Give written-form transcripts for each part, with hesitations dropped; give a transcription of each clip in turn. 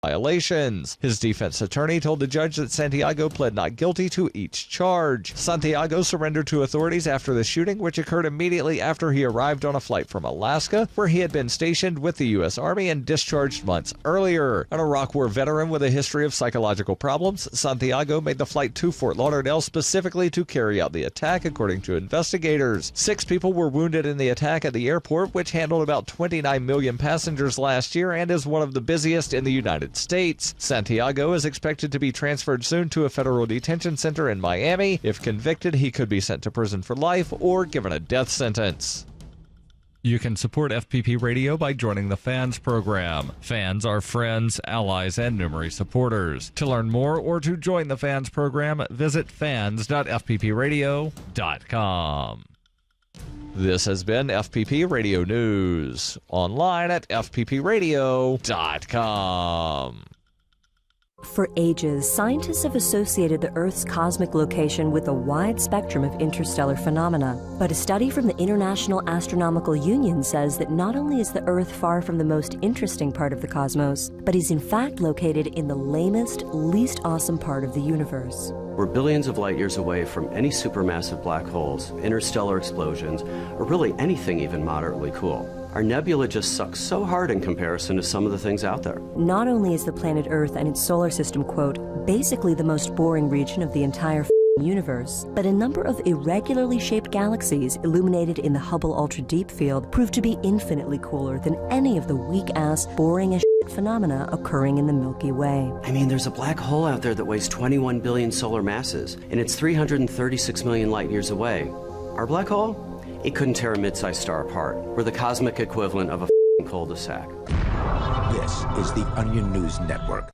violations. His defense attorney told the judge that Santiago pled not guilty to each charge. Santiago surrendered to authorities after the shooting, which occurred immediately after he arrived on a flight from Alaska, where he had been stationed with the U.S. Army and discharged months earlier. An Iraq War veteran with a history of psychological problems, Santiago made the flight to Fort Lauderdale specifically to carry out the attack, according to investigators. 6 people were wounded in the attack at the airport, which handled about 29 million passengers last year and is one of the busiest in the United States. Santiago is expected to be transferred soon to a federal detention center in Miami. If convicted, he could be sent to prison for life or given a death sentence. You can support FPP Radio by joining the Fans program. Fans are friends, allies, and numerous supporters. To learn more or to join the Fans program, visit fans.fppradio.com. This has been FPP Radio News, online at fppradio.com. For ages, scientists have associated the Earth's cosmic location with a wide spectrum of interstellar phenomena. But a study from the International Astronomical Union says that not only is the Earth far from the most interesting part of the cosmos, but is in fact located in the lamest, least awesome part of the universe. We're billions of light years away from any supermassive black holes, interstellar explosions, or really anything even moderately cool. Our nebula just sucks so hard in comparison to some of the things out there. Not only is the planet Earth and its solar system, quote, basically the most boring region of the entire universe, but a number of irregularly shaped galaxies illuminated in the Hubble Ultra Deep Field prove to be infinitely cooler than any of the weak-ass, boring-as phenomena occurring in the Milky Way. I mean, there's a black hole out there that weighs 21 billion solar masses, and it's 336 million light years away. Our black hole? It couldn't tear a mid-sized star apart. We're the cosmic equivalent of a cul-de-sac. This is the Onion News Network.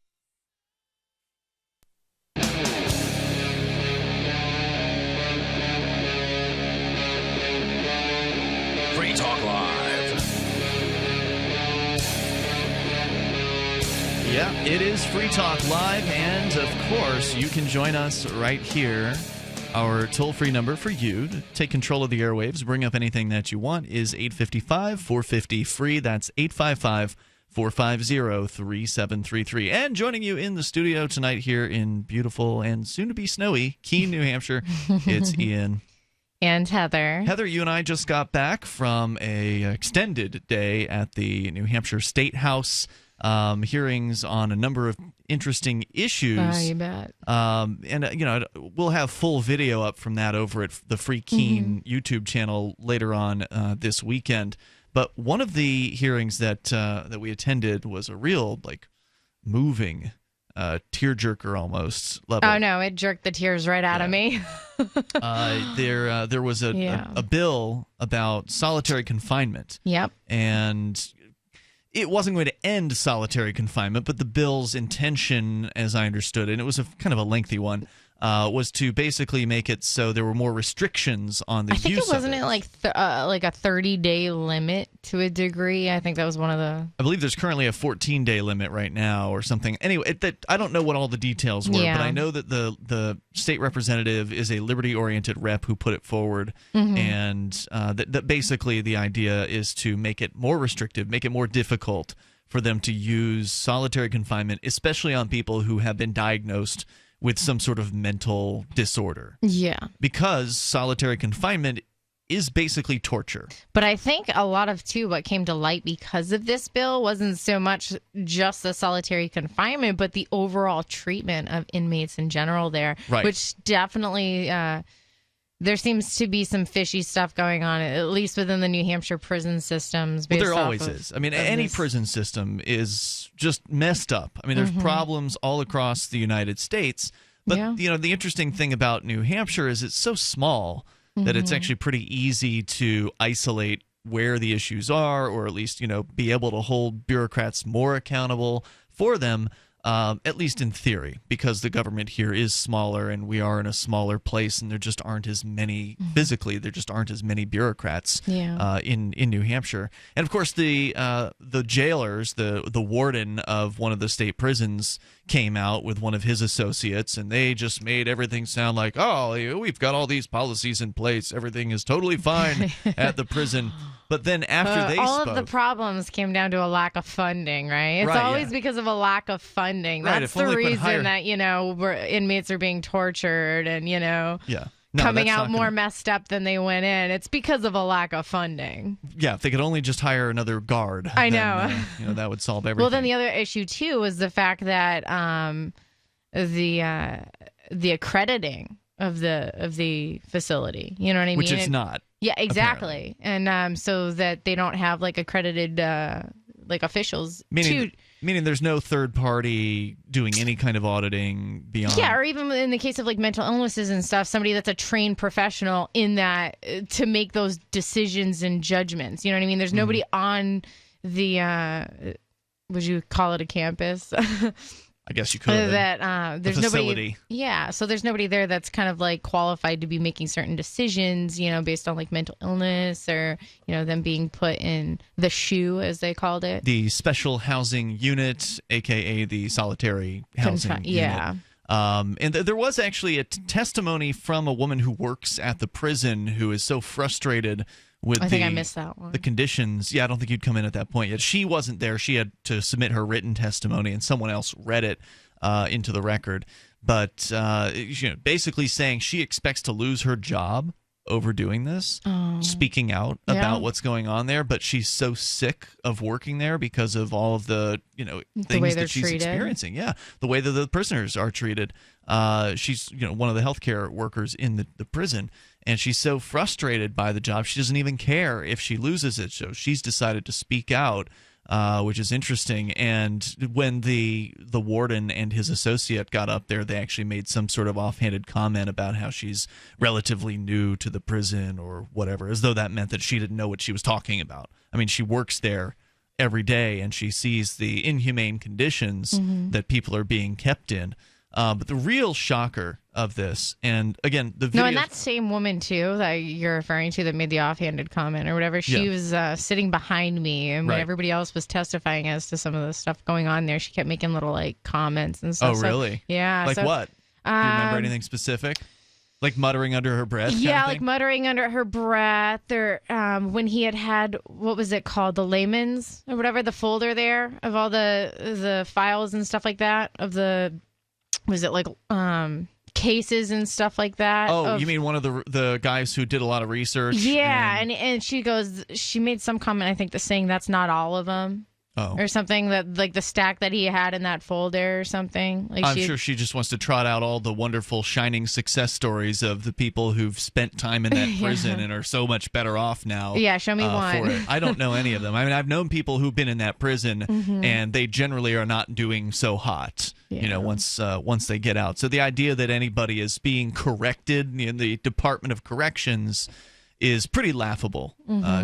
Free Talk Live. Yeah, it is Free Talk Live, and of course, you can join us right here. Our toll-free number for you to take control of the airwaves, bring up anything that you want, is 855-450-FREE. That's 855-450-3733. And joining you in the studio tonight here in beautiful and soon-to-be snowy Keene, New Hampshire, it's Ian. And Heather. Heather, you and I just got back from a extended day at the New Hampshire State House. Hearings on a number of interesting issues. Oh, you bet. And we'll have full video up from that over at the Free Keene YouTube channel later on this weekend. But one of the hearings that we attended was a real, moving, tearjerker almost level. Oh, no, it jerked the tears right out of me. There was a bill about solitary confinement. Yep. And it wasn't going to end solitary confinement, but the bill's intention, as I understood it, and it was kind of a lengthy one, was to basically make it so there were more restrictions on the use of it. I think it wasn't like a 30-day limit to a degree. I think that was one of the... I believe there's currently a 14-day limit right now or something. Anyway, I don't know what all the details were, but I know that the state representative is a liberty-oriented rep who put it forward, and that basically the idea is to make it more restrictive, make it more difficult for them to use solitary confinement, especially on people who have been diagnosed with some sort of mental disorder. Yeah. Because solitary confinement is basically torture. But I think a lot of, too, what came to light because of this bill wasn't so much just the solitary confinement, but the overall treatment of inmates in general there, which definitely... there seems to be some fishy stuff going on, at least within the New Hampshire prison systems. Well, there always is. I mean, any prison system is just messed up. I mean, there's problems all across the United States. But, the interesting thing about New Hampshire is it's so small that it's actually pretty easy to isolate where the issues are, or at least, be able to hold bureaucrats more accountable for them. at least in theory, because the government here is smaller and we are in a smaller place, and there just aren't as many physically. There just aren't as many bureaucrats in New Hampshire. And of course, the jailers, the warden of one of the state prisons, came out with one of his associates, and they just made everything sound like, oh, we've got all these policies in place. Everything is totally fine at the prison. But then after they all spoke, of the problems came down to a lack of funding, right? It's always because of a lack of funding. That's the reason that, inmates are being tortured and, coming out more messed up than they went in. It's because of a lack of funding. Yeah, if they could only just hire another guard. I know. Then, that would solve everything. Well, then the other issue, too, was the fact that the accrediting of the facility, you know what I mean? Which it's not. Yeah, exactly. Apparently. And so that they don't have accredited officials. Meaning there's no third party doing any kind of auditing beyond. Yeah, or even in the case of mental illnesses and stuff, somebody that's a trained professional in that to make those decisions and judgments. You know what I mean? There's nobody on the would you call it a campus? I guess you could. There's facility. Nobody. Yeah, so there's nobody there that's kind of qualified to be making certain decisions, based on mental illness or them being put in the SHU, as they called it, the Special Housing Unit, aka the Solitary Housing Unit. Yeah. And there was actually a testimony from a woman who works at the prison who is so frustrated with I missed that one. The conditions. Yeah, I don't think you'd come in at that point yet. She wasn't there. She had to submit her written testimony, and someone else read it into the record. But basically saying she expects to lose her job over doing this, speaking out about what's going on there. But she's so sick of working there because of all of the things that she's experiencing. Yeah, the way that the prisoners are treated. She's one of the healthcare workers in the prison. And she's so frustrated by the job, she doesn't even care if she loses it. So she's decided to speak out, which is interesting. And when the warden and his associate got up there, they actually made some sort of offhanded comment about how she's relatively new to the prison or whatever, as though that meant that she didn't know what she was talking about. I mean, she works there every day, and she sees the inhumane conditions that people are being kept in. But the real shocker of this, and again, the video. No, and that same woman too that you're referring to that made the offhanded comment or whatever, she was sitting behind me, and when everybody else was testifying as to some of the stuff going on there, she kept making little comments and stuff. Oh, really? Yeah. Like what? Do you remember anything specific? Like muttering under her breath? Yeah, like muttering under her breath, or when he had what was it called, the layman's or whatever, the folder there of all the files and stuff like that of the. Was it cases and stuff like that? Oh, you mean one of the guys who did a lot of research? Yeah, and she made some comment, I think, saying that's not all of them. Oh. Or something that the stack that he had in that folder or something. I'm sure she just wants to trot out all the wonderful shining success stories of the people who've spent time in that prison and are so much better off now. Yeah, show me one. I don't know any of them. I mean, I've known people who've been in that prison and they generally are not doing so hot. Once they get out. So the idea that anybody is being corrected in the Department of Corrections is pretty laughable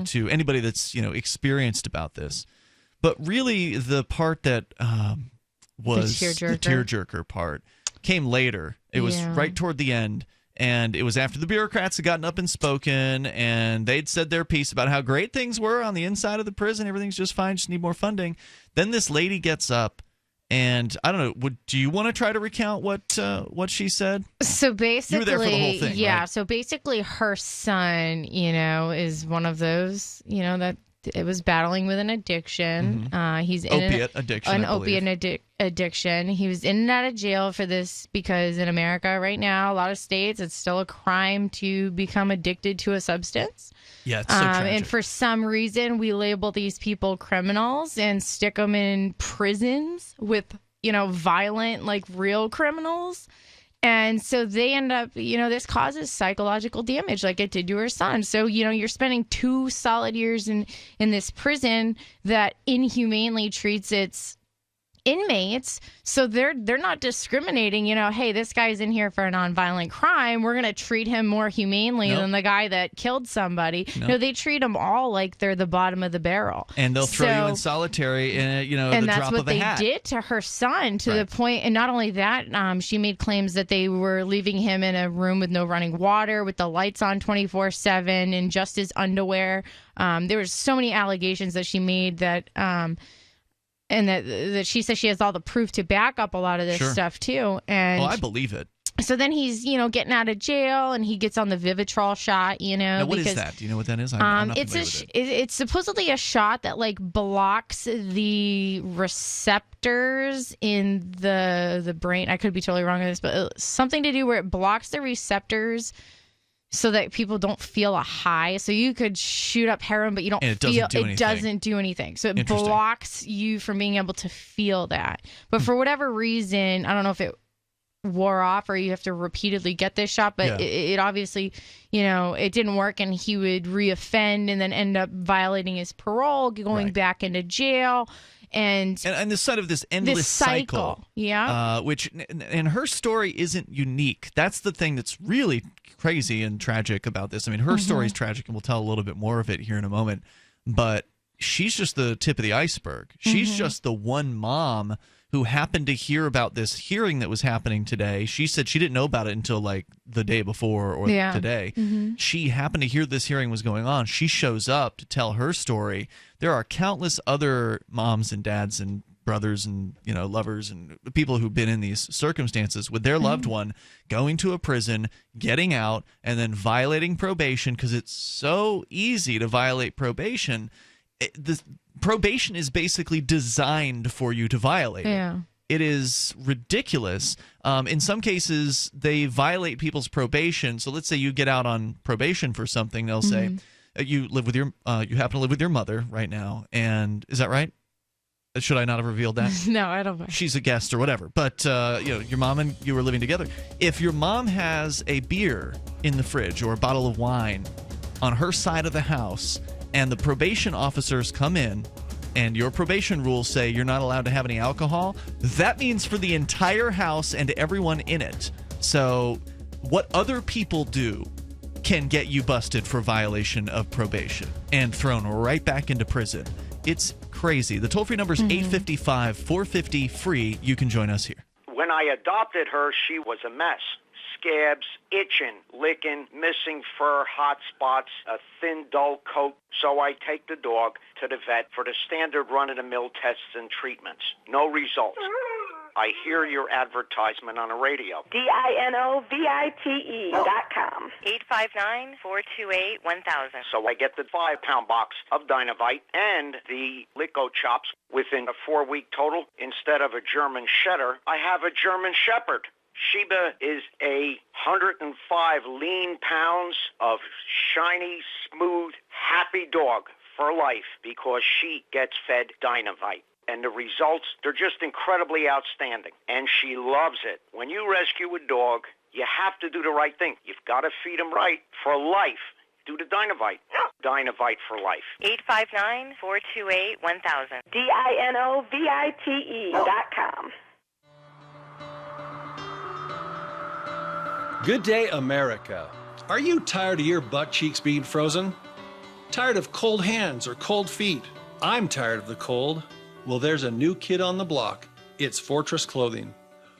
to anybody that's experienced about this. But really, the part that was the tearjerker part came later. It was right toward the end, and it was after the bureaucrats had gotten up and spoken, and they'd said their piece about how great things were on the inside of the prison. Everything's just fine, just need more funding. Then this lady gets up, and I don't know. Do you want to try to recount what she said? So basically, you were there for the whole thing, right? So basically, her son, is one of those, that. It was battling with an addiction. He's in opiate addiction. He was in and out of jail for this because in America right now, a lot of states, it's still a crime to become addicted to a substance. Yeah, it's so tragic. And for some reason, we label these people criminals and stick them in prisons with, violent, real criminals. And so they end up, this causes psychological damage like it did to her son. So, you're spending 2 solid years in this prison that inhumanely treats its inmates, so they're not discriminating, hey, this guy's in here for a nonviolent crime, we're going to treat him more humanely than the guy that killed somebody. No, they treat them all like they're the bottom of the barrel. And they'll throw you in solitary, and the drop of a hat. And that's what they did to her son, to the point, and not only that, she made claims that they were leaving him in a room with no running water, with the lights on 24/7, in just his underwear. There were so many allegations that she made that... and that she says she has all the proof to back up a lot of this stuff, too. And I believe it. So then he's, getting out of jail, and he gets on the Vivitrol shot, Now, what is that? Do you know what that is? I'm not familiar with it. It's supposedly a shot that, blocks the receptors in the brain. I could be totally wrong on this, but something to do where it blocks the receptors so that people don't feel a high. So you could shoot up heroin, but you don't feel it doesn't do anything. So it blocks you from being able to feel that. But for whatever reason, I don't know if it wore off or you have to repeatedly get this shot, but it obviously, it didn't work, and he would reoffend and then end up violating his parole, going back into jail. And the side of this endless cycle. Which, and her story isn't unique. That's the thing that's really crazy and tragic about this. I mean, her story is tragic, and we'll tell a little bit more of it here in a moment. But she's just the tip of the iceberg. She's just the one mom who happened to hear about this hearing that was happening today. She said she didn't know about it until the day before or today. She happened to hear this hearing was going on. She shows up to tell her story. There are countless other moms and dads and brothers and lovers and people who've been in these circumstances with their loved one going to a prison, getting out, and then violating probation, because it's so easy to violate probation. The probation is basically designed for you to violate it. It is ridiculous. In some cases, they violate people's probation. So let's say you get out on probation for something. They'll say you happen to live with your mother right now, and is that right? Should I not have revealed that? No, I don't know. She's a guest or whatever. But your mom and you were living together. If your mom has a beer in the fridge or a bottle of wine on her side of the house, and the probation officers come in, and your probation rules say you're not allowed to have any alcohol, that means for the entire house and everyone in it. So what other people do can get you busted for violation of probation and thrown right back into prison. It's crazy. The toll-free number is 855-450-FREE. You can join us here. When I adopted her, she was a mess. Scabs, itching, licking, missing fur, hot spots, a thin, dull coat. So I take the dog to the vet for the standard run-of-the-mill tests and treatments. No results. I hear your advertisement on the radio. DINOVITE.com. 859-428-1000. So I get the 5-pound box of Dinovite and the Lico Chops within a 4-week total. Instead of a German Setter, I have a German Shepherd. Sheba is 105 lean pounds of shiny, smooth, happy dog for life because she gets fed Dinovite. And the results, they're just incredibly outstanding. And she loves it. When you rescue a dog, you have to do the right thing. You've got to feed him right for life. Do the Dinovite. Dinovite for life. 859-428-1000. DINOVITE.com. Good day, America. Are you tired of your butt cheeks being frozen? Tired of cold hands or cold feet? I'm tired of the cold. Well, there's a new kid on the block. It's Fortress Clothing.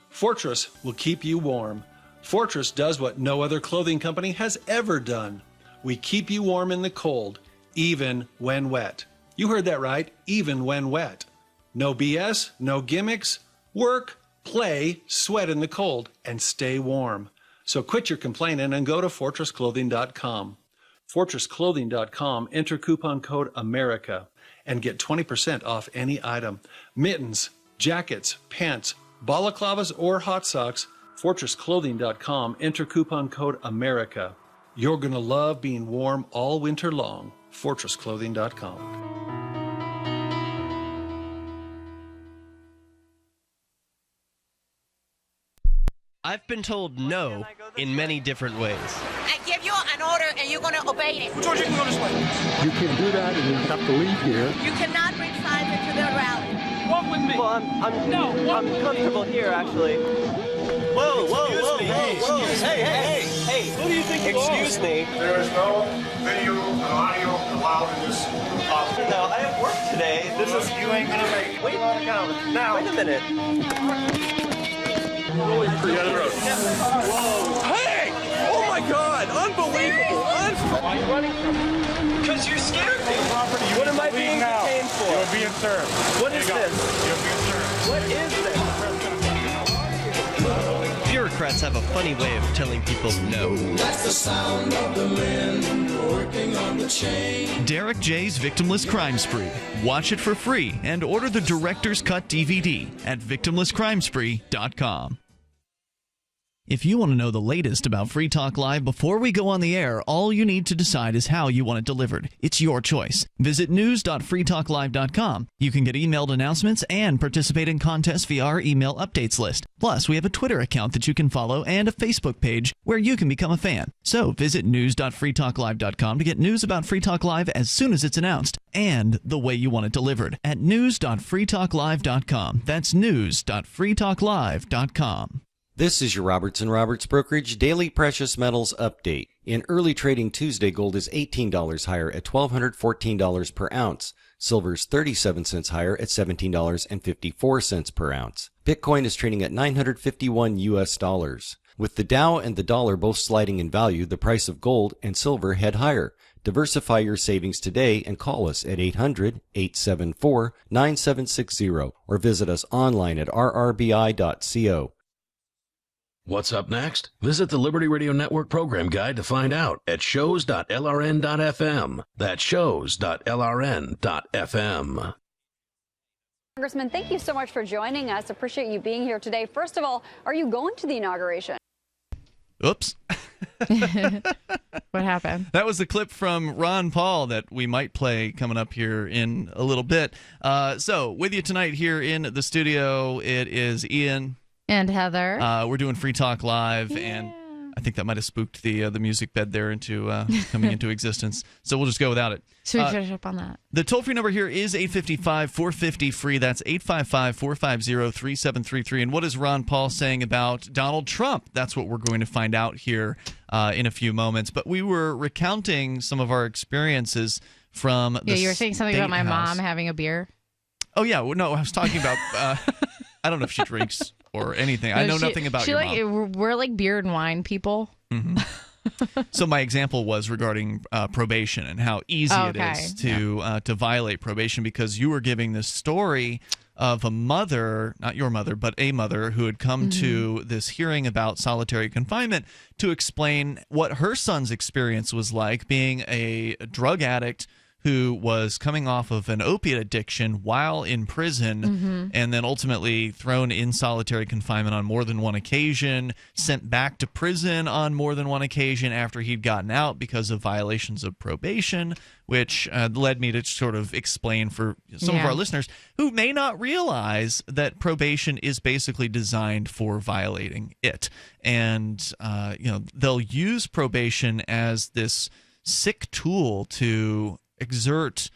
Fortress will keep you warm. Fortress does what no other clothing company has ever done. We keep you warm in the cold, even when wet. You heard that right, even when wet. No BS, no gimmicks. Work, play, sweat in the cold, and stay warm. So quit your complaining and go to FortressClothing.com. FortressClothing.com, enter coupon code AMERICA and get 20% off any item. Mittens, jackets, pants, balaclavas, or hot socks. FortressClothing.com, enter coupon code AMERICA. You're going to love being warm all winter long. FortressClothing.com. I've been told no in many different ways. I give you an order and you're going to obey it. George, you can go this way. You can do that and you have to leave here. You cannot bring signs into the rally. Walk with me. Well, I'm comfortable here, actually. Whoa, hey, who do you think you are? Excuse me. There is no video and audio allowed in this office. No, I have work today. This is... You ain't gonna make it. Wait a minute. Hey! Oh my God! Unbelievable! Why are you running from me? Because you scared me. What am I being detained for? You're being served. What is this? You're being served. What is this? Bureaucrats have a funny way of telling people no. That's the sound of the men working on the chain. Derek J's Victimless Crime Spree. Watch it for free and order the Director's Cut DVD at victimlesscrimespree.com. If you want to know the latest about Free Talk Live before we go on the air, all you need to decide is how you want it delivered. It's your choice. Visit news.freetalklive.com. You can get emailed announcements and participate in contests via our email updates list. Plus, we have a Twitter account that you can follow and a Facebook page where you can become a fan. So visit news.freetalklive.com to get news about Free Talk Live as soon as it's announced and the way you want it delivered at news.freetalklive.com. That's news.freetalklive.com. This is your Robertson Roberts Brokerage Daily Precious Metals Update. In early trading Tuesday, gold is $18 higher at $1,214 per ounce. Silver's 37 cents higher at $17.54 per ounce. Bitcoin is trading at $951 US. With the Dow and the dollar both sliding in value, the price of gold and silver head higher. Diversify your savings today and call us at 800-874-9760 or visit us online at rrbi.co. What's up next? Visit the Liberty Radio Network program guide to find out at shows.lrn.fm. That's shows.lrn.fm. Congressman, thank you so much for joining us. Appreciate you being here today. First of all, are you going to the inauguration? Oops. What happened? That was a clip from Ron Paul that we might play coming up here in a little bit. So with you tonight here in the studio, it is Ian. And Heather. We're doing Free Talk Live, and I think that might have spooked the music bed there into coming into existence. So we'll just go without it. Should we finish up on that? The toll-free number here is 855-450-FREE. That's 855-450-3733. And what is Ron Paul saying about Donald Trump? That's what we're going to find out here in a few moments. But we were recounting some of our experiences from the you were saying something about my mom having a beer? Oh, yeah. Well, no, I was talking about I don't know if she drinks or anything. I know nothing about your mom. We're like beer and wine people. Mm-hmm. So my example was regarding probation and how easy it is to violate probation, because you were giving this story of a mother, not your mother, but a mother who had come to this hearing about solitary confinement to explain what her son's experience was like being a drug addict who was coming off of an opiate addiction while in prison, and then ultimately thrown in solitary confinement on more than one occasion, sent back to prison on more than one occasion after he'd gotten out because of violations of probation, which led me to sort of explain for some of our listeners who may not realize that probation is basically designed for violating it. And, they'll use probation as this sick tool to exert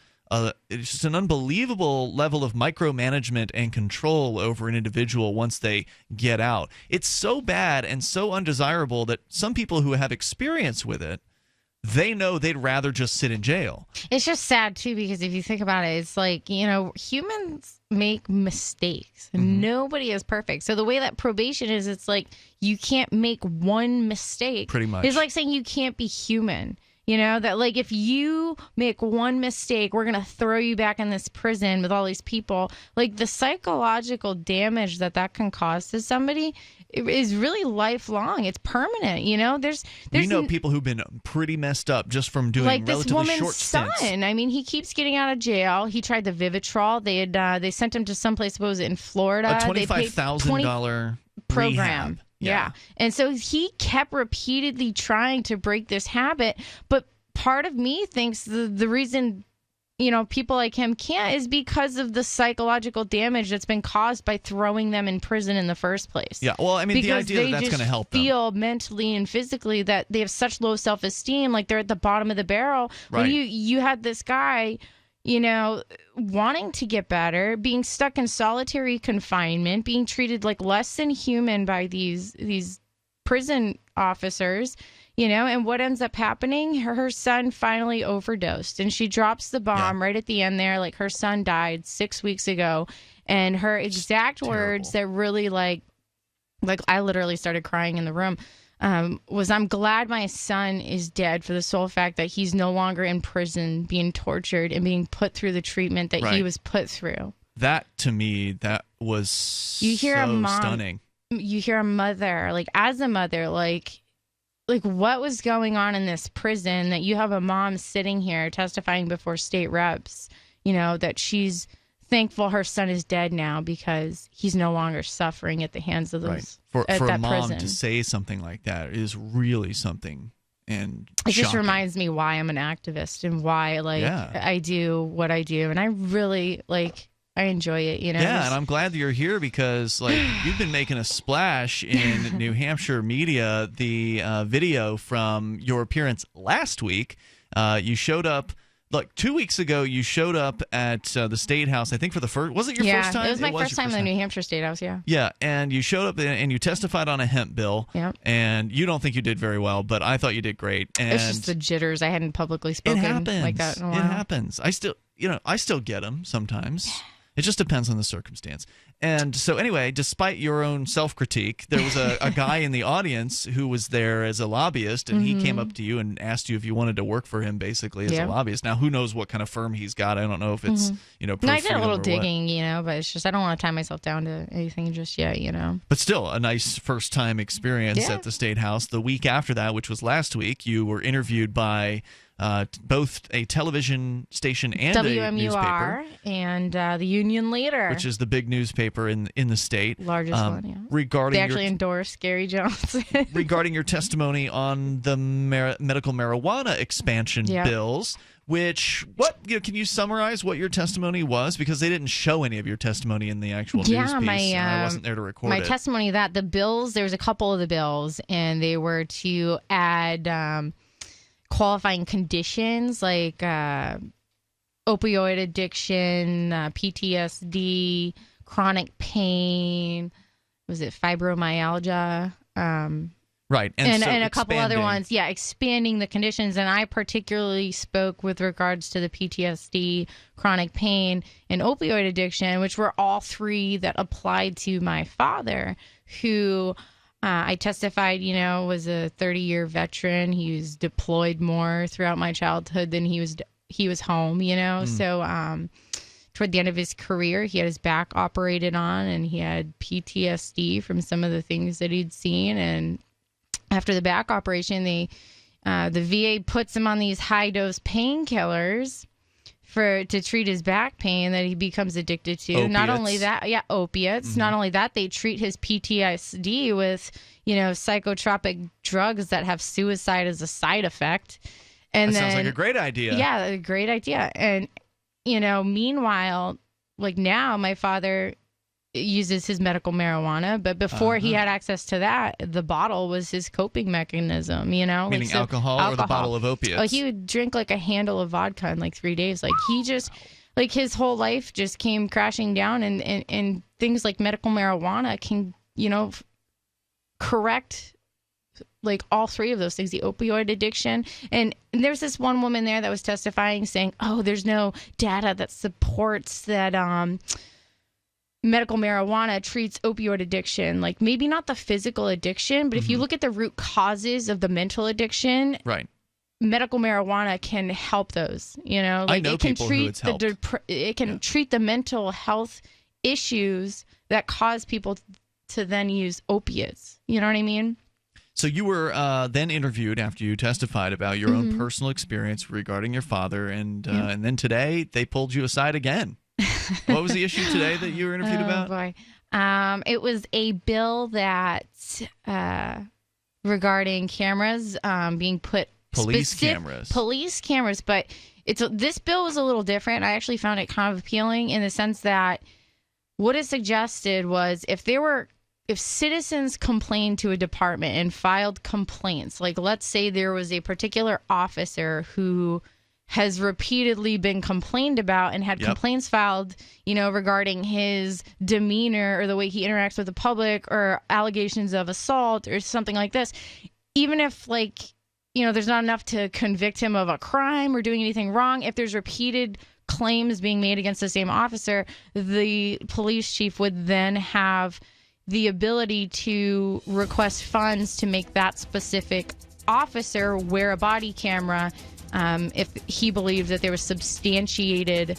it's just an unbelievable level of micromanagement and control over an individual once they get out. It's so bad and so undesirable that some people who have experience with it, they know they'd rather just sit in jail. It's just sad, too, because if you think about it, it's like, humans make mistakes. Nobody is perfect. So the way that probation is, it's like you can't make one mistake. Pretty much. It's like saying you can't be human. That like if you make one mistake, we're going to throw you back in this prison with all these people. Like the psychological damage that can cause to somebody is really lifelong. It's permanent. There's we know people who've been pretty messed up just from doing like relatively this short woman's stints. son. I mean, he keeps getting out of jail. He tried the Vivitrol. They sent him to someplace, what was it, in Florida? A $25,000 program. Rehab. Yeah. And so he kept repeatedly trying to break this habit. But part of me thinks the reason, people like him can't is because of the psychological damage that's been caused by throwing them in prison in the first place. Yeah. Well, I mean, because the idea that's going to help them. They feel mentally and physically that they have such low self-esteem, like they're at the bottom of the barrel. Right. When you had this guy, wanting to get better, being stuck in solitary confinement, being treated like less than human by these prison officers, and what ends up happening? Her son finally overdosed, and she drops the bomb right at the end there. Like, her son died 6 weeks ago, and her exact words that really like I literally started crying in the room. Was, I'm glad my son is dead for the sole fact that he's no longer in prison being tortured and being put through the treatment that he was put through. That, to me, that was stunning. You hear a mother, like, as a mother, like what was going on in this prison that you have a mom sitting here testifying before state reps, that she's thankful her son is dead now because he's no longer suffering at the hands of those for at a that mom prison. To say something like that is really something, and it just shocking. reminds me why I'm an activist and why I do what I do, and I really I enjoy it. Yeah, and I'm glad that you're here because you've been making a splash in New Hampshire media. The video from your appearance last week, you showed up. Look, 2 weeks ago, you showed up at the State House, I think for the first... Was it your first time? It was my first time in the New Hampshire State House, yeah. Yeah, and you showed up and you testified on a hemp bill. Yep. And you don't think you did very well, but I thought you did great. And it's just the jitters. I hadn't publicly spoken like that in a while. It happens. I still get them sometimes. It just depends on the circumstance. And so anyway, despite your own self-critique, there was a guy in the audience who was there as a lobbyist, and he came up to you and asked you if you wanted to work for him, basically, as a lobbyist. Now, who knows what kind of firm he's got? I don't know if it's, No, I did a little digging, but it's just I don't want to tie myself down to anything just yet, But still, a nice first-time experience at the State House. The week after that, which was last week, you were interviewed by... both a television station and WMUR a newspaper, and the Union Leader, which is the big newspaper in the state, largest one. Yeah. Regarding they actually endorsed Gary Johnson. Regarding your testimony on the medical marijuana expansion bills, can you summarize what your testimony was? Because they didn't show any of your testimony in the actual news piece, and I wasn't there to record my testimony. That the bills, there was a couple of the bills, and they were to add. Qualifying conditions like opioid addiction, PTSD, chronic pain, was it fibromyalgia? Right. And a couple other ones. Yeah, expanding the conditions. And I particularly spoke with regards to the PTSD, chronic pain, and opioid addiction, which were all three that applied to my father, who... I testified, was a 30-year veteran. He was deployed more throughout my childhood than he was home, So toward the end of his career, he had his back operated on, and he had PTSD from some of the things that he'd seen. And after the back operation, the VA puts him on these high-dose painkillers to treat his back pain that he becomes addicted to. Opiates. Not only that, opiates. Not only that, they treat his PTSD with, psychotropic drugs that have suicide as a side effect. And sounds like a great idea. Yeah, a great idea. And, meanwhile, now my father uses his medical marijuana, but before he had access to that, the bottle was his coping mechanism, Meaning alcohol or the bottle of opiates? He would drink a handle of vodka in 3 days. He just, his whole life just came crashing down, and things like medical marijuana can, correct all three of those things, the opioid addiction. And there's this one woman there that was testifying saying, there's no data that supports that, medical marijuana treats opioid addiction, maybe not the physical addiction, but if you look at the root causes of the mental addiction, right, medical marijuana can help those. I know it can people treat who it's helped. It can treat the mental health issues that cause people to then use opiates. You know what I mean? So you were then interviewed after you testified about your own personal experience regarding your father, and then today they pulled you aside again. What was the issue today that you were interviewed about? Boy. It was a bill that regarding cameras being put police cameras, but this bill was a little different. I actually found it kind of appealing in the sense that what it suggested was if citizens complained to a department and filed complaints, let's say there was a particular officer who has repeatedly been complained about and had complaints filed, regarding his demeanor or the way he interacts with the public or allegations of assault or something like this, even if there's not enough to convict him of a crime or doing anything wrong, if there's repeated claims being made against the same officer, the police chief would then have the ability to request funds to make that specific officer wear a body camera if he believed that there was substantiated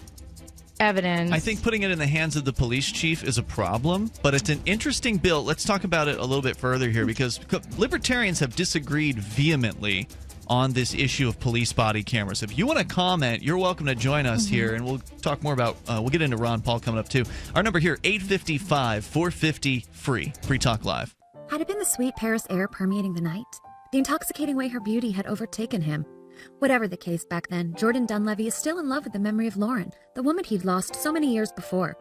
evidence. I think putting it in the hands of the police chief is a problem, but it's an interesting bill. Let's talk about it a little bit further here, because libertarians have disagreed vehemently on this issue of police body cameras. If you want to comment, you're welcome to join us here, and we'll talk more about, we'll get into Ron Paul coming up too. Our number here, 855-450-FREE. Free Talk Live. Had it been the sweet Paris air permeating the night? The intoxicating way her beauty had overtaken him? Whatever the case back then, Jordan Dunleavy is still in love with the memory of Lauren, the woman he'd lost so many years before.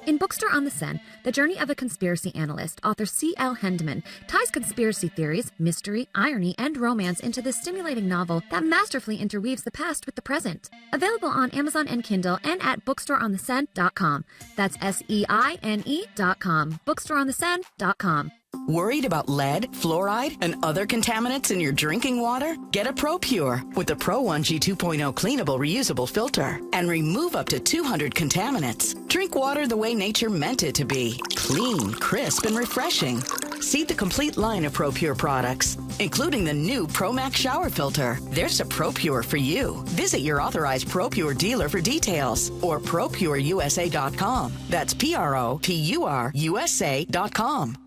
In Bookstore on the Seine, the journey of a conspiracy analyst, author C.L. Hendeman ties conspiracy theories, mystery, irony, and romance into this stimulating novel that masterfully interweaves the past with the present. Available on Amazon and Kindle and at bookstoreontheseine.com. That's SEINE.com. Bookstoreontheseine.com. Worried about lead, fluoride, and other contaminants in your drinking water? Get a ProPure with the Pro 1G 2.0 cleanable reusable filter and remove up to 200 contaminants. Drink water the way nature meant it to be. Clean, crisp, and refreshing. See the complete line of ProPure products, including the new ProMax shower filter. There's a ProPure for you. Visit your authorized ProPure dealer for details or ProPureUSA.com. That's PROPURUSA.com.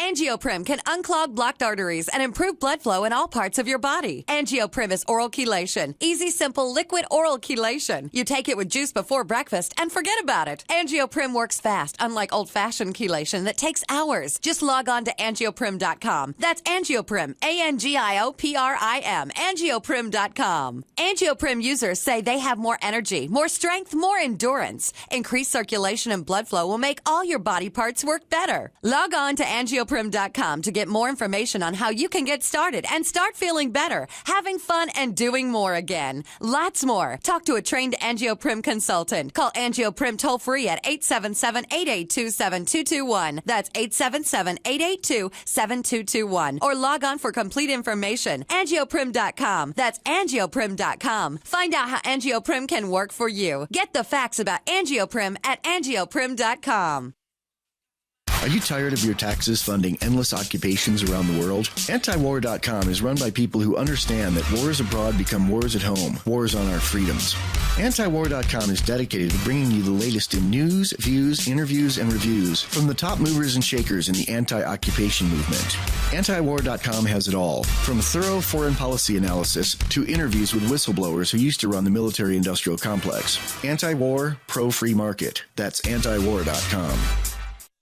Angioprim can unclog blocked arteries and improve blood flow in all parts of your body. Angioprim is oral chelation. Easy, simple, liquid oral chelation. You take it with juice before breakfast and forget about it. Angioprim works fast, unlike old-fashioned chelation that takes hours. Just log on to angioprim.com. That's Angioprim, ANGIOPRIM, angioprim.com. Angioprim users say they have more energy, more strength, more endurance. Increased circulation and blood flow will make all your body parts work better. Log on to angioprim.com to get more information on how you can get started and start feeling better, having fun, and doing more again. Lots more. Talk to a trained Angioprim consultant. Call Angioprim toll-free at 877-882-7221. That's 877-882-7221. Or log on for complete information. Angioprim.com. That's Angioprim.com. Find out how Angioprim can work for you. Get the facts about Angioprim at Angioprim.com. Are you tired of your taxes funding endless occupations around the world? Antiwar.com is run by people who understand that wars abroad become wars at home, wars on our freedoms. Antiwar.com is dedicated to bringing you the latest in news, views, interviews, and reviews from the top movers and shakers in the anti-occupation movement. Antiwar.com has it all, from thorough foreign policy analysis to interviews with whistleblowers who used to run the military-industrial complex. Anti-war, pro-free market. That's antiwar.com.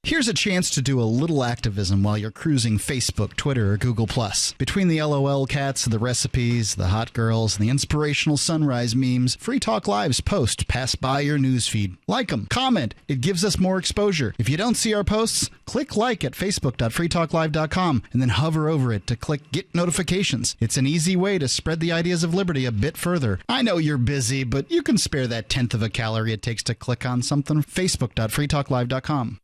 Here's a chance to do a little activism while you're cruising Facebook, Twitter, or Google+. Between the LOL cats, the recipes, the hot girls, and the inspirational sunrise memes, Free Talk Live's posts pass by your newsfeed. Like them, comment. It gives us more exposure. If you don't see our posts, click like at facebook.freetalklive.com and then hover over it to click Get Notifications. It's an easy way to spread the ideas of liberty a bit further. I know you're busy, but you can spare that 1/10 of a calorie it takes to click on something. facebook.freetalklive.com.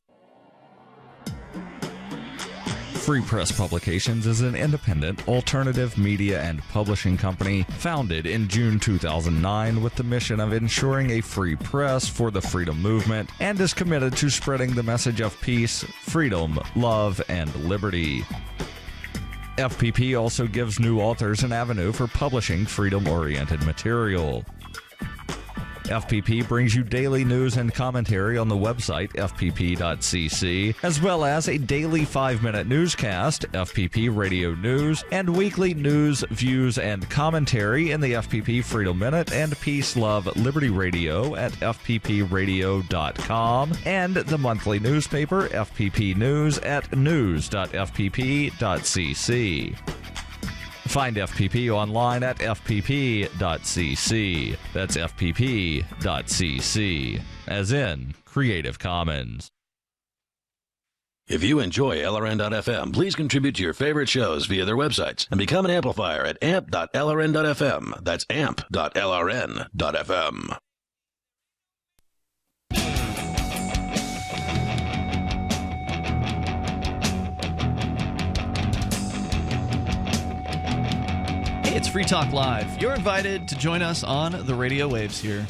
Free Press Publications is an independent, alternative media and publishing company founded in June 2009 with the mission of ensuring a free press for the freedom movement and is committed to spreading the message of peace, freedom, love, and liberty. FPP also gives new authors an avenue for publishing freedom-oriented material. FPP brings you daily news and commentary on the website fpp.cc, as well as a daily 5-minute newscast, FPP Radio News, and weekly news, views, and commentary in the FPP Freedom Minute and Peace, Love, Liberty Radio at fppradio.com, and the monthly newspaper FPP News at news.fpp.cc. Find FPP online at fpp.cc. That's fpp.cc, as in Creative Commons. If you enjoy LRN.FM, please contribute to your favorite shows via their websites and become an amplifier at amp.lrn.fm. That's amp.lrn.fm. Hey, it's Free Talk Live. You're invited to join us on the radio waves here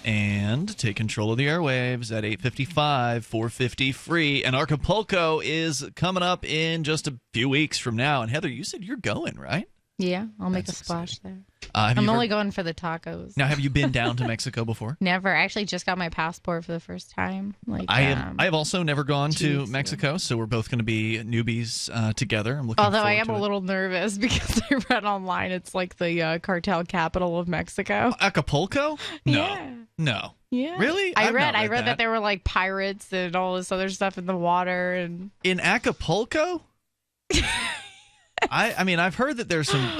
and take control of the airwaves at 855 450 free. And Acapulco is coming up in just a few weeks from now. And Heather, you said you're going, right? Yeah, I'll make a splash there. I'm only going for the tacos. Now, have you been down to Mexico before? Never. I actually just got my passport for the first time. I have also never gone to Mexico, so we're both going to be newbies together. I'm looking Although forward I am to a little nervous because I read online it's like the cartel capital of Mexico. Acapulco? No. Yeah. No. Yeah. Really? I I've read not that there were like pirates and all this other stuff in the water and in Acapulco? I mean, I've heard that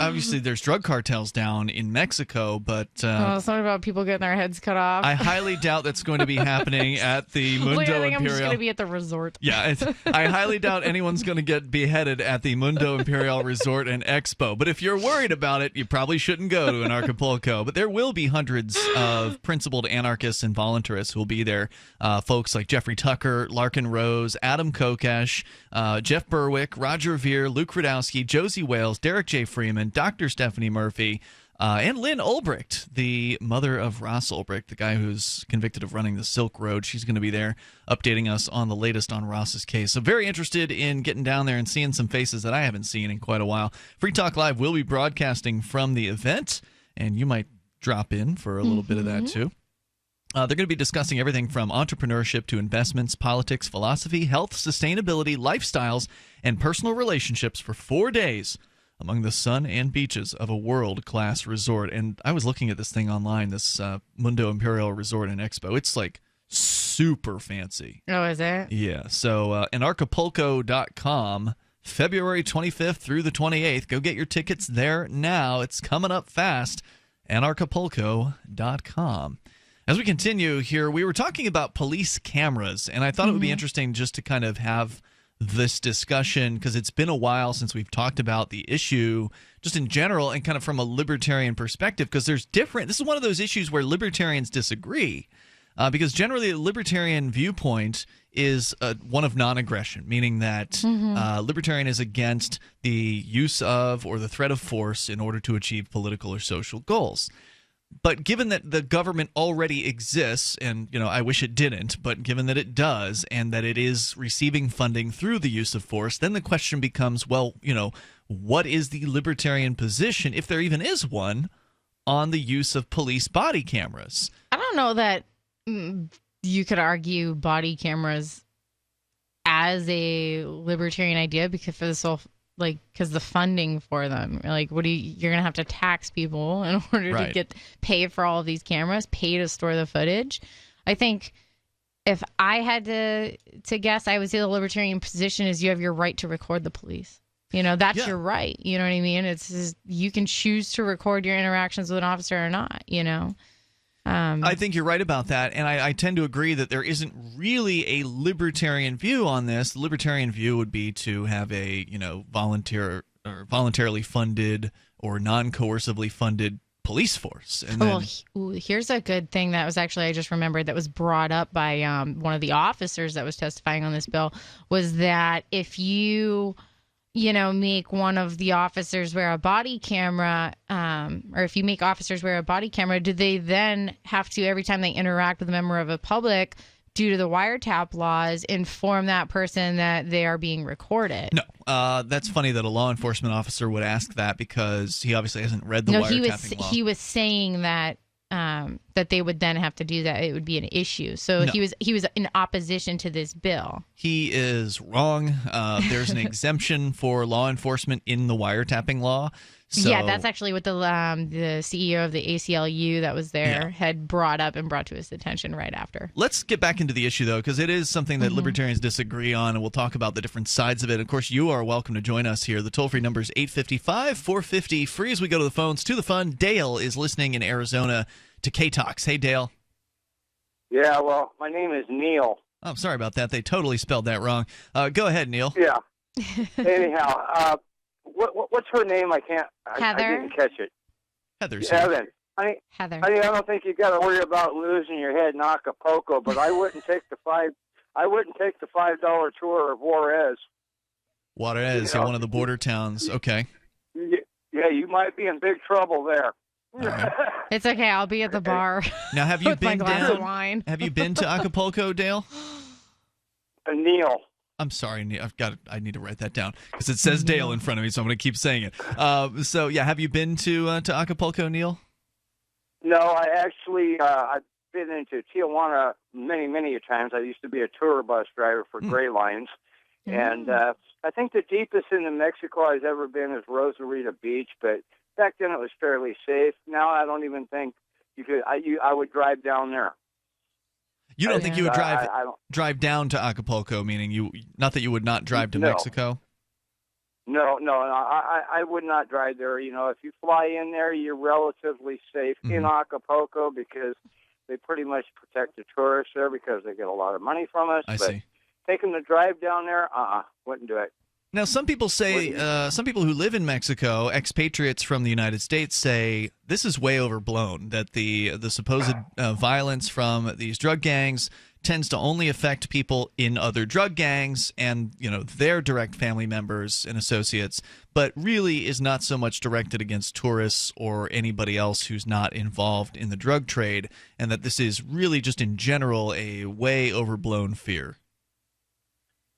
obviously there's drug cartels down in Mexico, but something about people getting their heads cut off. I highly doubt that's going to be happening at the Mundo I think Imperial. I'm just going to be at the resort. Yeah, I highly doubt anyone's going to get beheaded at the Mundo Imperial Resort and Expo. But if you're worried about it, you probably shouldn't go to an Acapulco. But there will be hundreds of principled anarchists and voluntarists who will be there. Folks like Jeffrey Tucker, Larkin Rose, Adam Kokesh, Jeff Berwick, Roger Veer, Luke Rudowski, Josie Wales, Derek J. Freeman, Dr. Stephanie Murphy, and Lynn Ulbricht, the mother of Ross Ulbricht, the guy who's convicted of running the Silk Road. She's going to be there updating us on the latest on Ross's case. So very interested in getting down there and seeing some faces that I haven't seen in quite a while. Free Talk Live will be broadcasting from the event, and you might drop in for a little bit of that too. They're going to be discussing everything from entrepreneurship to investments, politics, philosophy, health, sustainability, lifestyles, and personal relationships for 4 days among the sun and beaches of a world-class resort. And I was looking at this thing online, this Mundo Imperial Resort and Expo. It's like super fancy. Oh, is it? Yeah. So anarchapulco.com, February 25th through the 28th. Go get your tickets there now. It's coming up fast. Anarchapulco.com. As we continue here, we were talking about police cameras, and I thought it would be interesting just to kind of have this discussion because it's been a while since we've talked about the issue just in general and kind of from a libertarian perspective because this is one of those issues where libertarians disagree because generally the libertarian viewpoint is one of non-aggression, meaning that libertarian is against the use of or the threat of force in order to achieve political or social goals. But given that the government already exists, and I wish it didn't, but given that it does, and that it is receiving funding through the use of force, then the question becomes, well, what is the libertarian position, if there even is one, on the use of police body cameras? I don't know that you could argue body cameras as a libertarian idea because for this whole because the funding for them, you're gonna have to tax people in order to get pay for all of these cameras, pay to store the footage. I think if I had to guess, I would say the libertarian position is you have your right to record the police. That's your right. You know what I mean? It's just, you can choose to record your interactions with an officer or not. I think you're right about that, and I tend to agree that there isn't really a libertarian view on this. The libertarian view would be to have a voluntarily funded or non-coercively funded police force. And here's a good thing that was actually I just remembered that was brought up by one of the officers that was testifying on this bill was that if you make one of the officers wear a body camera, or if you make officers wear a body camera, do they then have to, every time they interact with a member of the public, due to the wiretap laws, inform that person that they are being recorded? No. That's funny that a law enforcement officer would ask that because he obviously hasn't read the wiretapping law. He was saying that that they would then have to do that. It would be an issue. So he was in opposition to this bill. He is wrong. There's an exemption for law enforcement in the wiretapping law. So, yeah, that's actually what the CEO of the ACLU that was there had brought up and brought to his attention right after. Let's get back into the issue, though, because it is something that libertarians disagree on, and we'll talk about the different sides of it. Of course, you are welcome to join us here. The toll-free number is 855-450-FREE. As we go to the phones, to the fun, Dale is listening in Arizona to K-Talks. Hey, Dale. Yeah, well, my name is Neil. I'm sorry about that. They totally spelled that wrong. Go ahead, Neil. Yeah. Anyhow, what's her name? I didn't catch it. Heather. Evan. Heather. I don't think you got to worry about losing your head in Acapulco, but I wouldn't take the $5 tour of Juarez. Juarez, one of the border towns. Okay. Yeah, you might be in big trouble there. Right. It's okay. I'll be at the bar. Now, have you with been my glass down? of wine. Have you been to Acapulco, Dale? Neil. I'm sorry, Neil. I need to write that down because it says Dale in front of me, so I'm going to keep saying it. So yeah, have you been to Acapulco, Neil? No, I actually I've been into Tijuana many times. I used to be a tour bus driver for Gray Lines, and I think the deepest into Mexico I've ever been is Rosarito Beach, but back then it was fairly safe. Now I don't even think you could. I would drive down there. You don't think you would drive down to Acapulco, meaning not that you would not drive to Mexico? No, I would not drive there. You know, if you fly in there, you're relatively safe in Acapulco because they pretty much protect the tourists there because they get a lot of money from us. I see. Taking the drive down there, wouldn't do it. Now, some people say, some people who live in Mexico, expatriates from the United States, say this is way overblown, that the supposed violence from these drug gangs tends to only affect people in other drug gangs and, their direct family members and associates, but really is not so much directed against tourists or anybody else who's not involved in the drug trade, and that this is really just in general a way overblown fear.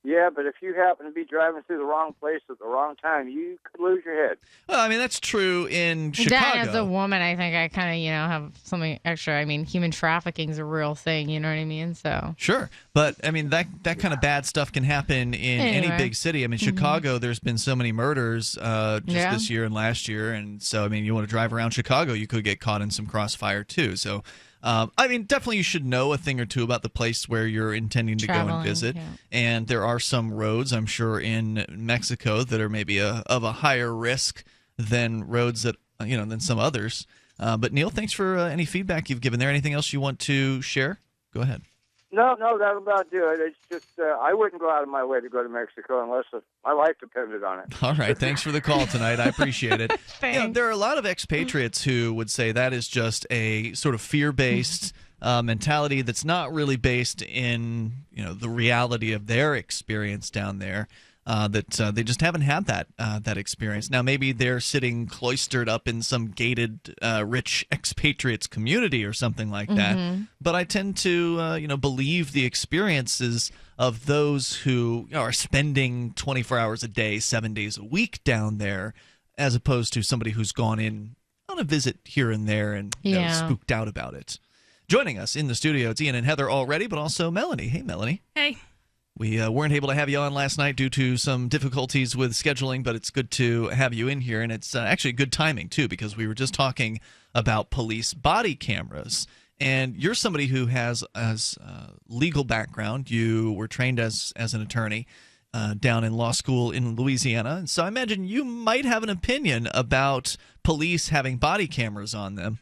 Yeah, but if you happen to be driving through the wrong place at the wrong time, you could lose your head. Well, I mean, that's true in Chicago. Then, as a woman, I think I kind of, have something extra. I mean, human trafficking is a real thing, you know what I mean? So Sure. But, I mean, that kind of bad stuff can happen in any big city. I mean, Chicago, there's been so many murders this year and last year. And so, I mean, you want to drive around Chicago, you could get caught in some crossfire, too. So, I mean, definitely you should know a thing or two about the place where you're intending to go and visit. Yeah. And there are some roads, I'm sure, in Mexico that are maybe of a higher risk than roads that, than some others. But, Neil, thanks for any feedback you've given there. Anything else you want to share? Go ahead. No, that'll about do it. It's just I wouldn't go out of my way to go to Mexico unless my life depended on it. All right. Thanks for the call tonight. I appreciate it. There are a lot of expatriates who would say that is just a sort of fear-based mentality that's not really based in the reality of their experience down there. That they just haven't had that experience. Now, maybe they're sitting cloistered up in some gated, rich expatriates community or something like that. But I tend to, believe the experiences of those who are spending 24 hours a day, 7 days a week down there, as opposed to somebody who's gone in on a visit here and there and spooked out about it. Joining us in the studio, it's Ian and Heather already, but also Melanie. Hey, Melanie. Hey. We weren't able to have you on last night due to some difficulties with scheduling, but it's good to have you in here. And it's actually good timing, too, because we were just talking about police body cameras. And you're somebody who has legal background. You were trained as an attorney down in law school in Louisiana. And so I imagine you might have an opinion about police having body cameras on them.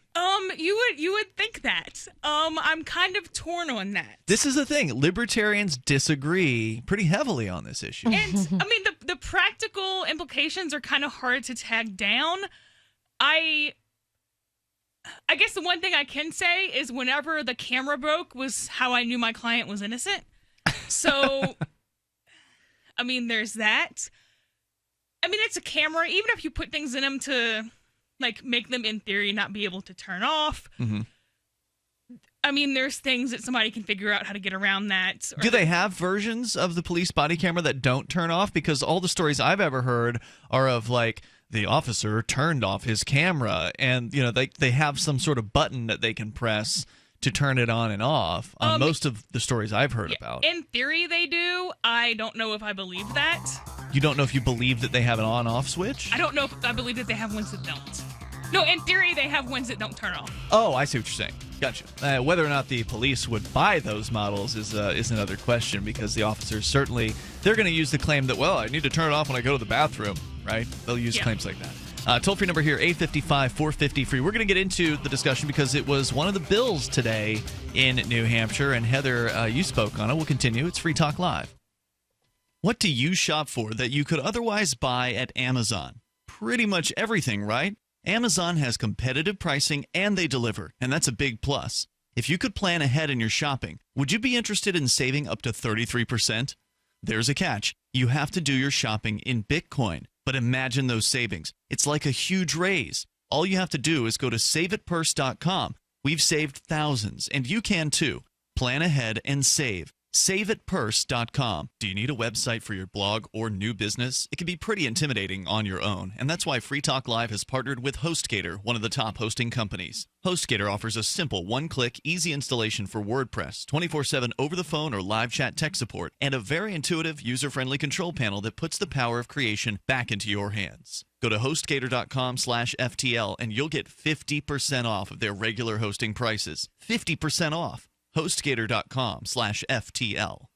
You would think that. I'm kind of torn on that. This is the thing. Libertarians disagree pretty heavily on this issue. And, I mean, the practical implications are kind of hard to tag down. I guess the one thing I can say is whenever the camera broke was how I knew my client was innocent. So, I mean, there's that. I mean, it's a camera. Even if you put things in them to, make them, in theory, not be able to turn off. I mean, there's things that somebody can figure out how to get around that. Do they have versions of the police body camera that don't turn off? Because all the stories I've ever heard are of, the officer turned off his camera, and, they have some sort of button that they can press to turn it on and off on most of the stories I've heard about. In theory, they do. I don't know if I believe that. You don't know if you believe that they have an on-off switch? I don't know if I believe that they have ones that don't. No, in theory, they have ones that don't turn off. Oh, I see what you're saying. Gotcha. Whether or not the police would buy those models is another question, because the officers certainly, they're going to use the claim that, well, I need to turn it off when I go to the bathroom, right? They'll use claims like that. Toll-free number here, 855-450-FREE. We're going to get into the discussion because it was one of the bills today in New Hampshire. And Heather, you spoke on it. We'll continue. It's Free Talk Live. What do you shop for that you could otherwise buy at Amazon? Pretty much everything, right? Amazon has competitive pricing and they deliver, and that's a big plus. If you could plan ahead in your shopping, would you be interested in saving up to 33%? There's a catch. You have to do your shopping in Bitcoin. But imagine those savings. It's like a huge raise. All you have to do is go to saveitpurse.com. We've saved thousands, and you can too. Plan ahead and save. SaveItPurse.com. Do you need a website for your blog or new business? It can be pretty intimidating on your own, and that's why Free Talk Live has partnered with HostGator, one of the top hosting companies. HostGator offers a simple one-click, easy installation for WordPress, 24/7 over the phone or live chat tech support, and a very intuitive, user-friendly control panel that puts the power of creation back into your hands. Go to HostGator.com/FTL, and you'll get 50% off of their regular hosting prices. 50% off. HostGator.com/FTL.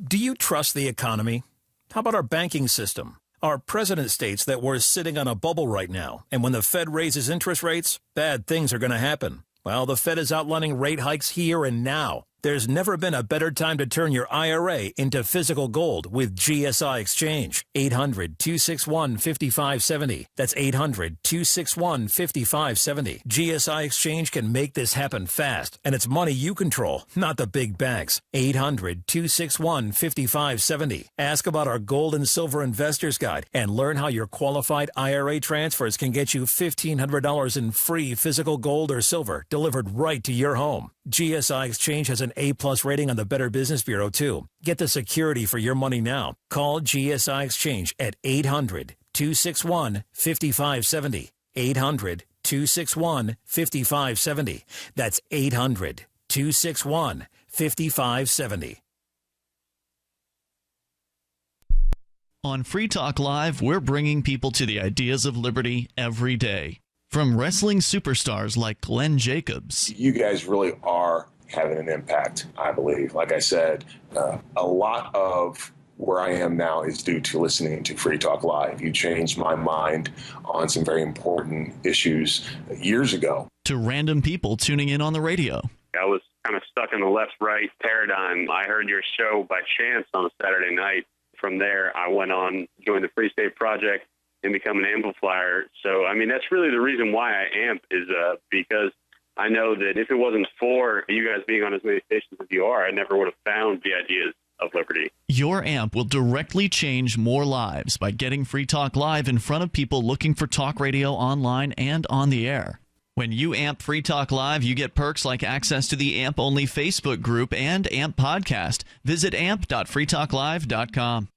Do you trust the economy? How about our banking system? Our president states that we're sitting on a bubble right now, and when the Fed raises interest rates, bad things are going to happen. Well, the Fed is outlining rate hikes here and now. There's never been a better time to turn your IRA into physical gold with GSI Exchange. 800-261-5570. That's 800-261-5570. GSI Exchange can make this happen fast, and it's money you control, not the big banks. 800-261-5570. Ask about our Gold and Silver Investors Guide and learn how your qualified IRA transfers can get you $1,500 in free physical gold or silver delivered right to your home. GSI Exchange has an A+ rating on the Better Business Bureau, too. Get the security for your money now. Call GSI Exchange at 800-261-5570. 800-261-5570. That's 800-261-5570. On Free Talk Live, we're bringing people to the ideas of liberty every day. From wrestling superstars like Glenn Jacobs. You guys really are having an impact, I believe. Like I said, a lot of where I am now is due to listening to Free Talk Live. You changed my mind on some very important issues years ago. To random people tuning in on the radio. I was kind of stuck in the left-right paradigm. I heard your show by chance on a Saturday night. From there, I went on, joined the Free State Project, and become an amplifier. So, I mean, that's really the reason why I amp is because I know that if it wasn't for you guys being on as many stations as you are, I never would have found the ideas of liberty. Your amp will directly change more lives by getting Free Talk Live in front of people looking for talk radio online and on the air. When you amp Free Talk Live, you get perks like access to the AMP-only Facebook group and AMP podcast. Visit amp.freetalklive.com.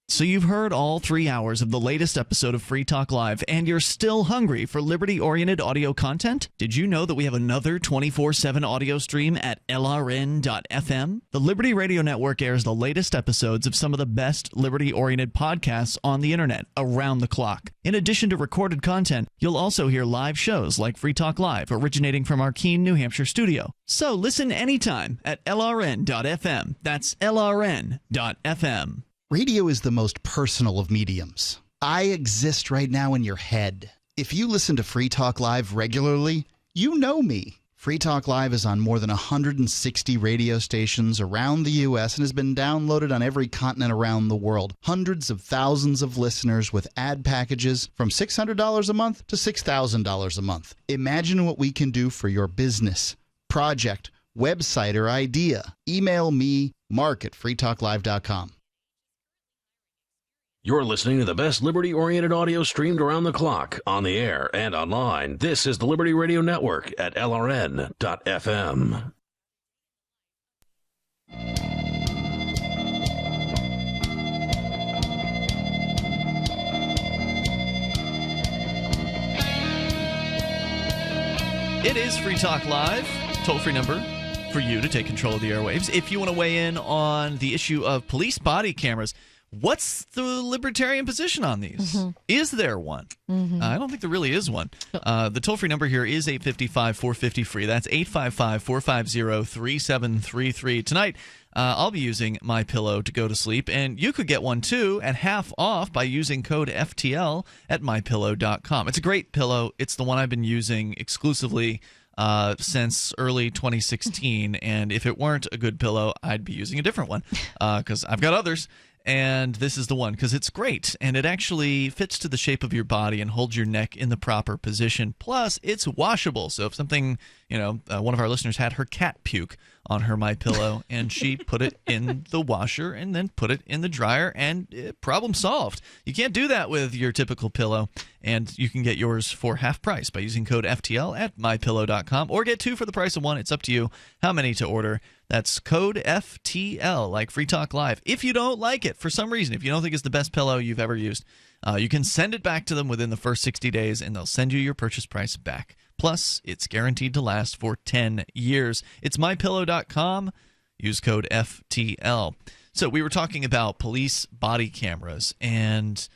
So you've heard all 3 hours of the latest episode of Free Talk Live, and you're still hungry for liberty-oriented audio content? Did you know that we have another 24/7 audio stream at LRN.FM? The Liberty Radio Network airs the latest episodes of some of the best liberty-oriented podcasts on the internet around the clock. In addition to recorded content, you'll also hear live shows like Free Talk Live, originating from our Keene, New Hampshire studio. So listen anytime at LRN.FM. That's LRN.FM. Radio is the most personal of mediums. I exist right now in your head. If you listen to Free Talk Live regularly, you know me. Free Talk Live is on more than 160 radio stations around the U.S. and has been downloaded on every continent around the world. Hundreds of thousands of listeners with ad packages from $600 a month to $6,000 a month. Imagine what we can do for your business, project, website, or idea. Email me, mark@freetalklive.com. You're listening to the best liberty-oriented audio streamed around the clock, on the air, and online. This is the Liberty Radio Network at LRN.FM. It is Free Talk Live, toll-free number for you to take control of the airwaves. If you want to weigh in on the issue of police body cameras, What's the libertarian position on these? Mm-hmm. Is there one? Mm-hmm. I don't think there really is one. The toll-free number here is 855-450-FREE. That's 855-450-3733. Tonight, I'll be using MyPillow to go to sleep, and you could get one too at half off by using code FTL at MyPillow.com. It's a great pillow. It's the one I've been using exclusively since early 2016, and if it weren't a good pillow, I'd be using a different one because I've got others. And this is the one because it's great, and it actually fits to the shape of your body and holds your neck in the proper position. Plus, it's washable. So if something, one of our listeners had her cat puke on her MyPillow, and she put it in the washer and then put it in the dryer, and problem solved. You can't do that with your typical pillow, and you can get yours for half price by using code FTL at MyPillow.com, or get two for the price of one. It's up to you how many to order. That's code FTL, like Free Talk Live. If you don't like it, for some reason, if you don't think it's the best pillow you've ever used, you can send it back to them within the first 60 days, and they'll send you your purchase price back. Plus, it's guaranteed to last for 10 years. It's MyPillow.com. Use code FTL. So we were talking about police body cameras, and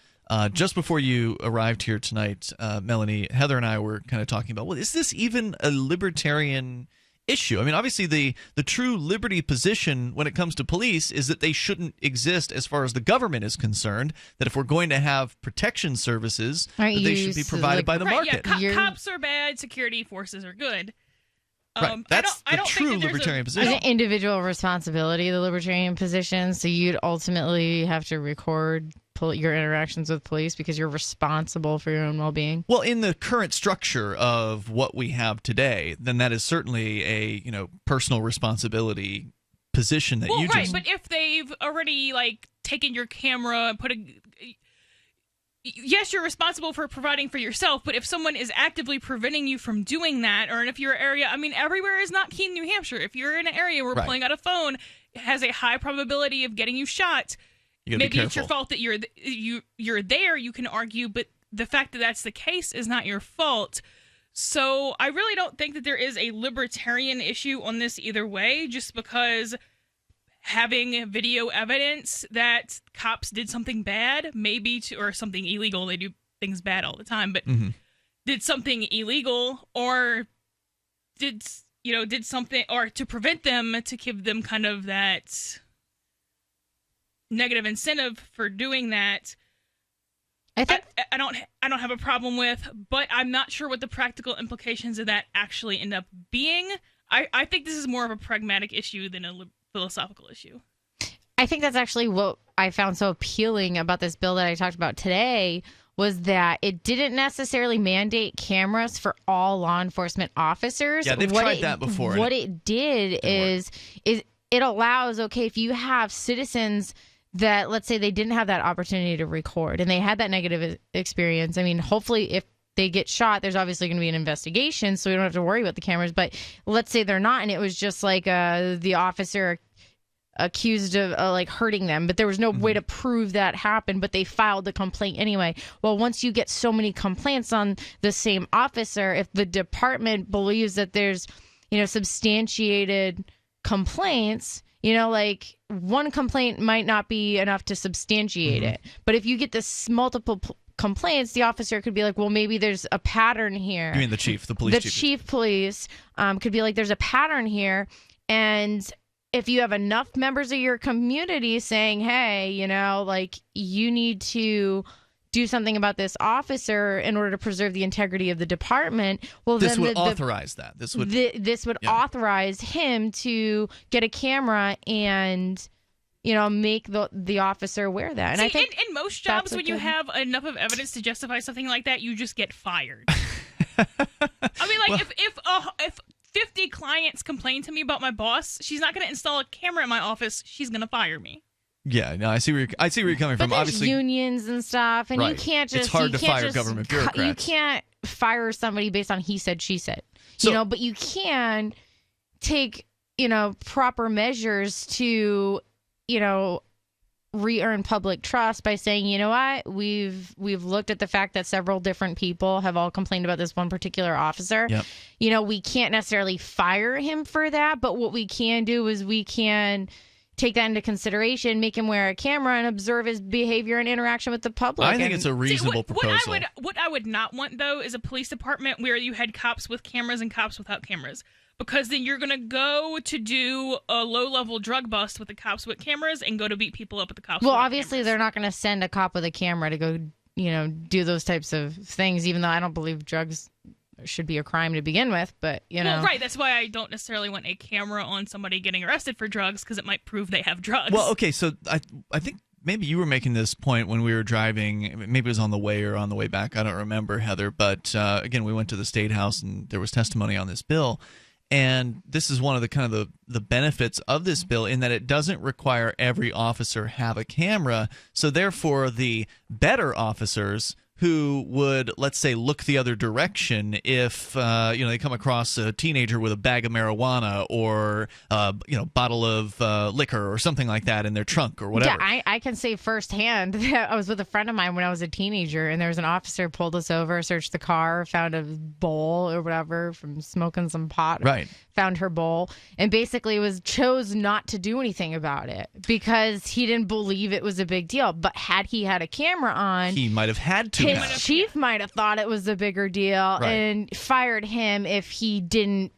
just before you arrived here tonight, Melanie, Heather and I were kind of talking about, well, is this even a libertarian issue? I mean, obviously the true liberty position when it comes to police is that they shouldn't exist as far as the government is concerned, that if we're going to have protection services, that they should be provided by the market. Yeah, cops are bad, security forces are good. Right. That's the true libertarian position. It's an individual responsibility, the libertarian position, so you'd ultimately have to record your interactions with police because you're responsible for your own well-being. Well, in the current structure of what we have today, then that is certainly a personal responsibility position that you just... But if they've already taken your camera and put a... Yes, you're responsible for providing for yourself, but if someone is actively preventing you from doing that, or if your area, everywhere is not Keene, New Hampshire. If you're in an area where pulling out a phone has a high probability of getting you shot, maybe it's your fault that you're there, you can argue, but the fact that that's the case is not your fault. So I really don't think that there is a libertarian issue on this either way, just because having video evidence that cops did something bad, or something illegal, they do things bad all the time, but did something illegal or did something, or to prevent them, to give them kind of that negative incentive for doing that, I don't have a problem with, but I'm not sure what the practical implications of that actually end up being. I think this is more of a pragmatic issue than a philosophical issue. I think that's actually what I found so appealing about this bill that I talked about today, was that it didn't necessarily mandate cameras for all law enforcement officers. Yeah, they've tried that before. What it did is it allows, if you have citizens that, let's say they didn't have that opportunity to record and they had that negative experience. Hopefully if they get shot, there's obviously going to be an investigation, so we don't have to worry about the cameras. But let's say they're not, and it was just the officer accused of hurting them, but there was no way to prove that happened, but they filed the complaint anyway. Well, once you get so many complaints on the same officer, if the department believes that there's, substantiated complaints, one complaint might not be enough to substantiate it. But if you get this multiple complaints, the officer could be like, well, maybe there's a pattern here. You mean the chief, the police chief? The chief police could be like, there's a pattern here, and if you have enough members of your community saying, hey, you need to do something about this officer in order to preserve the integrity of the department, well, this then would authorize that. This would authorize him to get a camera and make the officer wear that. And I think in most jobs, when you have enough of evidence to justify something like that, you just get fired. If 50 clients complain to me about my boss, she's not going to install a camera in my office. She's going to fire me. Yeah, no, I see where you're coming from. But there's obviously, unions and stuff, and you can't just. It's hard to fire government bureaucrats. You can't fire somebody based on he said, she said. But you can take proper measures to re-earn public trust by saying, you know what, we've looked at the fact that several different people have all complained about this one particular officer. Yep. We can't necessarily fire him for that, but what we can do is we can take that into consideration, make him wear a camera, and observe his behavior and interaction with the public. I think it's a reasonable proposal. What I would not want, though, is a police department where you had cops with cameras and cops without cameras. Because then you're going to go to do a low-level drug bust with the cops with cameras and go to beat people up with the cops Well, without obviously, cameras. they're not going to send a cop with a camera to go, do those types of things, even though I don't believe drugs should be a crime to begin with. But, Well, right. That's why I don't necessarily want a camera on somebody getting arrested for drugs, because it might prove they have drugs. Well, okay, so I think maybe you were making this point when we were driving. Maybe it was on the way or on the way back. I don't remember, Heather. But, again, we went to the State House, and there was testimony on this bill. And this is one of the kind of the benefits of this bill in that it doesn't require every officer have a camera. So therefore, the better officers who would, let's say, look the other direction if they come across a teenager with a bag of marijuana or bottle of liquor or something like that in their trunk or whatever. Yeah, I can say firsthand that I was with a friend of mine when I was a teenager, and there was an officer pulled us over, searched the car, found a bowl or whatever from smoking some pot. Right. Found her bowl, and basically chose not to do anything about it because he didn't believe it was a big deal. But had he had a camera on, he might have had to. His chief might have thought it was a bigger deal and fired him if he didn't,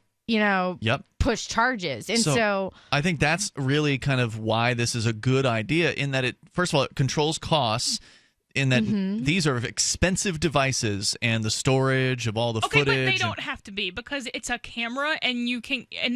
push charges. And so I think that's really kind of why this is a good idea in that it, first of all, it controls costs. In that these are expensive devices and the storage of all the footage. Okay, but they don't have to be because it's a camera and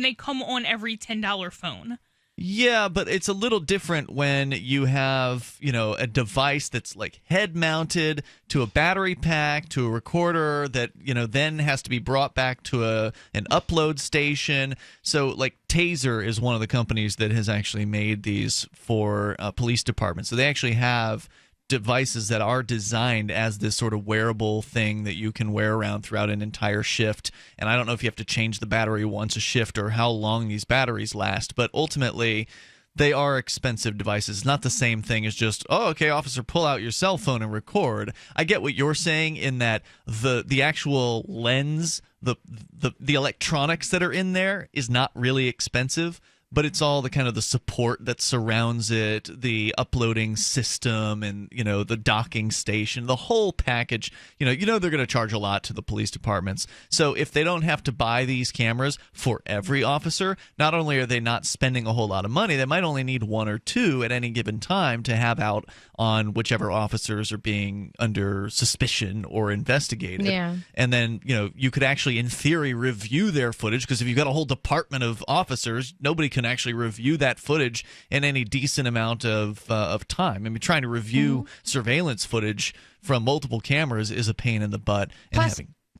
they come on every $10 phone. Yeah, but it's a little different when you have, a device that's like head mounted to a battery pack to a recorder that, then has to be brought back to an upload station. So like Taser is one of the companies that has actually made these for police departments. So they actually have devices that are designed as this sort of wearable thing that you can wear around throughout an entire shift. And I don't know if you have to change the battery once a shift or how long these batteries last, but ultimately they are expensive devices. It's not the same thing as just, okay, officer, pull out your cell phone and record. I get what you're saying in that the actual lens, the electronics that are in there is not really expensive. But it's all the kind of the support that surrounds it, the uploading system and, the docking station, the whole package. They're going to charge a lot to the police departments. So if they don't have to buy these cameras for every officer, not only are they not spending a whole lot of money, they might only need one or two at any given time to have out on whichever officers are being under suspicion or investigated. Yeah. And then, you could actually, in theory, review their footage because if you've got a whole department of officers, nobody can actually review that footage in any decent amount of time. I mean, trying to review surveillance footage from multiple cameras is a pain in the butt.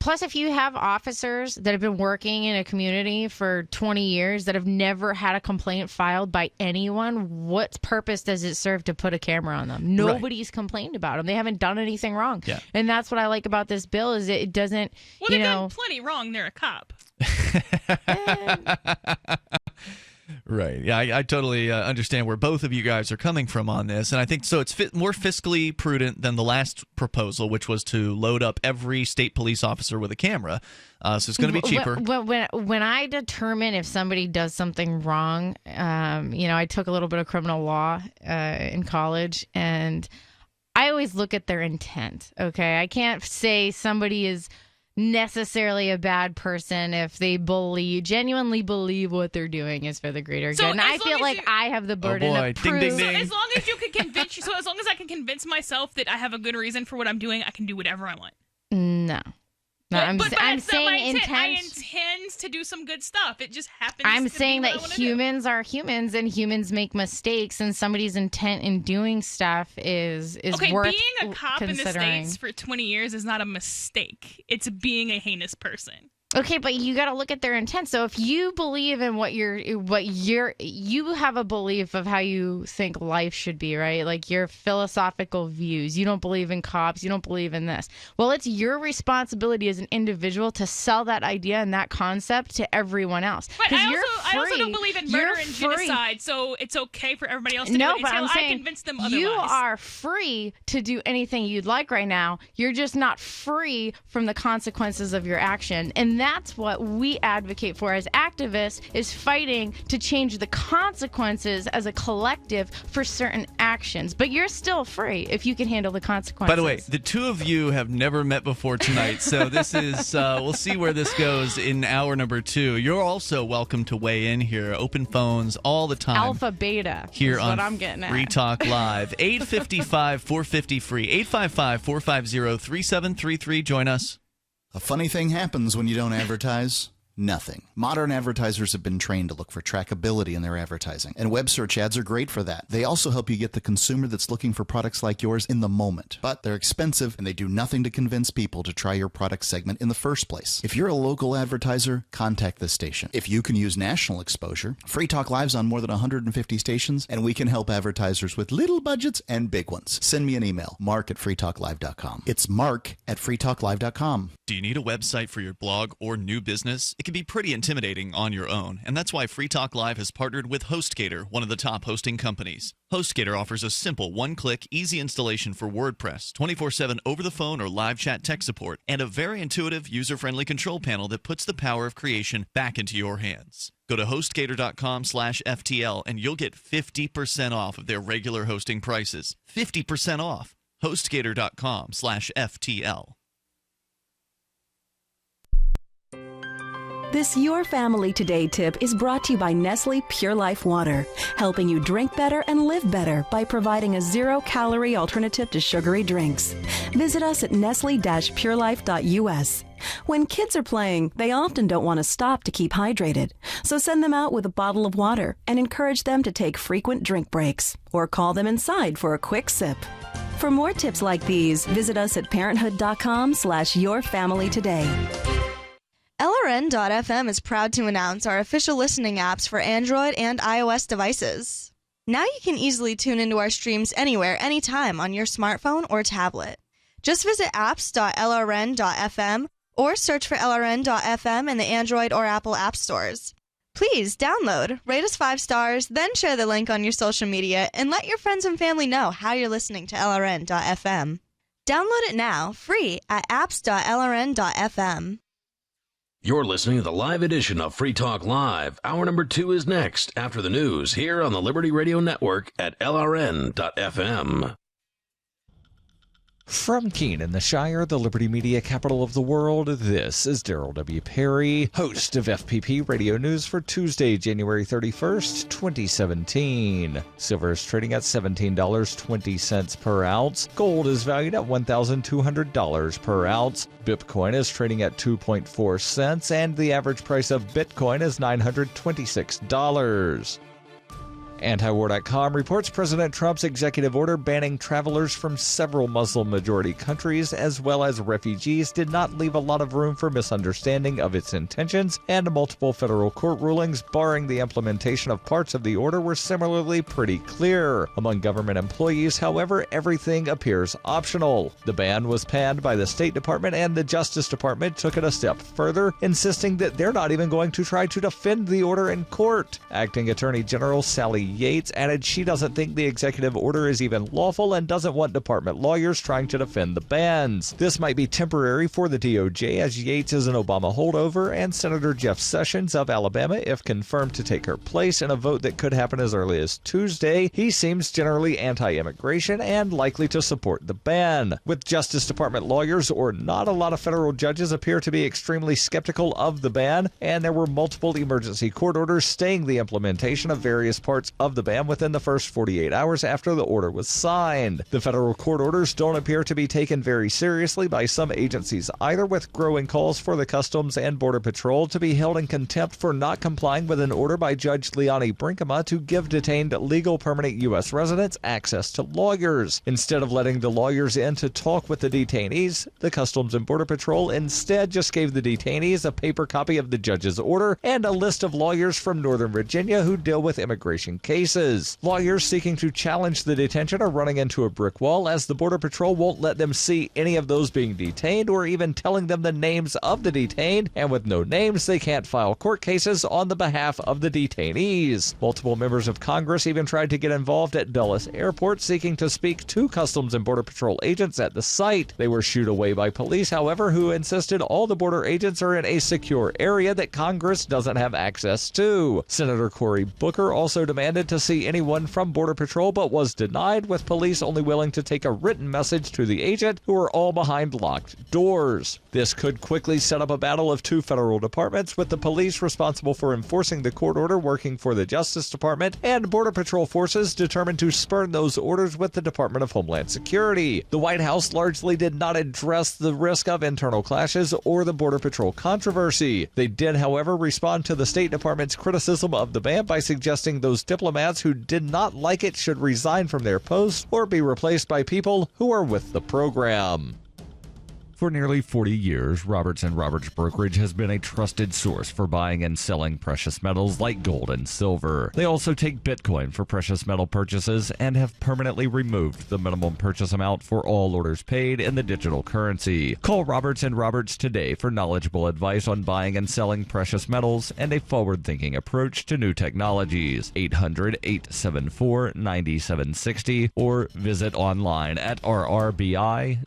Plus, if you have officers that have been working in a community for 20 years that have never had a complaint filed by anyone, what purpose does it serve to put a camera on them? Nobody's complained about them. They haven't done anything wrong. Yeah. And that's what I like about this bill is it doesn't, Well, they've done plenty wrong. They're a cop. Right. Yeah, I totally understand where both of you guys are coming from on this. And I think so it's more fiscally prudent than the last proposal, which was to load up every state police officer with a camera. So it's going to be cheaper. When I determine if somebody does something wrong, I took a little bit of criminal law in college, and I always look at their intent. Okay. I can't say somebody is necessarily a bad person if they genuinely believe what they're doing is for the greater good. And I feel like I have the burden of proof. Ding, ding, ding. So as long as you can convince as long as I can convince myself that I have a good reason for what I'm doing, I can do whatever I want. No. I'm saying intent. I intend to do some good stuff. It just happens. I'm saying that humans are humans, and humans make mistakes, and somebody's intent in doing stuff is worth being a cop in the States for 20 years is not a mistake. It's being a heinous person. Okay, but you got to look at their intent. So if you believe in you have a belief of how you think life should be, right? Like your philosophical views. You don't believe in cops. You don't believe in this. Well, it's your responsibility as an individual to sell that idea and that concept to everyone else. But I also don't believe in murder and genocide, so it's okay for everybody else to do it until I convince them otherwise. You are free to do anything you'd like right now. You're just not free from the consequences of your action. And that's what we advocate for as activists, is fighting to change the consequences as a collective for certain actions. But you're still free if you can handle the consequences. By the way, the two of you have never met before tonight, so this is, we'll see where this goes in hour number 2. You're also welcome to weigh in here. Open phones all the time. Alpha, beta here is on what I'm getting at. Free Talk Live. 855-450-FREE. 855-450-3733. Join us. A funny thing happens when you don't advertise. Nothing. Modern advertisers have been trained to look for trackability in their advertising, and web search ads are great for that. They also help you get the consumer that's looking for products like yours in the moment. But they're expensive, and they do nothing to convince people to try your product segment in the first place. If you're a local advertiser, contact this station. If you can use national exposure, Free Talk Live's on more than 150 stations, and we can help advertisers with little budgets and big ones. Send me an email, mark@freetalklive.com. It's mark@freetalklive.com. Do you need a website for your blog or new business? It can be pretty intimidating on your own, and that's why Free Talk Live has partnered with HostGator, one of the top hosting companies. HostGator offers a simple one-click, easy installation for WordPress, 24/7 over-the-phone or live chat tech support, and a very intuitive, user-friendly control panel that puts the power of creation back into your hands. Go to HostGator.com/FTL, and you'll get 50% off of their regular hosting prices. 50% off. HostGator.com/FTL. This Your Family Today tip is brought to you by Nestle Pure Life Water, helping you drink better and live better by providing a zero-calorie alternative to sugary drinks. Visit us at nestle-purelife.us. When kids are playing, they often don't want to stop to keep hydrated, so send them out with a bottle of water and encourage them to take frequent drink breaks, or call them inside for a quick sip. For more tips like these, visit us at parenthood.com/yourfamilytoday. LRN.FM is proud to announce our official listening apps for Android and iOS devices. Now you can easily tune into our streams anywhere, anytime on your smartphone or tablet. Just visit apps.lrn.fm or search for LRN.FM in the Android or Apple app stores. Please download, rate us 5 stars, then share the link on your social media and let your friends and family know how you're listening to LRN.FM. Download it now, free at apps.lrn.fm. You're listening to the live edition of Free Talk Live. Hour number 2 is next after the news here on the Liberty Radio Network at LRN.FM. From Keene in the Shire, the Liberty Media capital of the world, this is Daryl W. Perry, host of FPP Radio News for Tuesday, January 31st, 2017. Silver is trading at $17.20 per ounce. Gold is valued at $1,200 per ounce. Bitcoin is trading at 2.4 cents, and the average price of Bitcoin is $926. Antiwar.com reports President Trump's executive order banning travelers from several Muslim-majority countries, as well as refugees, did not leave a lot of room for misunderstanding of its intentions, and multiple federal court rulings barring the implementation of parts of the order were similarly pretty clear. Among government employees, however, everything appears optional. The ban was panned by the State Department, and the Justice Department took it a step further, insisting that they're not even going to try to defend the order in court. Acting Attorney General Sally Yates added she doesn't think the executive order is even lawful and doesn't want department lawyers trying to defend the bans. This might be temporary for the DOJ, as Yates is an Obama holdover, and Senator Jeff Sessions of Alabama, if confirmed to take her place in a vote that could happen as early as Tuesday, he seems generally anti-immigration and likely to support the ban. With Justice Department lawyers or not, a lot of federal judges appear to be extremely skeptical of the ban, and there were multiple emergency court orders staying the implementation of various parts of the ban within the first 48 hours after the order was signed. The federal court orders don't appear to be taken very seriously by some agencies either, with growing calls for the Customs and Border Patrol to be held in contempt for not complying with an order by Judge Leonie Brinkema to give detained legal permanent U.S. residents access to lawyers. Instead of letting the lawyers in to talk with the detainees, the Customs and Border Patrol instead just gave the detainees a paper copy of the judge's order and a list of lawyers from Northern Virginia who deal with immigration cases. Lawyers seeking to challenge the detention are running into a brick wall as the Border Patrol won't let them see any of those being detained or even telling them the names of the detained, and with no names, they can't file court cases on the behalf of the detainees. Multiple members of Congress even tried to get involved at Dulles Airport seeking to speak to Customs and Border Patrol agents at the site. They were shooed away by police, however, who insisted all the border agents are in a secure area that Congress doesn't have access to. Senator Cory Booker also demanded to see anyone from Border Patrol but was denied, with police only willing to take a written message to the agent, who are all behind locked doors. This could quickly set up a battle of two federal departments, with the police responsible for enforcing the court order working for the Justice Department, and Border Patrol forces determined to spurn those orders with the Department of Homeland Security. The White House largely did not address the risk of internal clashes or the Border Patrol controversy. They did, however, respond to the State Department's criticism of the ban by suggesting those diplomats who did not like it should resign from their posts or be replaced by people who are with the program. For nearly 40 years, Roberts & Roberts Brokerage has been a trusted source for buying and selling precious metals like gold and silver. They also take Bitcoin for precious metal purchases and have permanently removed the minimum purchase amount for all orders paid in the digital currency. Call Roberts & Roberts today for knowledgeable advice on buying and selling precious metals and a forward-thinking approach to new technologies. 800-874-9760 or visit online at rrbi.co.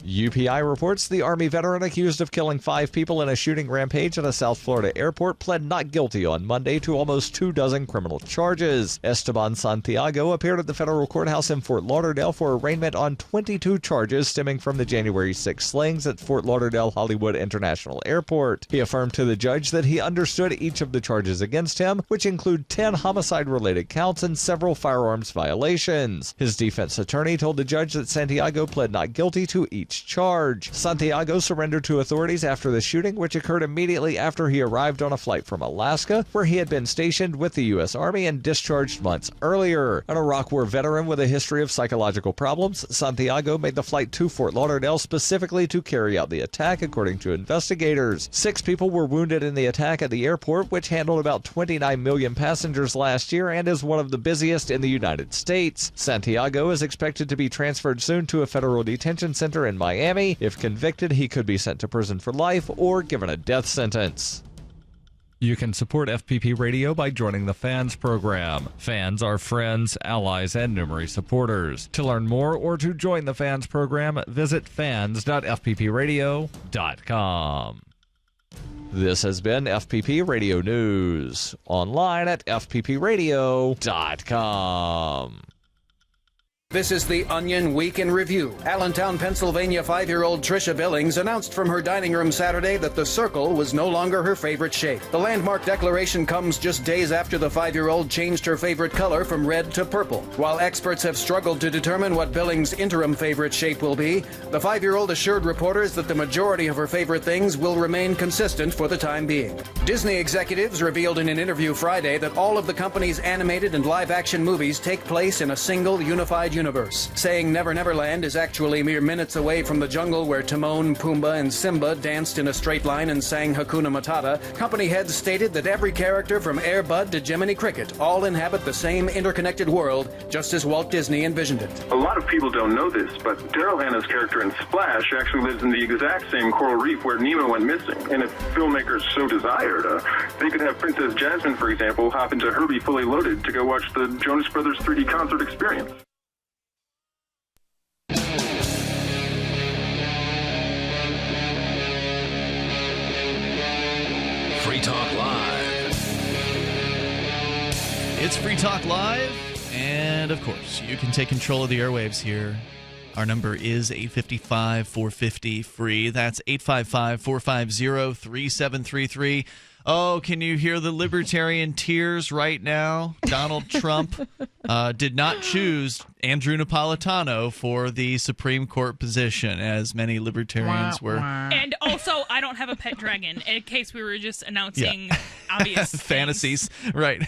UPI reports the Army veteran accused of killing 5 people in a shooting rampage at a South Florida airport pled not guilty on Monday to almost 24 criminal charges. Esteban Santiago appeared at the federal courthouse in Fort Lauderdale for arraignment on 22 charges stemming from the January 6 slings at Fort Lauderdale Hollywood International Airport. He affirmed to the judge that he understood each of the charges against him, which include 10 homicide-related counts and several firearms violations. His defense attorney told the judge that Santiago pled not guilty to each charge. Santiago surrendered to authorities after the shooting, which occurred immediately after he arrived on a flight from Alaska, where he had been stationed with the U.S. Army and discharged months earlier. An Iraq War veteran with a history of psychological problems, Santiago made the flight to Fort Lauderdale specifically to carry out the attack, according to investigators. 6 people were wounded in the attack at the airport, which handled about 29 million passengers last year and is one of the busiest in the United States. Santiago is expected to be transferred soon to a federal detention center in Miami. If convicted, he could be sent to prison for life or given a death sentence. You can support FPP Radio by joining the FANS program. FANS are friends, allies, and Numeri supporters. To learn more or to join the FANS program, visit fans.fppradio.com. This has been FPP Radio News, online at fppradio.com. This is the Onion Week in Review. Allentown, Pennsylvania 5-year-old Trisha Billings announced from her dining room Saturday that the circle was no longer her favorite shape. The landmark declaration comes just days after the 5-year-old changed her favorite color from red to purple. While experts have struggled to determine what Billings' interim favorite shape will be, the 5-year-old assured reporters that the majority of her favorite things will remain consistent for the time being. Disney executives revealed in an interview Friday that all of the company's animated and live-action movies take place in a single unified universe, saying Never Never Land is actually mere minutes away from the jungle where Timon, Pumbaa, and Simba danced in a straight line and sang Hakuna Matata. Company heads stated that every character from Air Bud to Jiminy Cricket all inhabit the same interconnected world, just as Walt Disney envisioned it. A lot of people don't know this, but Daryl Hannah's character in Splash actually lives in the exact same coral reef where Nemo went missing. And if filmmakers so desired, they could have Princess Jasmine, for example, hop into Herbie Fully Loaded to go watch the Jonas Brothers 3D concert experience. Free Talk Live. It's Free Talk Live, and of course, you can take control of the airwaves here. Our number is 855-450-FREE. That's 855-450-3733. Oh, can you hear the libertarian tears right now? Donald Trump did not choose Andrew Napolitano for the Supreme Court position, as many libertarians were. And also, I don't have a pet dragon, in case we were just announcing obvious fantasies. Right.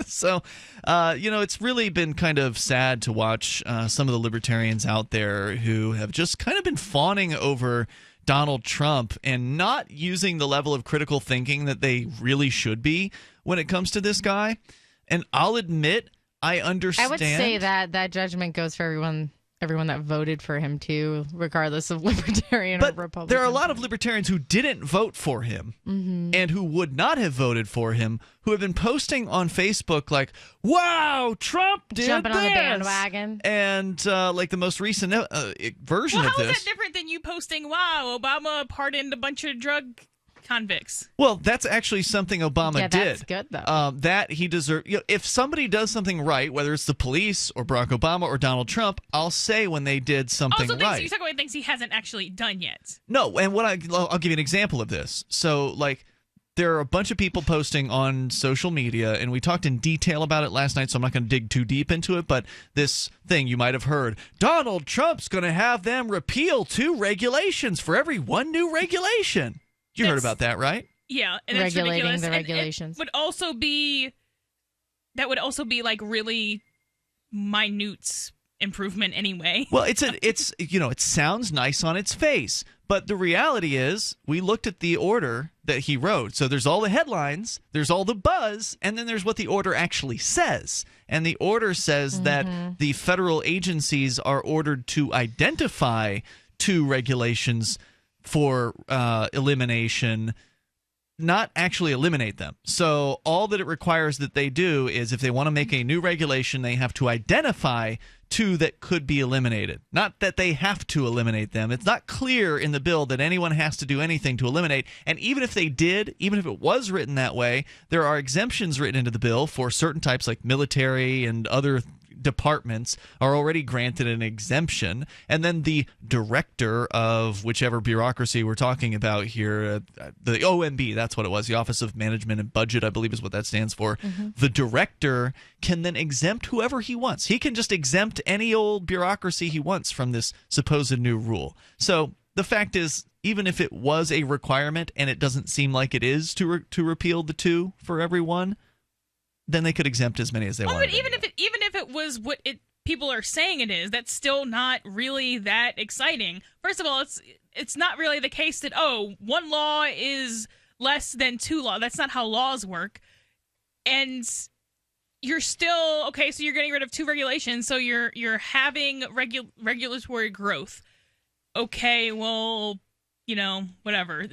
So, it's really been kind of sad to watch some of the libertarians out there who have just kind of been fawning over Donald Trump and not using the level of critical thinking that they really should be when it comes to this guy. And I'll admit, I understand. I would say that judgment goes for everyone that voted for him too, regardless of Libertarian or Republican. There are a lot of Libertarians who didn't vote for him and who would not have voted for him, who have been posting on Facebook like, wow, Trump did jumping this! on the bandwagon. And like the most recent version of how this. is that different than you posting, wow, Obama pardoned a bunch of drug convicts? Well, that's actually something Obama did. That's good, though. That he deserved. If somebody does something right, whether it's the police or Barack Obama or Donald Trump, I'll say when they did something right. You talk about things he hasn't actually done yet. No, and I'll give you an example of this. So, like, there are a bunch of people posting on social media, and we talked in detail about it last night, so I'm not going to dig too deep into it, but this thing you might have heard, Donald Trump's going to have them repeal 2 regulations for every 1 new regulation. You heard about that, right? Yeah, and that's regulating ridiculous. the regulations. That would also be like really minute improvement anyway. Well, it sounds nice on its face, but the reality is we looked at the order that he wrote. So there's all the headlines, there's all the buzz, and then there's what the order actually says. And the order says that the federal agencies are ordered to identify 2 regulations for elimination, not actually eliminate them. So all that it requires that they do is if they want to make a new regulation, they have to identify 2 that could be eliminated. Not that they have to eliminate them. It's not clear in the bill that anyone has to do anything to eliminate. And even if they did, even if it was written that way, there are exemptions written into the bill for certain types like military and other departments are already granted an exemption, and then the director of whichever bureaucracy we're talking about here, the OMB, that's what it was, the Office of Management and Budget, I believe is what that stands for. The director can then exempt whoever he wants. He can just exempt any old bureaucracy he wants from this supposed new rule. So the fact is, even if it was a requirement, and it doesn't seem like it is to repeal the 2 for everyone, then they could exempt as many as they want. But even if it was what people are saying it is, that's still not really that exciting. First of all, it's not really the case that 1 law is less than 2 laws. That's not how laws work. And you're still so you're getting rid of 2 regulations, so you're having regulatory growth. Okay, well, whatever.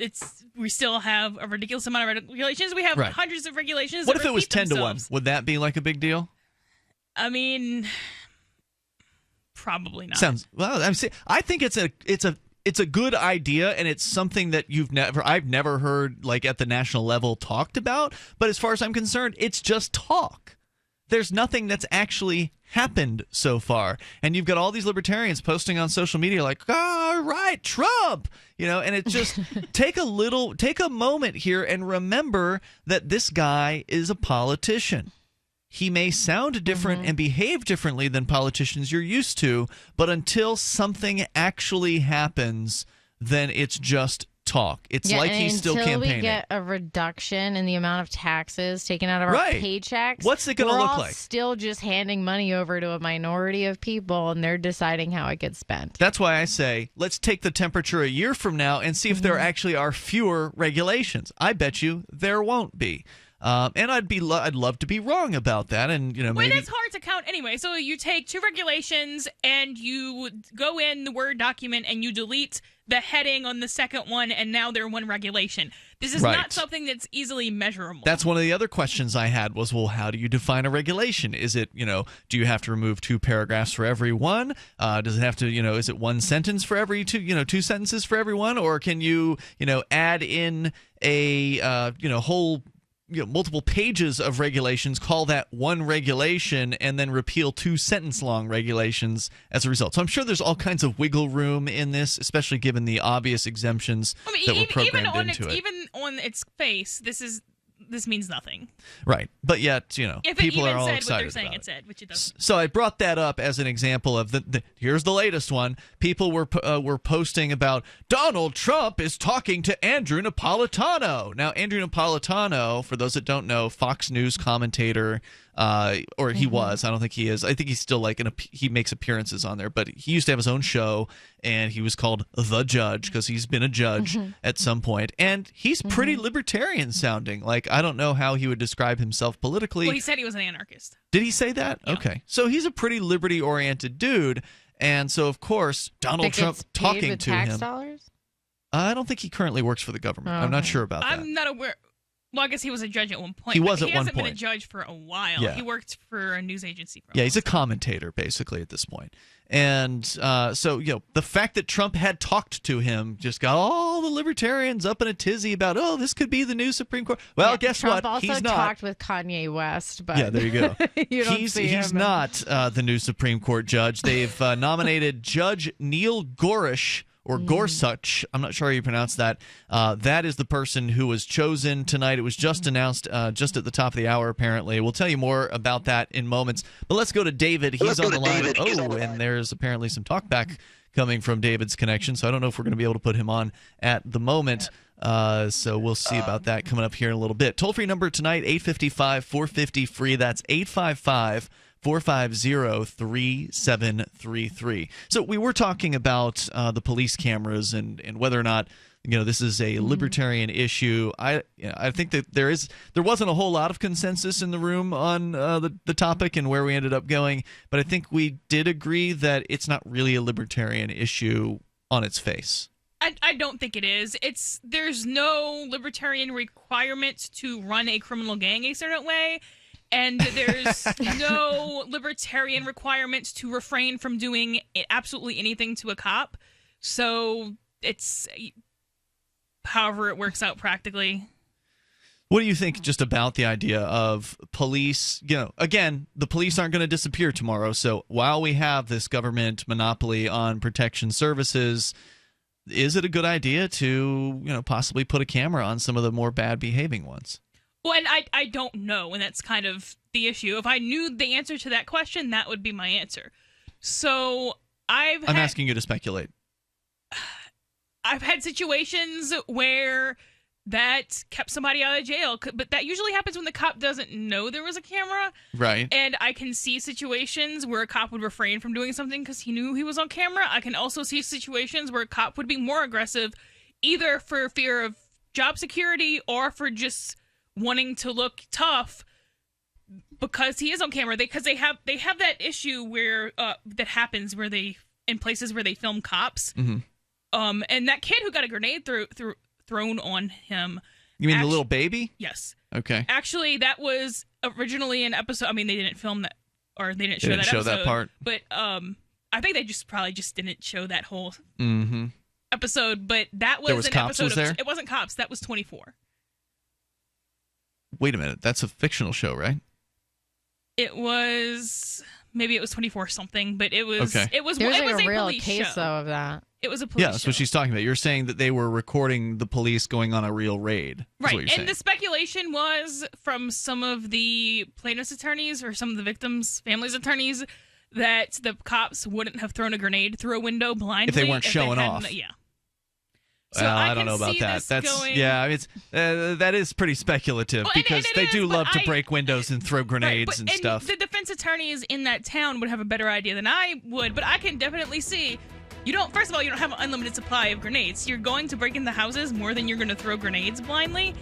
We still have a ridiculous amount of regulations. We have hundreds of regulations. What if it was 10 to 1? Would that be like a big deal? I mean, probably not. I think it's a good idea, and it's something that I've never heard like at the national level talked about. But as far as I'm concerned, it's just talk. There's nothing that's actually happened so far. And you've got all these libertarians posting on social media like, all right, Trump, and it's just take a moment here and remember that this guy is a politician. He may sound different and behave differently than politicians you're used to, but until something actually happens, then it's just talk. It's like he's still campaigning. Until we get a reduction in the amount of taxes taken out of our paychecks, what's it going to look like? Still just handing money over to a minority of people, and they're deciding how it gets spent. That's why I say let's take the temperature a year from now and see if there actually are fewer regulations. I bet you there won't be. And I'd love to be wrong about that, and maybe. Well, that's hard to count anyway. So you take 2 regulations and you go in the Word document and you delete the heading on the second one, and now they're 1 regulation. This is not something that's easily measurable. That's one of the other questions I had was, well, how do you define a regulation? Is it, do you have to remove 2 paragraphs for every one? Does it have to, is it 1 sentence for every 2, 2 sentences for every one? Or can you, add in a, whole multiple pages of regulations, call that 1 regulation, and then repeal 2 sentence-long regulations as a result. So I'm sure there's all kinds of wiggle room in this, especially given the obvious exemptions that were programmed into it. Even on its face, this means nothing. Right. But yet, people are all excited if it even said what they're saying about it said, which it doesn't. So I brought that up as an example of here's the latest one. People were posting about Donald Trump is talking to Andrew Napolitano. Now, Andrew Napolitano, for those that don't know, Fox News commentator, or he was. I don't think he is. I think he's still like he makes appearances on there, but he used to have his own show, and he was called The Judge because he's been a judge at some point, and he's pretty libertarian sounding. Like, I don't know how he would describe himself politically. Well, he said he was an anarchist. Did he say that? Yeah. Okay, so he's a pretty liberty-oriented dude, and so of course Donald Trump talking with to tax him. dollars? I don't think he currently works for the government. I'm not sure about that. I'm not aware. Well, I guess he was a judge at one point. He was but at one He hasn't been a point. judge for a while. Yeah. He worked for a news agency. Yeah, he's a commentator basically at this point. And so, the fact that Trump had talked to him just got all the libertarians up in a tizzy about, this could be the new Supreme Court. Well, guess Trump what? also He's not. talked with Kanye West, but Yeah, there you go. you don't he's see him. not the new Supreme Court judge. They've nominated Judge Neil Gorsuch. Or Gorsuch, I'm not sure how you pronounce that. That is the person who was chosen tonight. It was just announced just at the top of the hour, apparently. We'll tell you more about that in moments. But let's go to David. He's on the line. And there's apparently some talkback coming from David's connection, so I don't know if we're going to be able to put him on at the moment. So we'll see about that coming up here in a little bit. Toll-free number tonight, 855-450-FREE. That's 855 450-3733. So we were talking about the police cameras and whether or not this is a libertarian issue. I think that there wasn't a whole lot of consensus in the room on the topic and where we ended up going, but I think we did agree that it's not really a libertarian issue on its face. I don't think it is. There's no libertarian requirement to run a criminal gang a certain way. And there's no libertarian requirements to refrain from doing absolutely anything to a cop. So it's however it works out practically. What do you think just about the idea of police? Again, the police aren't going to disappear tomorrow. So while we have this government monopoly on protection services, is it a good idea to, possibly put a camera on some of the more bad behaving ones? Well, and I don't know, and that's kind of the issue. If I knew the answer to that question, that would be my answer. So I'm asking you to speculate. I've had situations where that kept somebody out of jail, but that usually happens when the cop doesn't know there was a camera. Right. And I can see situations where a cop would refrain from doing something because he knew he was on camera. I can also see situations where a cop would be more aggressive, either for fear of job security or for just wanting to look tough because he is on camera. Because they have that issue where that happens where in places where they film cops. Mm-hmm. And that kid who got a grenade thrown on him. You mean the little baby? Yes. Okay. Actually, that was originally an episode. I mean, they didn't film that, or they didn't show that episode. That part. But I think they probably didn't show that whole episode. But that was an cops, episode. Was there? It wasn't cops. That was 24. Wait a minute. That's a fictional show, right? It was. Maybe it was 24 something, but it was. Okay. It was. There's it was a real police case show. though of that. It was a police. Yeah, that's what she's talking about. You're saying that they were recording the police going on a real raid. That's what you're saying. And the speculation was from some of the plaintiffs' attorneys or some of the victims' families' attorneys that the cops wouldn't have thrown a grenade through a window blindly if they weren't showing off. Yeah. So I don't know about that. That is pretty speculative because they do love to break windows and throw grenades and stuff. The defense attorneys in that town would have a better idea than I would, but I can definitely see. First of all, you don't have an unlimited supply of grenades. You're going to break into houses more than you're going to throw grenades blindly.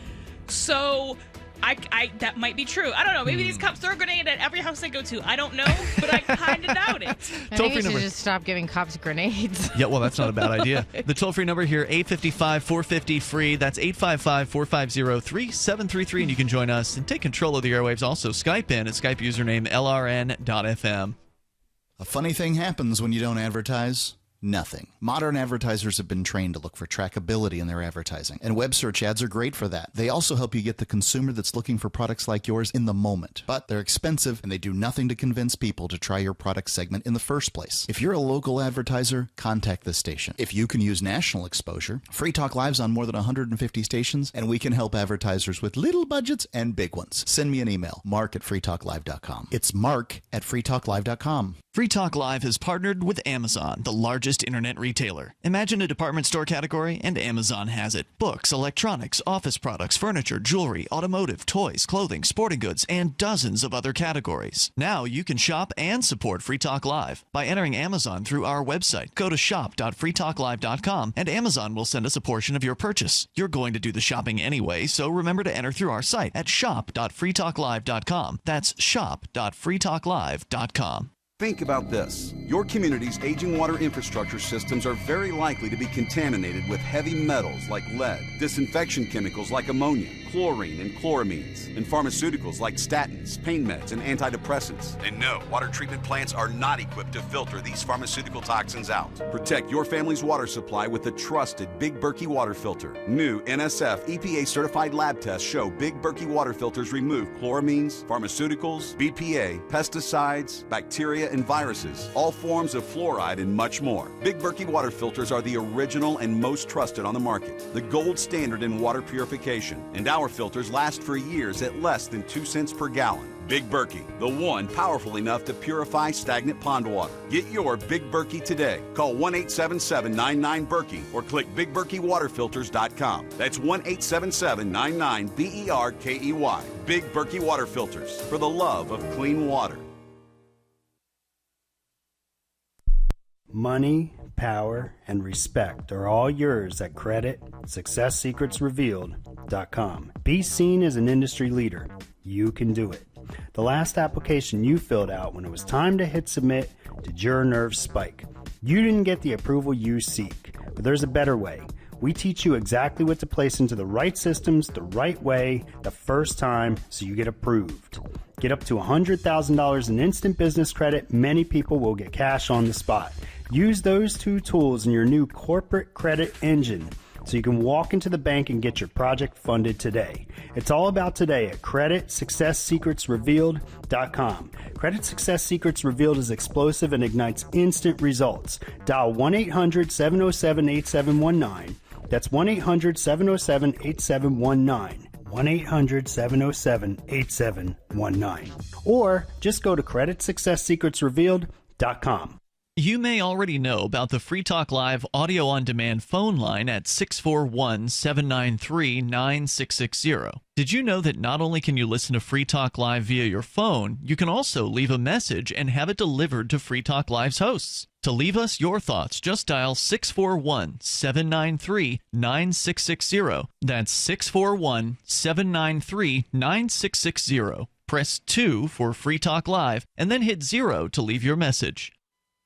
So that might be true. I don't know. Maybe these cops throw a grenade at every house they go to. I don't know, but I kind of doubt it. I think you should just stop giving cops grenades. Yeah, well, that's not a bad idea. The toll-free number here, 855-450-FREE. That's 855-450-3733, and you can join us and take control of the airwaves. Also, Skype in at Skype username LRN.FM. A funny thing happens when you don't advertise. Nothing. Modern advertisers have been trained to look for trackability in their advertising, and web search ads are great for that. They also help you get the consumer that's looking for products like yours in the moment. But they're expensive, and they do nothing to convince people to try your product segment in the first place. If you're a local advertiser, contact this station. If you can use national exposure, Free Talk Live's on more than 150 stations, and we can help advertisers with little budgets and big ones. Send me an email, mark@freetalklive.com. It's mark@freetalklive.com. Free Talk Live has partnered with Amazon, the largest largest internet retailer. Imagine a department store category, and Amazon has it. Books, electronics, office products, furniture, jewelry, automotive, toys, clothing, sporting goods, and dozens of other categories. Now you can shop and support Free Talk Live by entering Amazon through our website. Go to shop.freetalklive.com, and Amazon will send us a portion of your purchase. You're going to do the shopping anyway, so remember to enter through our site at shop.freetalklive.com. That's shop.freetalklive.com. Think about this. Your community's aging water infrastructure systems are very likely to be contaminated with heavy metals like lead, disinfection chemicals like ammonia, chlorine, and chloramines, and pharmaceuticals like statins, pain meds, and antidepressants. And no, water treatment plants are not equipped to filter these pharmaceutical toxins out. Protect your family's water supply with the trusted Big Berkey water filter. New NSF EPA certified lab tests show Big Berkey water filters remove chloramines, pharmaceuticals, BPA, pesticides, bacteria, and viruses, all forms of fluoride, and much more. Big Berkey water filters are the original and most trusted on the market, the gold standard in water purification, and our filters last for years at less than 2 cents per gallon. Big Berkey, the one powerful enough to purify stagnant pond water. Get your Big Berkey today. Call 1-877-99-BERKEY or click BigBerkeyWaterFilters.com. That's 1-877-99-BERKEY. Big Berkey Water Filters, for the love of clean water. Money, power, and respect are all yours at CreditSuccessSecretsRevealed.com. Be seen as an industry leader. You can do it. The last application you filled out when it was time to hit submit, did your nerves spike? You didn't get the approval you seek, but there's a better way. We teach you exactly what to place into the right systems the right way the first time so you get approved. Get up to $100,000 in instant business credit. Many people will get cash on the spot. Use those two tools in your new corporate credit engine so you can walk into the bank and get your project funded today. It's all about today at CreditSuccessSecretsRevealed.com. Credit Success Secrets Revealed is explosive and ignites instant results. Dial 1-800-707-8719. That's 1-800-707-8719. 1-800-707-8719. Or just go to CreditSuccessSecretsRevealed.com. You may already know about the Free Talk Live audio-on-demand phone line at 641-793-9660. Did you know that not only can you listen to Free Talk Live via your phone, you can also leave a message and have it delivered to Free Talk Live's hosts? To leave us your thoughts, just dial 641-793-9660. That's 641-793-9660. Press 2 for Free Talk Live, and then hit 0 to leave your message.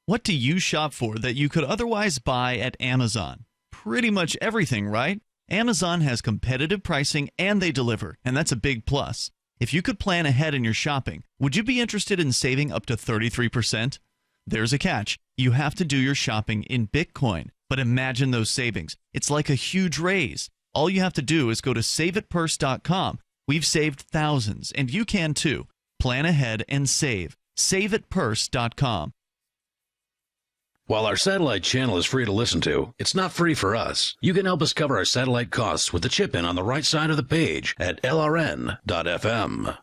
What do you shop for that you could otherwise buy at Amazon? Pretty much everything, right? Amazon has competitive pricing and they deliver, and that's a big plus. If you could plan ahead in your shopping, would you be interested in saving up to 33%? There's a catch. You have to do your shopping in Bitcoin. But imagine those savings. It's like a huge raise. All you have to do is go to SaveItPurse.com. We've saved thousands, and you can too. Plan ahead and save. SaveItPurse.com. While our satellite channel is free to listen to, it's not free for us. You can help us cover our satellite costs with the chip-in on the right side of the page at LRN.FM.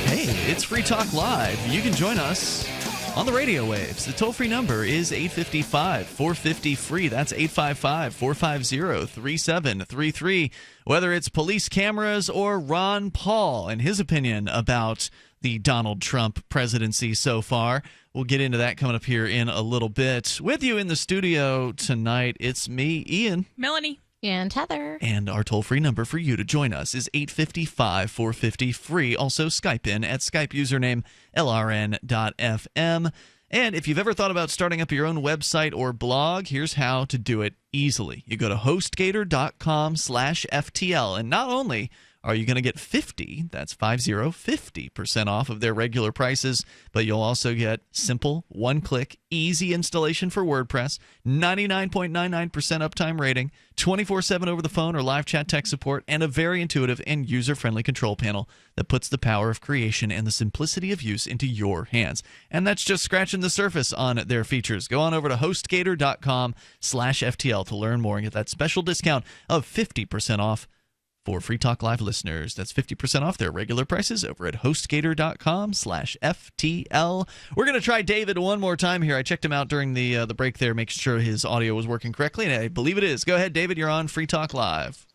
Hey, it's Free Talk Live. You can join us on the radio waves. The toll-free number is 855-450-FREE. That's 855-450-3733. Whether it's police cameras or Ron Paul and his opinion about the Donald Trump presidency so far. We'll get into that coming up here in a little bit. With you in the studio tonight, it's me, Ian. Melanie. And Heather. And our toll-free number for you to join us is 855-450-FREE. Also, Skype in at Skype username LRN.FM. And if you've ever thought about starting up your own website or blog, here's how to do it easily. You go to HostGator.com/FTL. And not only are you going to get 50% off of their regular prices, but you'll also get simple, one-click, easy installation for WordPress, 99.99% uptime rating, 24/7 over the phone or live chat tech support, and a very intuitive and user-friendly control panel that puts the power of creation and the simplicity of use into your hands. And that's just scratching the surface on their features. Go on over to HostGator.com/FTL to learn more and get that special discount of 50% off for Free Talk Live listeners. That's 50% off their regular prices over at HostGator.com/FTL. We're going to try David one more time here. I checked him out during the break there, making sure his audio was working correctly, and I believe it is. Go ahead, David. You're on Free Talk Live.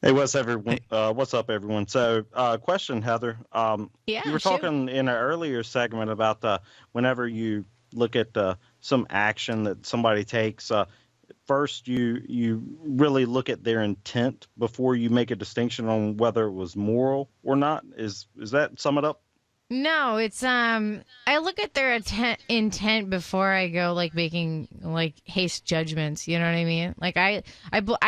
Hey, what's everyone? What's up, everyone? So, question, Heather. You were talking in an earlier segment about whenever you look at some action that somebody takes, first you really look at their intent before you make a distinction on whether it was moral or not. Is that sum it up? No, it's I look at their intent before I go making haste judgments. You know what I mean? I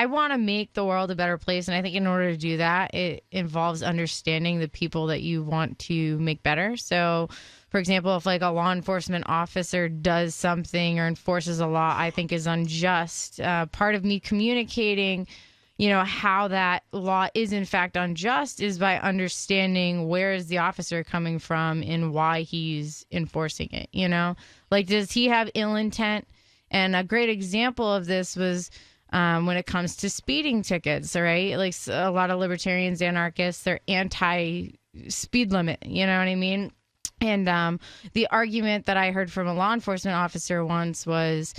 want to make the world a better place, and I think in order to do that, it involves understanding the people that you want to make better. So, for example, if a law enforcement officer does something or enforces a law I think is unjust, part of me communicating how that law is in fact unjust is by understanding where is the officer coming from and why he's enforcing it. Does he have ill intent? And a great example of this was when it comes to speeding tickets, right? A lot of libertarians, anarchists, they're anti-speed limit, you know what I mean? And the argument that I heard from a law enforcement officer once was,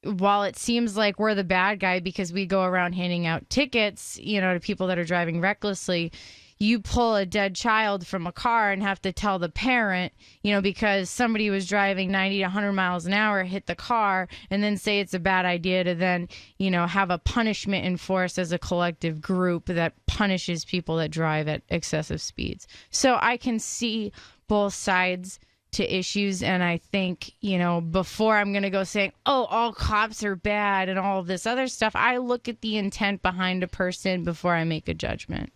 while it seems like we're the bad guy because we go around handing out tickets, to people that are driving recklessly, you pull a dead child from a car and have to tell the parent, because somebody was driving 90 to 100 miles an hour, hit the car, and then say it's a bad idea to then, have a punishment enforced as a collective group that punishes people that drive at excessive speeds. So I can see both sides to issues, and I think, before I'm going to go saying, oh, all cops are bad and all of this other stuff, I look at the intent behind a person before I make a judgment.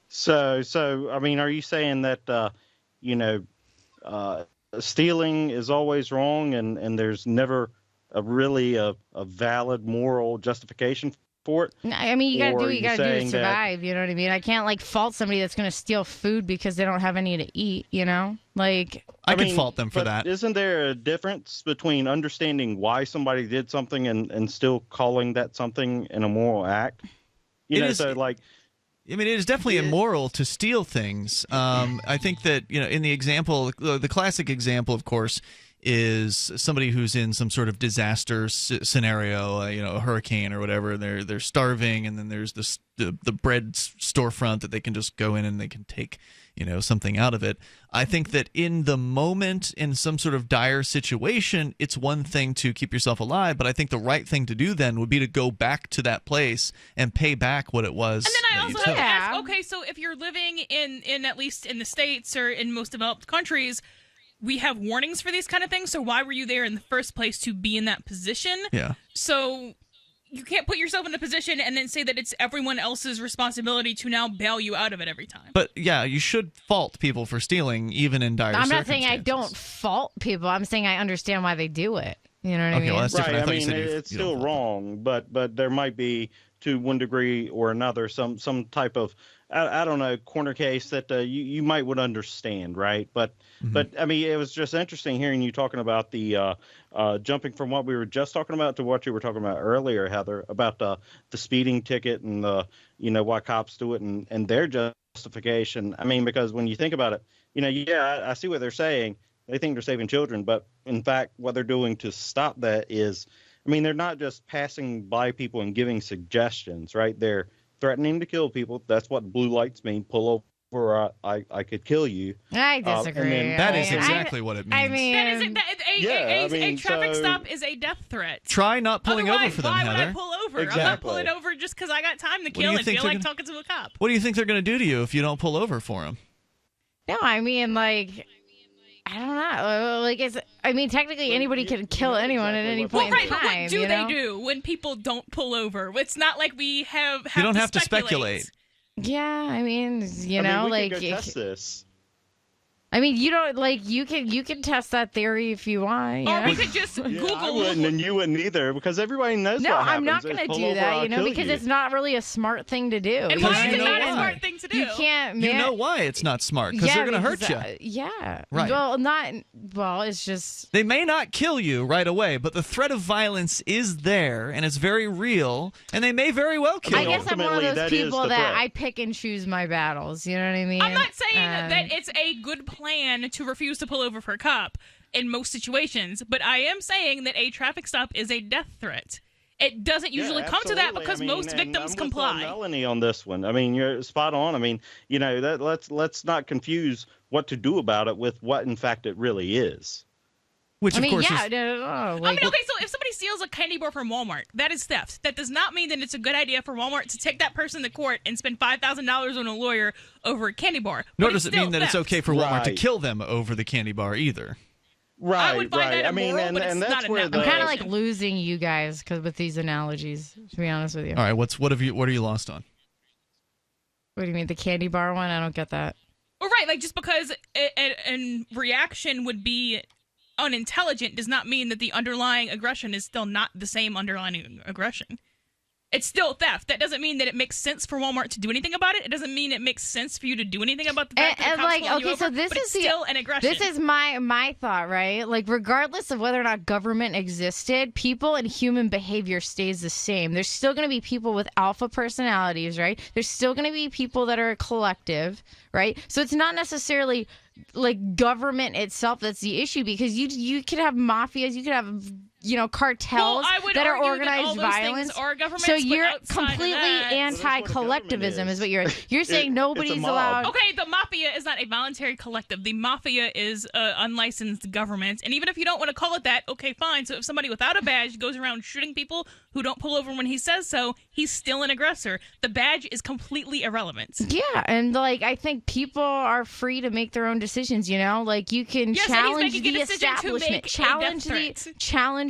So I mean, are you saying that, stealing is always wrong and there's never a valid moral justification for it? I mean, you got to do what you got to do to survive. You know what I mean? I can't fault somebody that's going to steal food because they don't have any to eat, I can fault them for that. Isn't there a difference between understanding why somebody did something and still calling that something an immoral act? It is definitely immoral to steal things. I think that, in the example, the classic example, of course, is somebody who's in some sort of disaster scenario, a hurricane or whatever. They're starving, and then there's the bread storefront that they can just go in and they can take something out of it. I think that in the moment, in some sort of dire situation, it's one thing to keep yourself alive, but I think the right thing to do then would be to go back to that place and pay back what it was. And then I also have to ask, okay, so if you're living in at least in the States or in most developed countries, we have warnings for these kind of things, so why were you there in the first place to be in that position? Yeah. So you can't put yourself in a position and then say that it's everyone else's responsibility to now bail you out of it every time. But yeah, you should fault people for stealing, even in dire circumstances. I'm not saying I don't fault people. I'm saying I understand why they do it. You know what I mean? Well, that's different. Right. I mean, it's still wrong, but there might be, to one degree or another, some type of, I don't know, corner case that you might would understand, right? But I mean, it was just interesting hearing you talking about the jumping from what we were just talking about to what you were talking about earlier, Heather, about the speeding ticket and why cops do it and their justification. I mean, because when you think about it, I see what they're saying. They think they're saving children, but in fact, what they're doing to stop that is, I mean, they're not just passing by people and giving suggestions, right? They're threatening to kill people. That's what blue lights mean. Pull over, I could kill you. I disagree. That is exactly what it means. I mean, a traffic stop is a death threat. Try not pulling over for them, why Heather. would I pull over? Exactly. I'm not pulling over just because I got time to kill and feel like talking to a cop. What do you think they're going to do to you if you don't pull over for them? No, I mean, I don't know. Technically anybody can kill anyone at any point in time. But what do they do when people don't pull over? It's not like we have you don't have to speculate. Yeah, I mean, we can go test this. I mean, you don't you can test that theory if you want. Or we could just Google. I wouldn't, and you wouldn't either, because everybody knows. No, what happens. I'm not going to do that. Because it's not really a smart thing to do. And why is it not a smart thing to do? You can't. You know why it's not smart? Because they're going to hurt you. Yeah. Right. Well, it's just they may not kill you right away, but the threat of violence is there, and it's very real, and they may very well kill you. I guess I'm one of those people that I pick and choose my battles. You know what I mean? I'm not saying that it's a good plan to refuse to pull over for a cop in most situations, but I am saying that a traffic stop is a death threat. It doesn't usually come to that because most victims comply. With Melanie on this one. I mean, you're spot on. I mean, let's not confuse what to do about it with what in fact it really is. Which I mean, of course yeah, is... okay, so if somebody steals a candy bar from Walmart, that is theft. That does not mean that it's a good idea for Walmart to take that person to court and spend $5,000 on a lawyer over a candy bar. Nor does it mean that theft. it's okay for Walmart to kill them over the candy bar either. Right, I would find that immoral, but it's that's not where I'm kind of like losing you guys with these analogies. To be honest with you. All right, what are you lost on? What do you mean, the candy bar one? I don't get that. Well, right, just because a reaction would be unintelligent does not mean that the underlying aggression is still not the same underlying aggression. It's still theft. That doesn't mean that it makes sense for Walmart to do anything about it. It doesn't mean it makes sense for you to do anything about the fact that the cops pulling you over, so this but is it's still an aggression. This is my thought, right? Regardless of whether or not government existed, people and human behavior stays the same. There's still going to be people with alpha personalities, right? There's still going to be people that are collective, right? So it's not necessarily government itself that's the issue, because you could have mafias, you could have cartels that are organized violence. So you're completely anti-collectivism, is what you're saying. Nobody's allowed. Okay, the mafia is not a voluntary collective. The mafia is unlicensed government, and even if you don't want to call it that, okay, fine. So if somebody without a badge goes around shooting people who don't pull over when he says so, he's still an aggressor. The badge is completely irrelevant. Yeah, and I think people are free to make their own decisions. You can challenge the establishment, challenge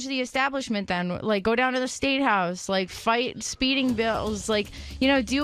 the establishment. Then go down to the state house, fight speeding bills, do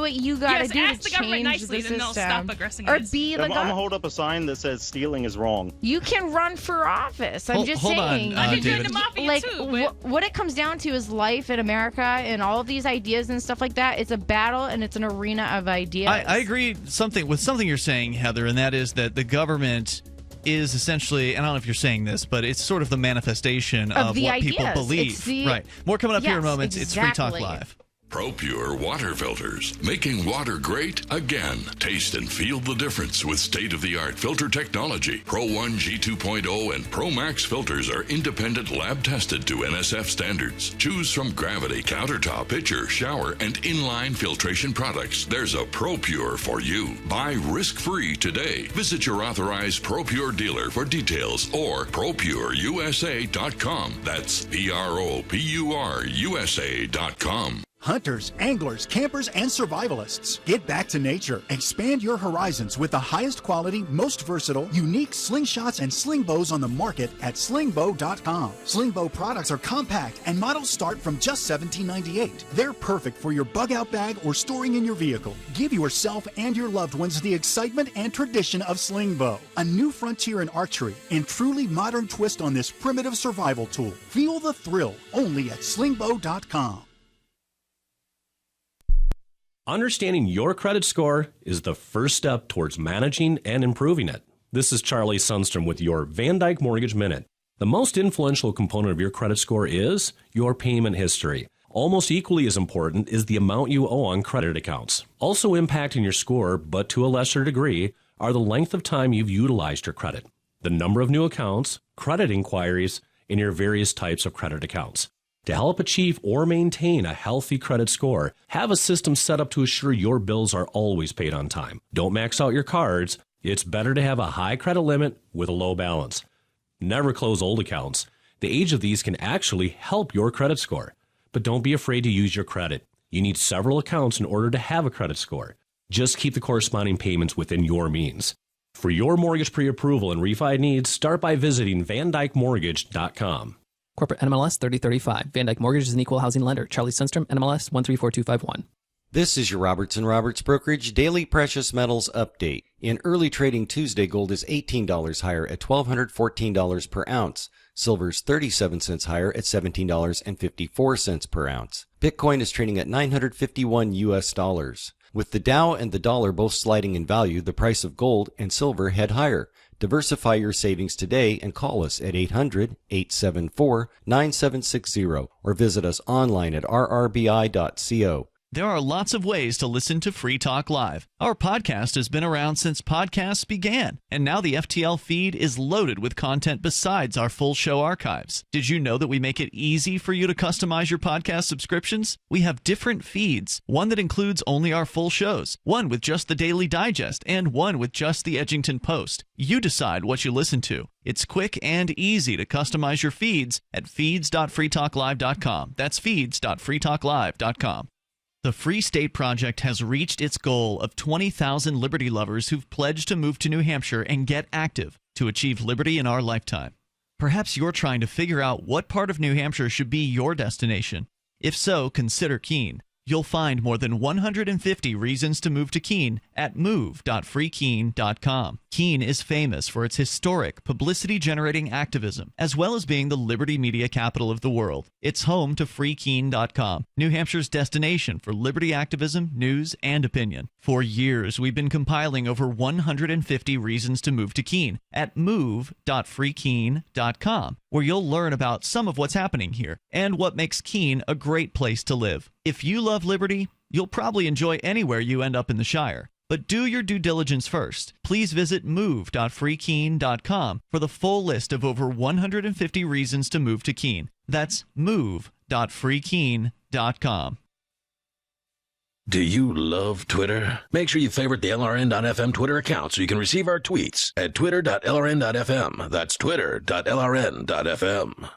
what you gotta do ask to the government change nicely, the then system. they'll stop aggressing Or us. be I'm gonna hold up a sign that says stealing is wrong. You can run for office. I'm just hold saying. on, I can join David. the mafia too. But What it comes down to is life in America and all of these ideas and stuff like that. It's a battle and it's an arena of ideas. I agree with something you're saying, Heather, and that is that the government is essentially, and I don't know if you're saying this, but it's sort of the manifestation of what ideas. people believe. Right. More coming up here in moments. Exactly. It's Free Talk Live. ProPure water filters, making water great again. Taste and feel the difference with state-of-the-art filter technology. Pro 1 G2.0 and Pro Max filters are independent lab tested to NSF standards. Choose from Gravity, countertop, pitcher, shower, and inline filtration products. There's a ProPure for you. Buy risk-free today. Visit your authorized ProPure dealer for details or ProPureUSA.com. That's ProPureUSA.com. Hunters, anglers, campers, and survivalists. Get back to nature. Expand your horizons with the highest quality, most versatile, unique slingshots and sling bows on the market at slingbow.com. Slingbow products are compact and models start from just $17.98. They're perfect for your bug out bag or storing in your vehicle. Give yourself and your loved ones the excitement and tradition of Slingbow, a new frontier in archery and truly modern twist on this primitive survival tool. Feel the thrill only at slingbow.com. Understanding your credit score is the first step towards managing and improving it. This is Charlie Sundstrom with your Van Dyke Mortgage Minute. The most influential component of your credit score is your payment history. Almost equally as important is the amount you owe on credit accounts. Also impacting your score, but to a lesser degree, are the length of time you've utilized your credit, the number of new accounts, credit inquiries, and your various types of credit accounts. To help achieve or maintain a healthy credit score, have a system set up to assure your bills are always paid on time. Don't max out your cards. It's better to have a high credit limit with a low balance. Never close old accounts. The age of these can actually help your credit score. But don't be afraid to use your credit. You need several accounts in order to have a credit score. Just keep the corresponding payments within your means. For your mortgage pre-approval and refi needs, start by visiting VanDykeMortgage.com. Corporate NMLS 3035. Van Dyke Mortgage is an equal housing lender. Charlie Sundstrom, NMLS 134251. This is your Robertson Roberts Brokerage Daily Precious Metals Update. In early trading Tuesday, gold is $18 higher at $1,214 per ounce. Silver is 37 cents higher at $17.54 per ounce. Bitcoin is trading at $951 US. With the Dow and the dollar both sliding in value, the price of gold and silver head higher. Diversify your savings today and call us at 800-874-9760 or visit us online at rrbi.co. There are lots of ways to listen to Free Talk Live. Our podcast has been around since podcasts began, and now the FTL feed is loaded with content besides our full show archives. Did you know that we make it easy for you to customize your podcast subscriptions? We have different feeds, one that includes only our full shows, one with just the Daily Digest, and one with just the Edgington Post. You decide what you listen to. It's quick and easy to customize your feeds at feeds.freetalklive.com. That's feeds.freetalklive.com. The Free State Project has reached its goal of 20,000 liberty lovers who've pledged to move to New Hampshire and get active to achieve liberty in our lifetime. Perhaps you're trying to figure out what part of New Hampshire should be your destination. If so, consider Keene. You'll find more than 150 reasons to move to Keene at move.freekeene.com. Keene is famous for its historic, publicity-generating activism, as well as being the liberty media capital of the world. It's home to freekeene.com, New Hampshire's destination for liberty activism, news, and opinion. For years, we've been compiling over 150 reasons to move to Keene at move.freekeene.com, where you'll learn about some of what's happening here and what makes Keene a great place to live. If you love liberty, you'll probably enjoy anywhere you end up in the Shire. But do your due diligence first. Please visit move.freekeene.com for the full list of over 150 reasons to move to Keene. That's move.freekeene.com. Do you love Twitter? Make sure you favorite the LRN.FM Twitter account so you can receive our tweets at twitter.lrn.fm. That's twitter.lrn.fm.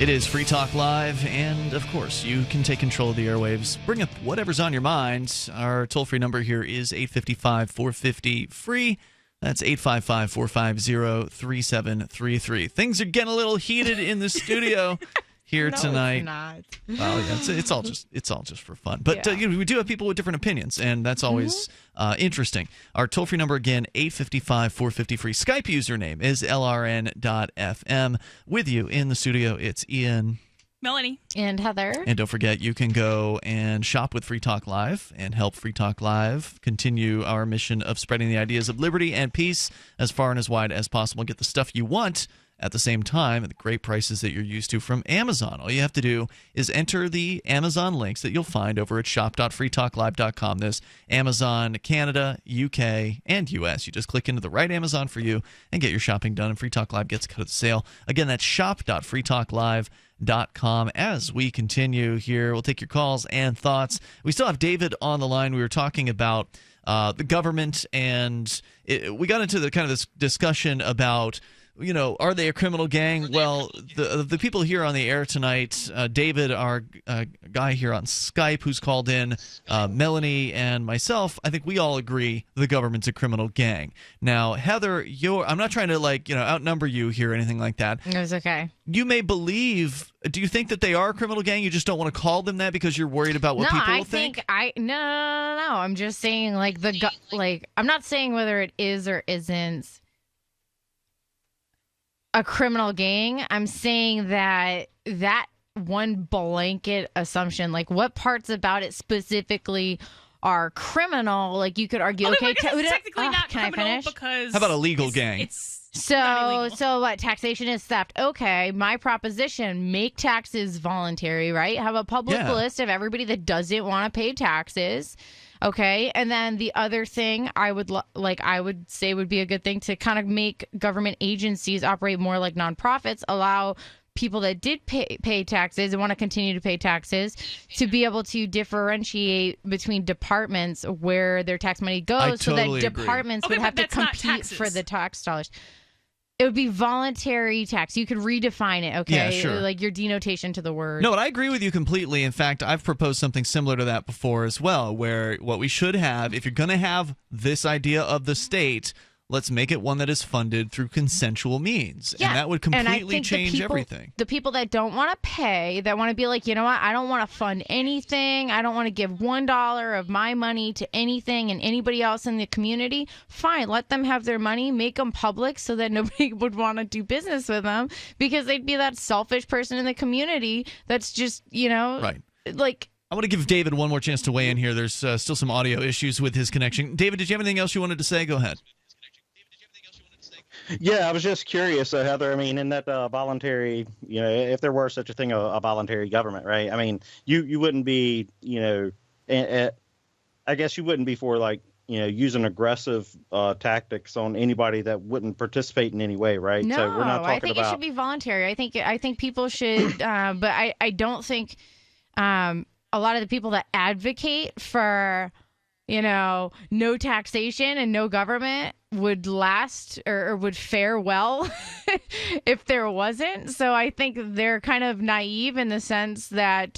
It is Free Talk Live, and of course, you can take control of the airwaves. Bring up whatever's on your mind. Our toll-free number here is 855-450-FREE. That's 855-450-3733. Things are getting a little heated in the studio here tonight. It's not. Well, yeah, it's all just for fun. But we do have people with different opinions, and that's always interesting. Our toll-free number again, 855-450-FREE. Skype username is LRN.FM. With you in the studio, it's Ian, Melanie, and Heather. And don't forget, you can go and shop with Free Talk Live and help Free Talk Live continue our mission of spreading the ideas of liberty and peace as far and as wide as possible. Get the stuff you want at the same time at the great prices that you're used to from Amazon. All you have to do is enter the Amazon links that you'll find over at shop.freetalklive.com. There's Amazon Canada, UK, and US. You just click into the right Amazon for you and get your shopping done, and Free Talk Live gets a cut of the sale. Again, that's shop.freetalklive.com. As we continue here, we'll take your calls and thoughts. We still have David on the line. We were talking about the government, and we got into the kind of this discussion about, you know, are they a criminal gang? Well, the people here on the air tonight, David, our guy here on Skype who's called in, Melanie, and myself, I think we all agree the government's a criminal gang. Now, Heather, I'm not trying to, outnumber you here or anything like that. It was okay. You may believe, do you think that they are a criminal gang? You just don't want to call them that because you're worried about what people will think? No. I'm just saying, I'm not saying whether it is or isn't a criminal gang. I'm saying that one blanket assumption, like what parts about it specifically are criminal, like you could argue, okay, it's technically not can criminal I finish? Because how about a legal gang? So what? Taxation is theft. Okay, my proposition: make taxes voluntary, right? Have a public list of everybody that doesn't want to pay taxes. Okay, and then the other thing I would say would be a good thing to kind of make government agencies operate more like nonprofits, allow people that did pay taxes and want to continue to pay taxes to be able to differentiate between departments where their tax money goes, so that departments would have to compete for the tax dollars. It would be voluntary tax. You could redefine it, okay? Yeah, sure. Like your denotation to the word. No, but I agree with you completely. In fact, I've proposed something similar to that before as well, where what we should have, if you're going to have this idea of the state, let's make it one that is funded through consensual means. Yeah. And that would completely change everything. The people that don't want to pay, that want to be like, you know what, I don't want to fund anything. I don't want to give $1 of my money to anything and anybody else in the community. Fine, let them have their money, make them public so that nobody would want to do business with them because they'd be that selfish person in the community that's just, right. Like... I want to give David one more chance to weigh in here. There's still some audio issues with his connection. David, did you have anything else you wanted to say? Go ahead. Yeah, I was just curious, Heather. I mean, in that voluntary, if there were such a thing, a voluntary government, right? I mean, you wouldn't be, I guess you wouldn't be for like, using aggressive tactics on anybody that wouldn't participate in any way, right? No, so we're not talking I think it should be voluntary. I think people should, but I don't think a lot of the people that advocate for, no taxation and no government would last or would fare well if there wasn't. So I think they're kind of naive in the sense that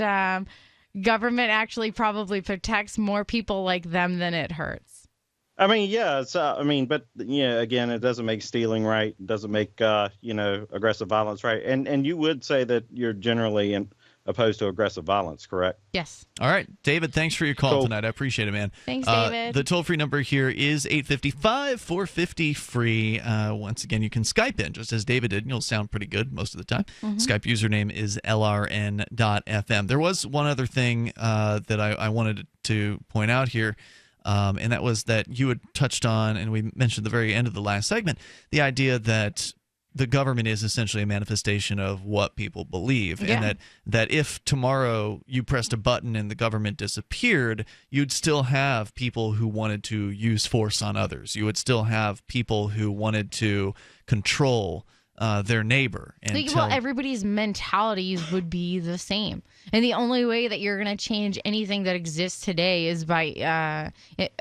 government actually probably protects more people like them than it hurts. I mean, yeah, but again, it doesn't make stealing right. It doesn't make, aggressive violence right. And you would say that you're generally opposed to aggressive violence, correct? Yes. All right. David, thanks for your call tonight. I appreciate it, man. Thanks, David. The toll-free number here is 855-450-FREE. Once again, you can Skype in, just as David did, and you'll sound pretty good most of the time. Mm-hmm. Skype username is LRN.FM. There was one other thing that I wanted to point out here, and that was that you had touched on, and we mentioned at the very end of the last segment, the idea that the government is essentially a manifestation of what people believe, and that if tomorrow you pressed a button and the government disappeared, you'd still have people who wanted to use force on others. You would still have people who wanted to control their neighbor. Well, everybody's mentalities would be the same. And the only way that you're going to change anything that exists today is by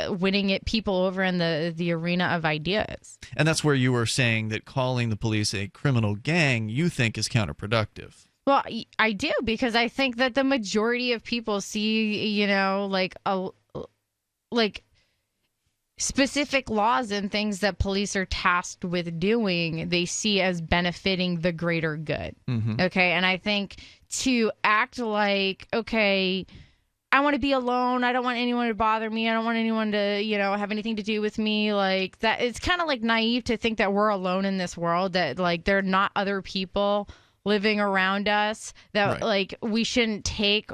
winning people over in the arena of ideas. And that's where you were saying that calling the police a criminal gang you think is counterproductive. Well, I do, because I think that the majority of people see, specific laws and things that police are tasked with doing, they see as benefiting the greater good. Mm-hmm. Okay. And I think to act like, okay, I want to be alone. I don't want anyone to bother me. I don't want anyone to, have anything to do with me. Like that. It's kind of like naive to think that we're alone in this world, that like there are not other people living around us, that like we shouldn't take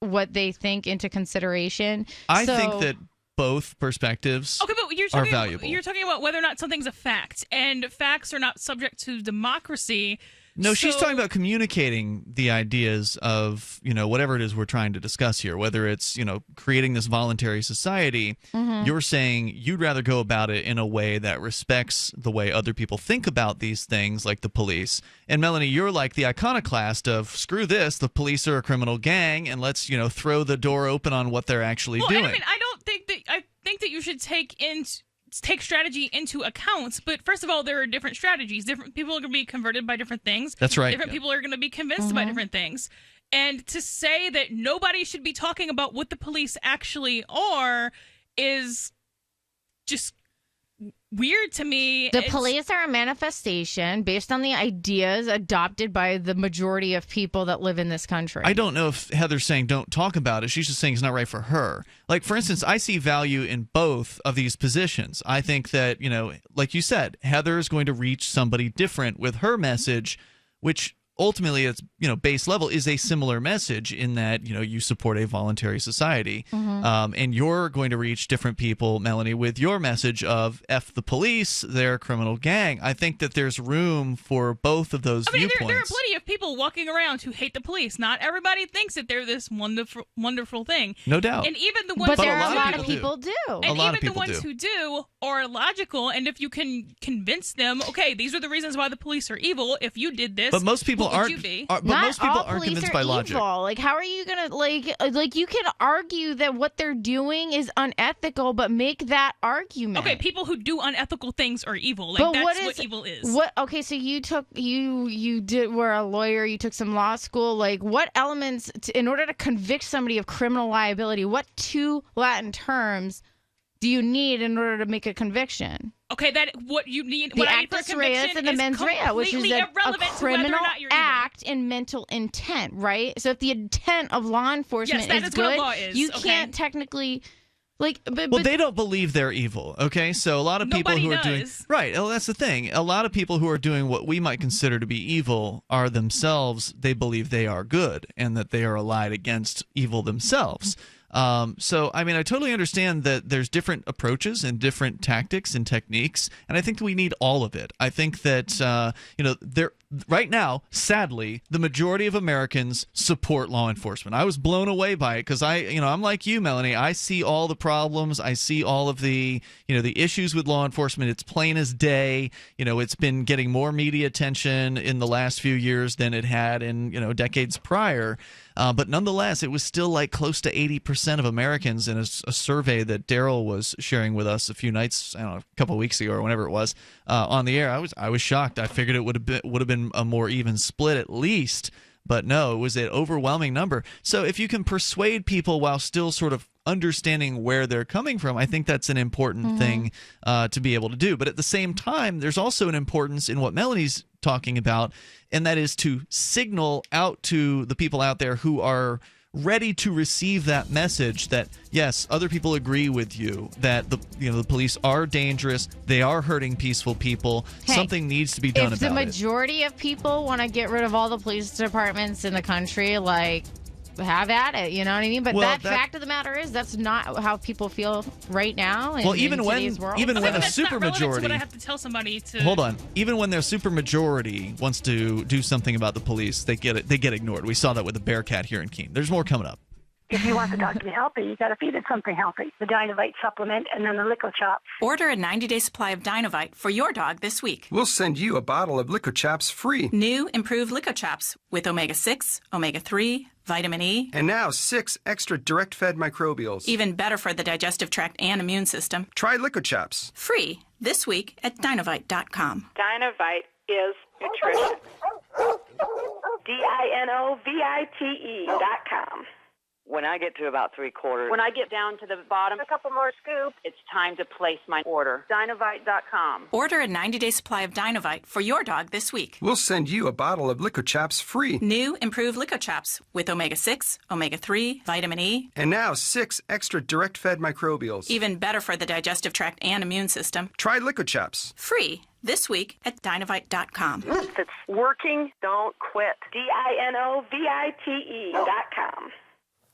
what they think into consideration. I think that both perspectives are valuable. You're talking about whether or not something's a fact, and facts are not subject to democracy. No, she's talking about communicating the ideas of, whatever it is we're trying to discuss here, whether it's, creating this voluntary society. Mm-hmm. You're saying you'd rather go about it in a way that respects the way other people think about these things, like the police. And Melanie, you're like the iconoclast of screw this, the police are a criminal gang, and let's, throw the door open on what they're actually doing. I mean, I think that you should take strategy into account, but first of all, there are different strategies. Different people are going to be converted by different things. That's right. Different people are going to be convinced by different things. And to say that nobody should be talking about what the police actually are is just weird to me. The police are a manifestation based on the ideas adopted by the majority of people that live in this country. I don't know if Heather's saying don't talk about it. She's just saying it's not right for her. Like, for instance, I see value in both of these positions. I think that, like you said, Heather is going to reach somebody different with her message, which ultimately, its base level is a similar message in that you support a voluntary society, and you're going to reach different people, Melanie, with your message of F the police, they're a criminal gang. I think that there's room for both of those viewpoints. There are plenty of people walking around who hate the police. Not everybody thinks that they're this wonderful thing. No doubt. And even the ones, but there are a lot of people do. And even the ones who do are logical. And if you can convince them, okay, these are the reasons why the police are evil. If you did this, but most people people would aren't. you be? But Not most people all aren't police convinced are by logic. evil. Like, how are you gonna like? You can argue that what they're doing is unethical, but make that argument. Okay, people who do unethical things are evil. Like But that's what evil is. What? Okay, so were a lawyer. You took some law school. Like, what elements in order to convict somebody of criminal liability? What two Latin terms do you need in order to make a conviction? Okay, that what you need. The what I need for a actus reus conviction and the is mens rea, which is completely a irrelevant to whether criminal or not you're evil. act and mental intent, right? So if the intent of law enforcement Yes, that is is what a good, law is, you okay? can't technically. Like, Well, they don't believe they're evil, okay? So a lot of people who are doing right. Well, that's the thing. A lot of people who are doing what we might consider to be evil are themselves. They believe they are good and that they are allied against evil themselves. So, I mean, I totally understand that there's different approaches and different tactics and techniques, and I think we need all of it. I think that right now, sadly, the majority of Americans support law enforcement. I was blown away by it because I'm like you, Melanie. I see all the problems. I see all of the issues with law enforcement. It's plain as day. It's been getting more media attention in the last few years than it had in decades prior. But nonetheless, it was still like close to 80% of Americans in a survey that Daryl was sharing with us a few nights, a couple of weeks ago or whenever it was, on the air. I was shocked. I figured it would have been a more even split at least, but no, it was an overwhelming number. So if you can persuade people while still sort of understanding where they're coming from, I think that's an important thing to be able to do. But at the same time, there's also an importance in what Melanie's talking about, and that is to signal out to the people out there who are ready to receive that message that yes, other people agree with you, that the police are dangerous, they are hurting peaceful people. Hey, something needs to be done about it. If the majority of people want to get rid of all the police departments in the country, like, have at it, you know what I mean? But Well, that fact of the matter is that's not how people feel right now in, even in when today's world. a supermajority, what I have to tell somebody to hold on, even when their supermajority wants to do something about the police, they get ignored. We saw that with the Bearcat here in Keene. There's more coming up. If you want the dog to be healthy, you got to feed it something healthy. The Dynavite supplement and then the Lico Chops. Order a 90-day supply of Dynavite for your dog this week. We'll send you a bottle of Lico Chops free. New improved Lico Chops with omega-6, omega-3, vitamin E. And now 6 extra direct-fed microbials. Even better for the digestive tract and immune system. Try Lico Chops. Free this week at Dynavite.com. Dynavite is nutrition. DINOVITE.com. When I get to about 3/4, When I get down to the bottom, a couple more scoops, it's time to place my order. Dynavite.com. Order a 90-day supply of Dynavite for your dog this week. We'll send you a bottle of Lico Chops free. New improved Lico Chops with omega-6, omega-3, vitamin E. And now 6 extra direct-fed microbials. Even better for the digestive tract and immune system. Try Lico Chops. Free this week at Dynavite.com. If it's working, don't quit. DINOVITE.com.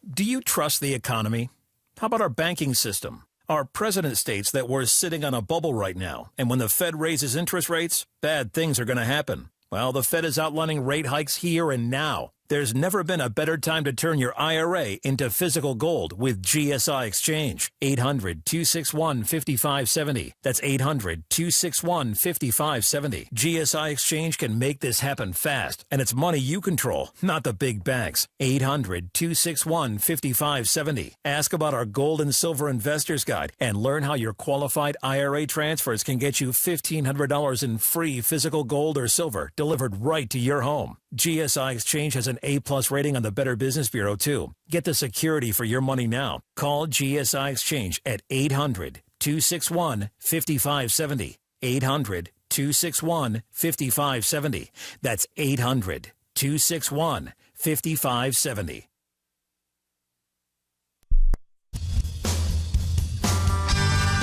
Do you trust the economy? How about our banking system? Our president states that we're sitting on a bubble right now, and when the Fed raises interest rates, bad things are going to happen. Well, the Fed is outlining rate hikes here and now. There's never been a better time to turn your IRA into physical gold with GSI Exchange. 800-261-5570. That's 800-261-5570. GSI Exchange can make this happen fast, and it's money you control, not the big banks. 800-261-5570. Ask about our Gold and Silver Investors Guide and learn how your qualified IRA transfers can get you $1,500 in free physical gold or silver delivered right to your home. GSI Exchange has an A+ rating on the Better Business Bureau, too. Get the security for your money now. Call GSI Exchange at 800-261-5570. 800-261-5570. That's 800-261-5570.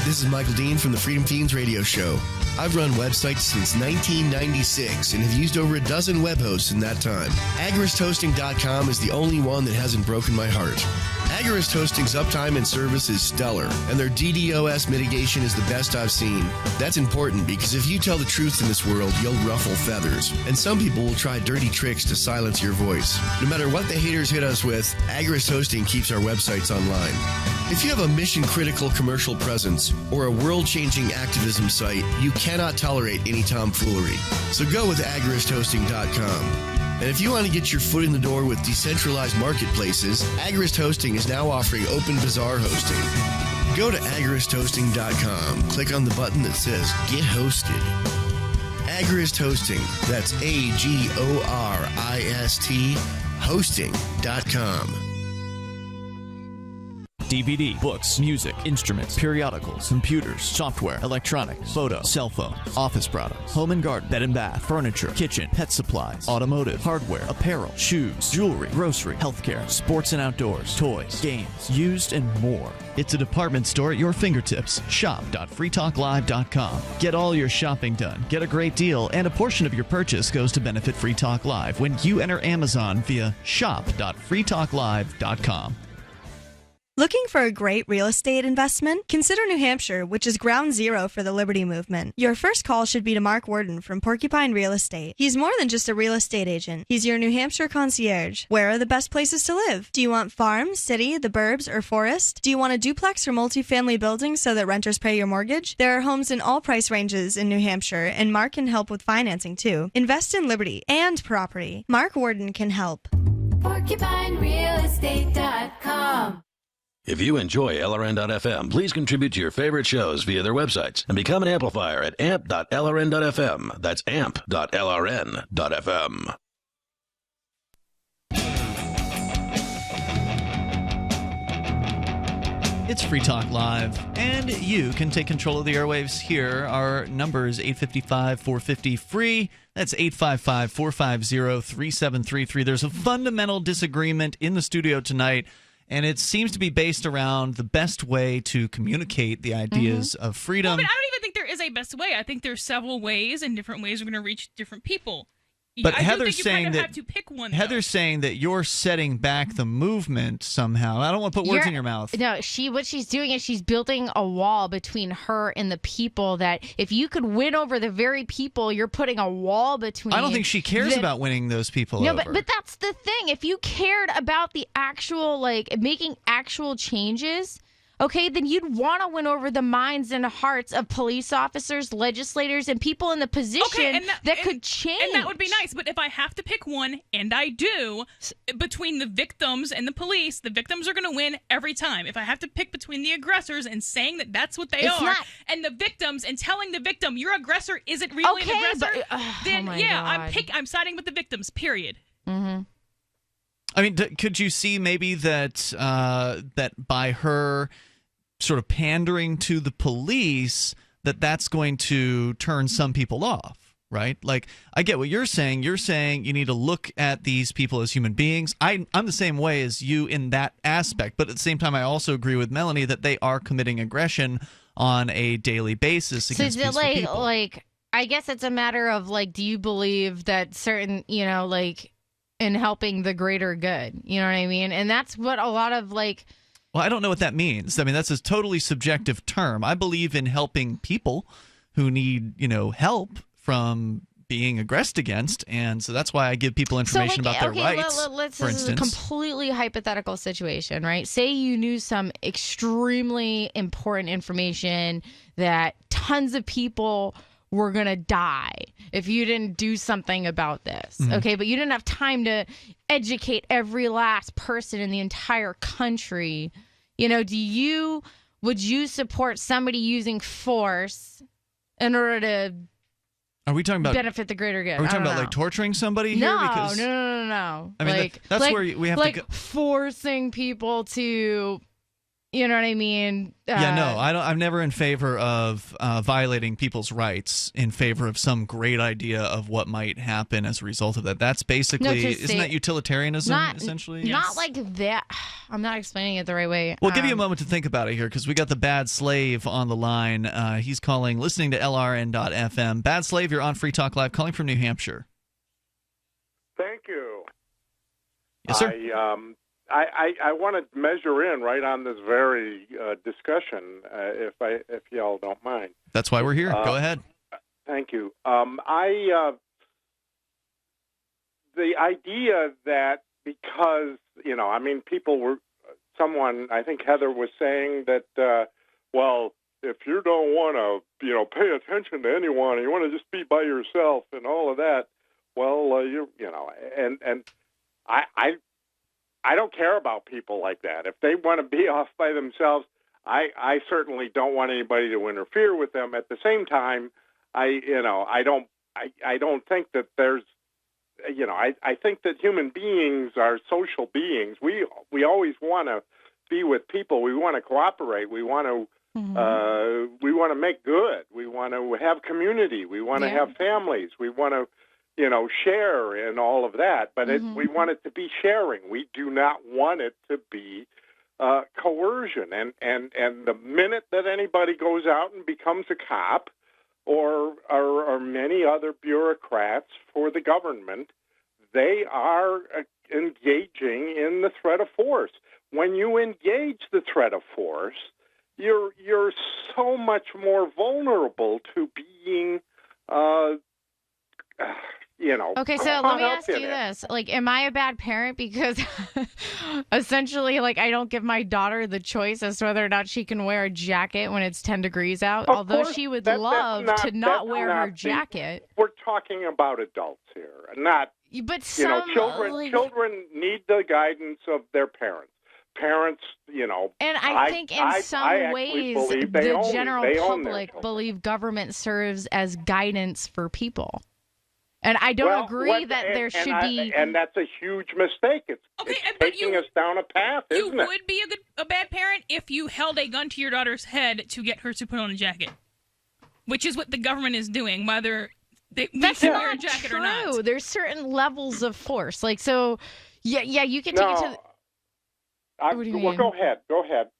This is Michael Dean from the Freedom Teens radio show. I've run websites since 1996 and have used over a dozen web hosts in that time. AgoristHosting.com is the only one that hasn't broken my heart. Agorist Hosting's uptime and service is stellar, and their DDoS mitigation is the best I've seen. That's important because if you tell the truth in this world, you'll ruffle feathers, and some people will try dirty tricks to silence your voice. No matter what the haters hit us with, Agorist Hosting keeps our websites online. If you have a mission-critical commercial presence or a world-changing activism site, you cannot tolerate any tomfoolery. So go with AgoristHosting.com. And if you want to get your foot in the door with decentralized marketplaces, Agorist Hosting is now offering Open Bazaar hosting. Go to agoristhosting.com, click on the button that says Get Hosted. Agorist Hosting, that's AGORIST, hosting.com. DVD, books, music, instruments, periodicals, computers, software, electronics, photo, cell phones, office products, home and garden, bed and bath, furniture, kitchen, pet supplies, automotive, hardware, apparel, shoes, jewelry, grocery, healthcare, sports and outdoors, toys, games, used, and more. It's a department store at your fingertips. Shop.freetalklive.com. Get all your shopping done, get a great deal, and a portion of your purchase goes to benefit Free Talk Live when you enter Amazon via shop.freetalklive.com. Looking for a great real estate investment? Consider New Hampshire, which is ground zero for the Liberty Movement. Your first call should be to Mark Worden from Porcupine Real Estate. He's more than just a real estate agent. He's your New Hampshire concierge. Where are the best places to live? Do you want farm, city, the burbs, or forest? Do you want a duplex or multifamily building so that renters pay your mortgage? There are homes in all price ranges in New Hampshire, and Mark can help with financing too. Invest in Liberty and property. Mark Worden can help. PorcupineRealEstate.com. If you enjoy LRN.FM, please contribute to your favorite shows via their websites and become an amplifier at amp.lrn.fm. That's amp.lrn.fm. It's Free Talk Live, and you can take control of the airwaves here. Our number is 855-450-FREE. That's 855-450-3733. There's a fundamental disagreement in the studio tonight, and it seems to be based around the best way to communicate the ideas of freedom. Well, but I don't even think there is a best way. I think there's several ways, and different ways are going to reach different people. But I Heather's think you saying kind of that have to pick one. Heather's saying that you're setting back the movement somehow. I don't want to put words in your mouth. No, what she's doing is she's building a wall between her and the people. That if you could win over the very people, you're putting a wall between. I don't think she cares about winning those people over. No, but that's the thing. If you cared about the actual, making actual changes, okay, then you'd want to win over the minds and hearts of police officers, legislators, and people in the position that could change. And that would be nice. But if I have to pick one, and I do, between the victims and the police, the victims are going to win every time. If I have to pick between the aggressors and saying that that's what they are, and the victims, and telling the victim your aggressor isn't really an aggressor, then I'm siding with the victims, period. Mm-hmm. I mean, could you see maybe that that by her sort of pandering to the police, that's going to turn some people off, right? Like, I get what you're saying. You're saying you need to look at these people as human beings. I'm the same way as you in that aspect, but at the same time, I also agree with Melanie that they are committing aggression on a daily basis against peaceful people. I guess it's a matter of, do you believe that certain, in helping the greater good, you know what I mean? And that's what a lot of, Well, I don't know what that means. I mean, that's a totally subjective term. I believe in helping people who need, help from being aggressed against, and so that's why I give people information about their rights, for instance. This is a completely hypothetical situation, right? Say you knew some extremely important information that tons of people were going to die if you didn't do something about this, okay? But you didn't have time to educate every last person in the entire country. Would you support somebody using force in order to Are we talking about benefit the greater good? Are we talking about torturing somebody here? No, Because no. I mean, that's where we have to go. Forcing people to, you know what I mean? I'm never in favor of violating people's rights in favor of some great idea of what might happen as a result of that. That's basically, isn't that utilitarianism, essentially? Not like that. I'm not explaining it the right way. We'll give you a moment to think about it here, because we got the Bad Slave on the line. He's calling, listening to LRN.FM. Bad Slave, you're on Free Talk Live, calling from New Hampshire. Thank you. Yes, sir. I want to measure in right on this very discussion, if y'all don't mind. That's why we're here. Go ahead. Thank you. The idea that because people were, I think Heather was saying that, if you don't want to, pay attention to anyone, you want to just be by yourself and all of that. well, and I don't care about people like that. If they want to be off by themselves, I certainly don't want anybody to interfere with them. At the same time, I don't think that there's, I think that human beings are social beings. We always want to be with people. We want to cooperate. We want to make good. We want to have community. We want to have families. We want to, share and all of that. But we want it to be sharing. We do not want it to be coercion. And the minute that anybody goes out and becomes a cop, or many other bureaucrats for the government, they are engaging in the threat of force. When you engage the threat of force, you're so much more vulnerable to being, Okay, so let me ask you this. Like, am I a bad parent because essentially, like, I don't give my daughter the choice as to whether or not she can wear a jacket when it's 10 degrees out? Although she would love to not wear her jacket. We're talking about adults here, not, but children need the guidance of their parents. Parents, And I think in some ways, the general public believe government serves as guidance for people. And I don't agree that there should be... And that's a huge mistake. It's taking us down a path, isn't it? You would be a bad parent if you held a gun to your daughter's head to get her to put on a jacket, which is what the government is doing, whether we can wear a jacket or not. There's certain levels of force. Like, so, yeah, you can take it to... What do you mean? Go ahead.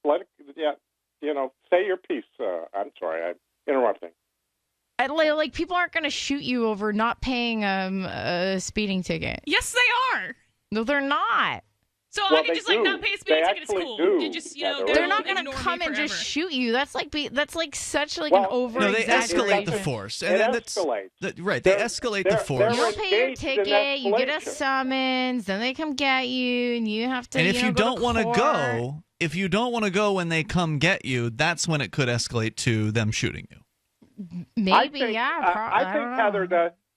Let it, say your piece. I'm sorry, I'm interrupting. Like, people aren't going to shoot you over not paying a speeding ticket. Yes, they are. No, they're not. So I can just not pay a speeding ticket at school. You just, they're not going to come and just shoot you. That's like such an over. No, they escalate the force, and then escalates. Right, they escalate the force. You don't pay your ticket, you get a summons, then they come get you, and you have to. And if you don't want to go, when they come get you, that's when it could escalate to them shooting you. Maybe, I think, Heather,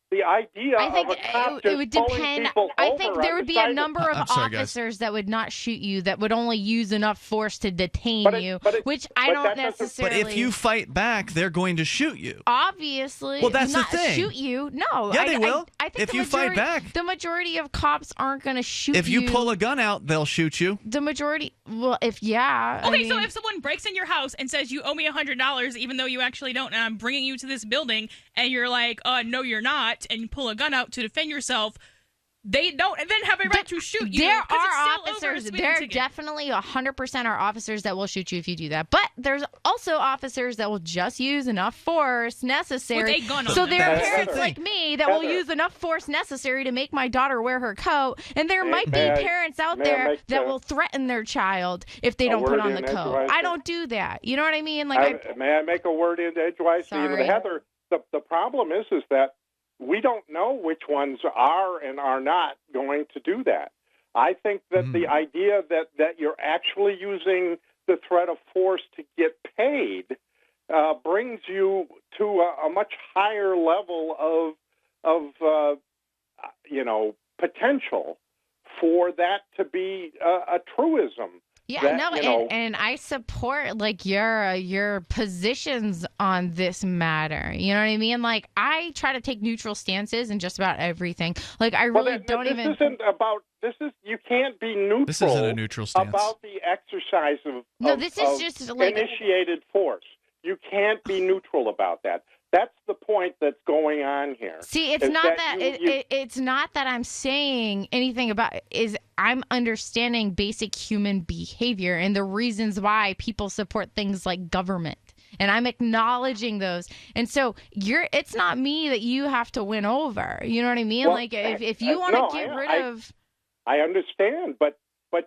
the idea of a cop it would depend. I think there would be a number of officers that would not shoot you, that would only use enough force to detain you, which I don't necessarily. But if you fight back, they're going to shoot you. Obviously. Well, that's not the thing. Shoot you? No. Yeah, they will. I think if you fight back, the majority of cops aren't going to shoot you. If you pull a gun out, they'll shoot you. The majority. Well, so if someone breaks in your house and says you owe me $100, even though you actually don't, and I'm bringing you to this building, and you're like, no, you're not, and you pull a gun out to defend yourself, they don't and then have a right to shoot you. There are officers. There definitely 100% are officers that will shoot you if you do that. But there's also officers that will just use enough force necessary. With a gun on so them. there are parents like me that will use enough force necessary to make my daughter wear her coat. And there might be parents out there that will threaten their child if they don't put on the coat. I don't do that. You know what I mean? Like, may I make a word in edgewise? Sorry. Heather, the problem is that we don't know which ones are and are not going to do that. I think that the idea that you're actually using the threat of force to get paid brings you to a much higher level of potential for that to be a truism. Yeah, and I support your positions on this matter. You know what I mean? Like, I try to take neutral stances in just about everything. Like, I really don't even. You can't be neutral. This isn't a neutral stance about the exercise of initiated force. You can't be neutral about that. That's the point that's going on here. See, it's not that it's not that I'm saying anything about is I'm understanding basic human behavior and the reasons why people support things like government. And I'm acknowledging those. And so it's not me that you have to win over. You know what I mean? Well, like if you want to get rid of I understand, but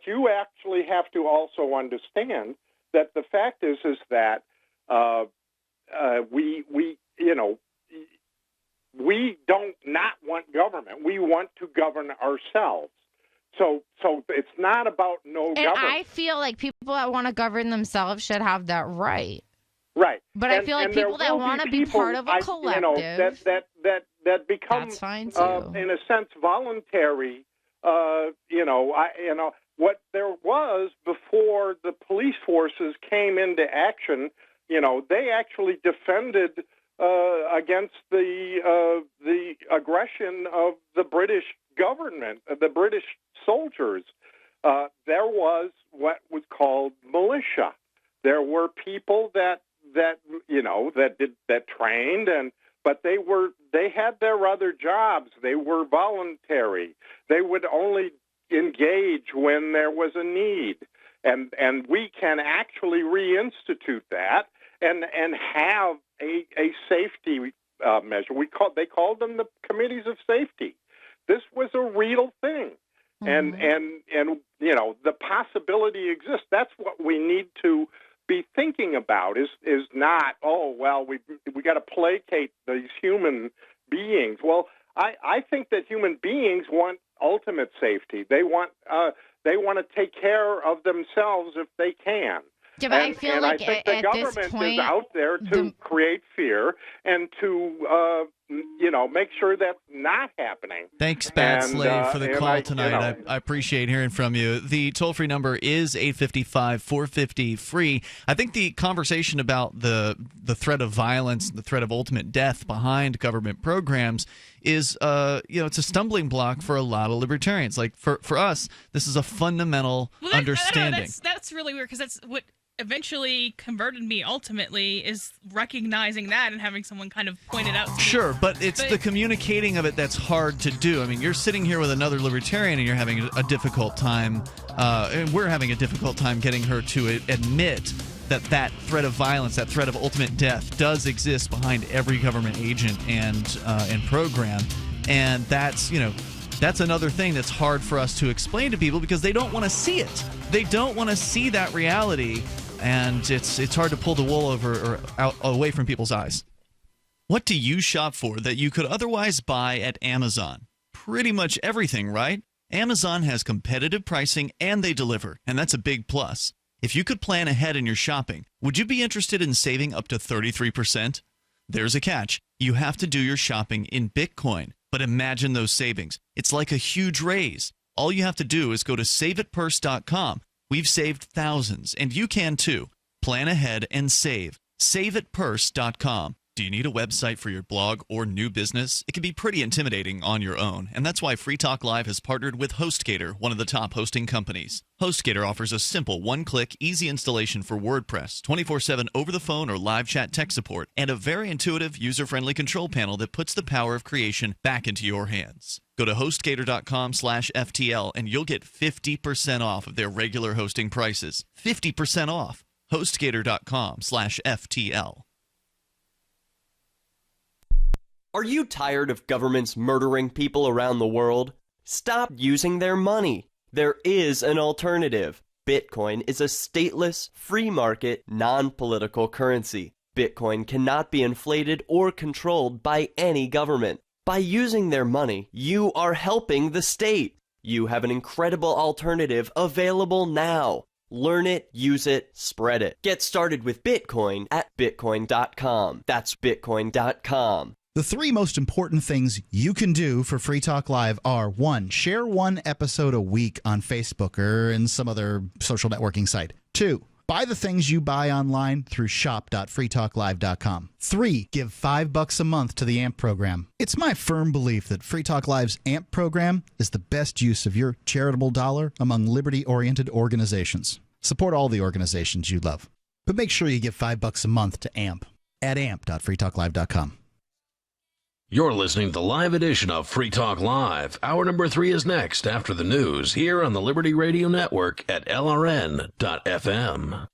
you actually have to also understand that the fact is that we don't not want government. We want to govern ourselves. So it's not about government. And I feel like people that want to govern themselves should have that right. Right. But I feel like people that want to be part of a collective. That become, in a sense, voluntary. What there was before the police forces came into action, they actually defended against the aggression of the British government, the British soldiers. There was what was called militia. There were people that trained, but they had their other jobs. They were voluntary. They would only engage when there was a need, and we can actually reinstitute that and have a safety measure. They called them the committees of safety. This was a real thing. And the possibility exists. That's what we need to be thinking about. Is not we got to placate these human beings. Well, I think that human beings want ultimate safety. They want to take care of themselves if they can. Yeah, but I feel like I think the government is out there to create fear and to make sure that's not happening. Thanks, Bat Slave, for the call tonight. I appreciate hearing from you. The toll-free number is 855-450-FREE. I think the conversation about the threat of violence, the threat of ultimate death behind government programs is, it's a stumbling block for a lot of libertarians. Like, for us, this is a fundamental understanding. That's really weird, because that's what eventually converted me ultimately, is recognizing that and having someone kind of point it out to me. Sure, but it's the communicating of it that's hard to do. I mean, you're sitting here with another libertarian and you're having a difficult time, and we're having a difficult time getting her to admit that threat of violence, that threat of ultimate death does exist behind every government agent and program. And that's another thing that's hard for us to explain to people because they don't want to see it. They don't want to see that reality, and it's hard to pull the wool away from people's eyes. What do you shop for that you could otherwise buy at Amazon? Pretty much everything, right? Amazon has competitive pricing and they deliver, and that's a big plus. If you could plan ahead in your shopping, would you be interested in saving up to 33%? There's a catch. You have to do your shopping in Bitcoin. But imagine those savings. It's like a huge raise. All you have to do is go to saveatpurse.com. We've saved thousands, and you can too. Plan ahead and save. Saveatpurse.com. Do you need a website for your blog or new business? It can be pretty intimidating on your own, and that's why Free Talk Live has partnered with HostGator, one of the top hosting companies. HostGator offers a simple one-click, easy installation for WordPress, 24/7 over-the-phone or live chat tech support, and a very intuitive, user-friendly control panel that puts the power of creation back into your hands. Go to HostGator.com/FTL, and you'll get 50% off of their regular hosting prices. 50% off. HostGator.com/FTL. Are you tired of governments murdering people around the world? Stop using their money. There is an alternative. Bitcoin is a stateless, free market, non-political currency. Bitcoin cannot be inflated or controlled by any government. By using their money, you are helping the state. You have an incredible alternative available now. Learn it, use it, spread it. Get started with Bitcoin at Bitcoin.com. That's Bitcoin.com. The three most important things you can do for Free Talk Live are: 1, share one episode a week on Facebook or in some other social networking site. 2, buy the things you buy online through shop.freetalklive.com. 3, give $5 a month to the AMP program. It's my firm belief that Free Talk Live's AMP program is the best use of your charitable dollar among liberty-oriented organizations. Support all the organizations you love, but make sure you give $5 a month to AMP at amp.freetalklive.com. You're listening to the live edition of Free Talk Live. Hour number 3 is next after the news here on the Liberty Radio Network at LRN.FM.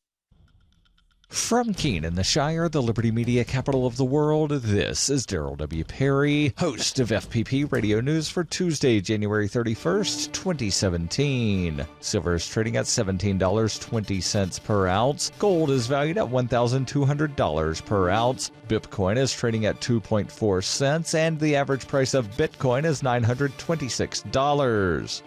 From Keene, the Shire, the Liberty Media capital of the world, this is Daryl W. Perry, host of FPP Radio News for Tuesday, January 31st, 2017. Silver is trading at $17.20 per ounce. Gold is valued at $1,200 per ounce. Bitcoin is trading at 2.4 cents, and the average price of Bitcoin is $926.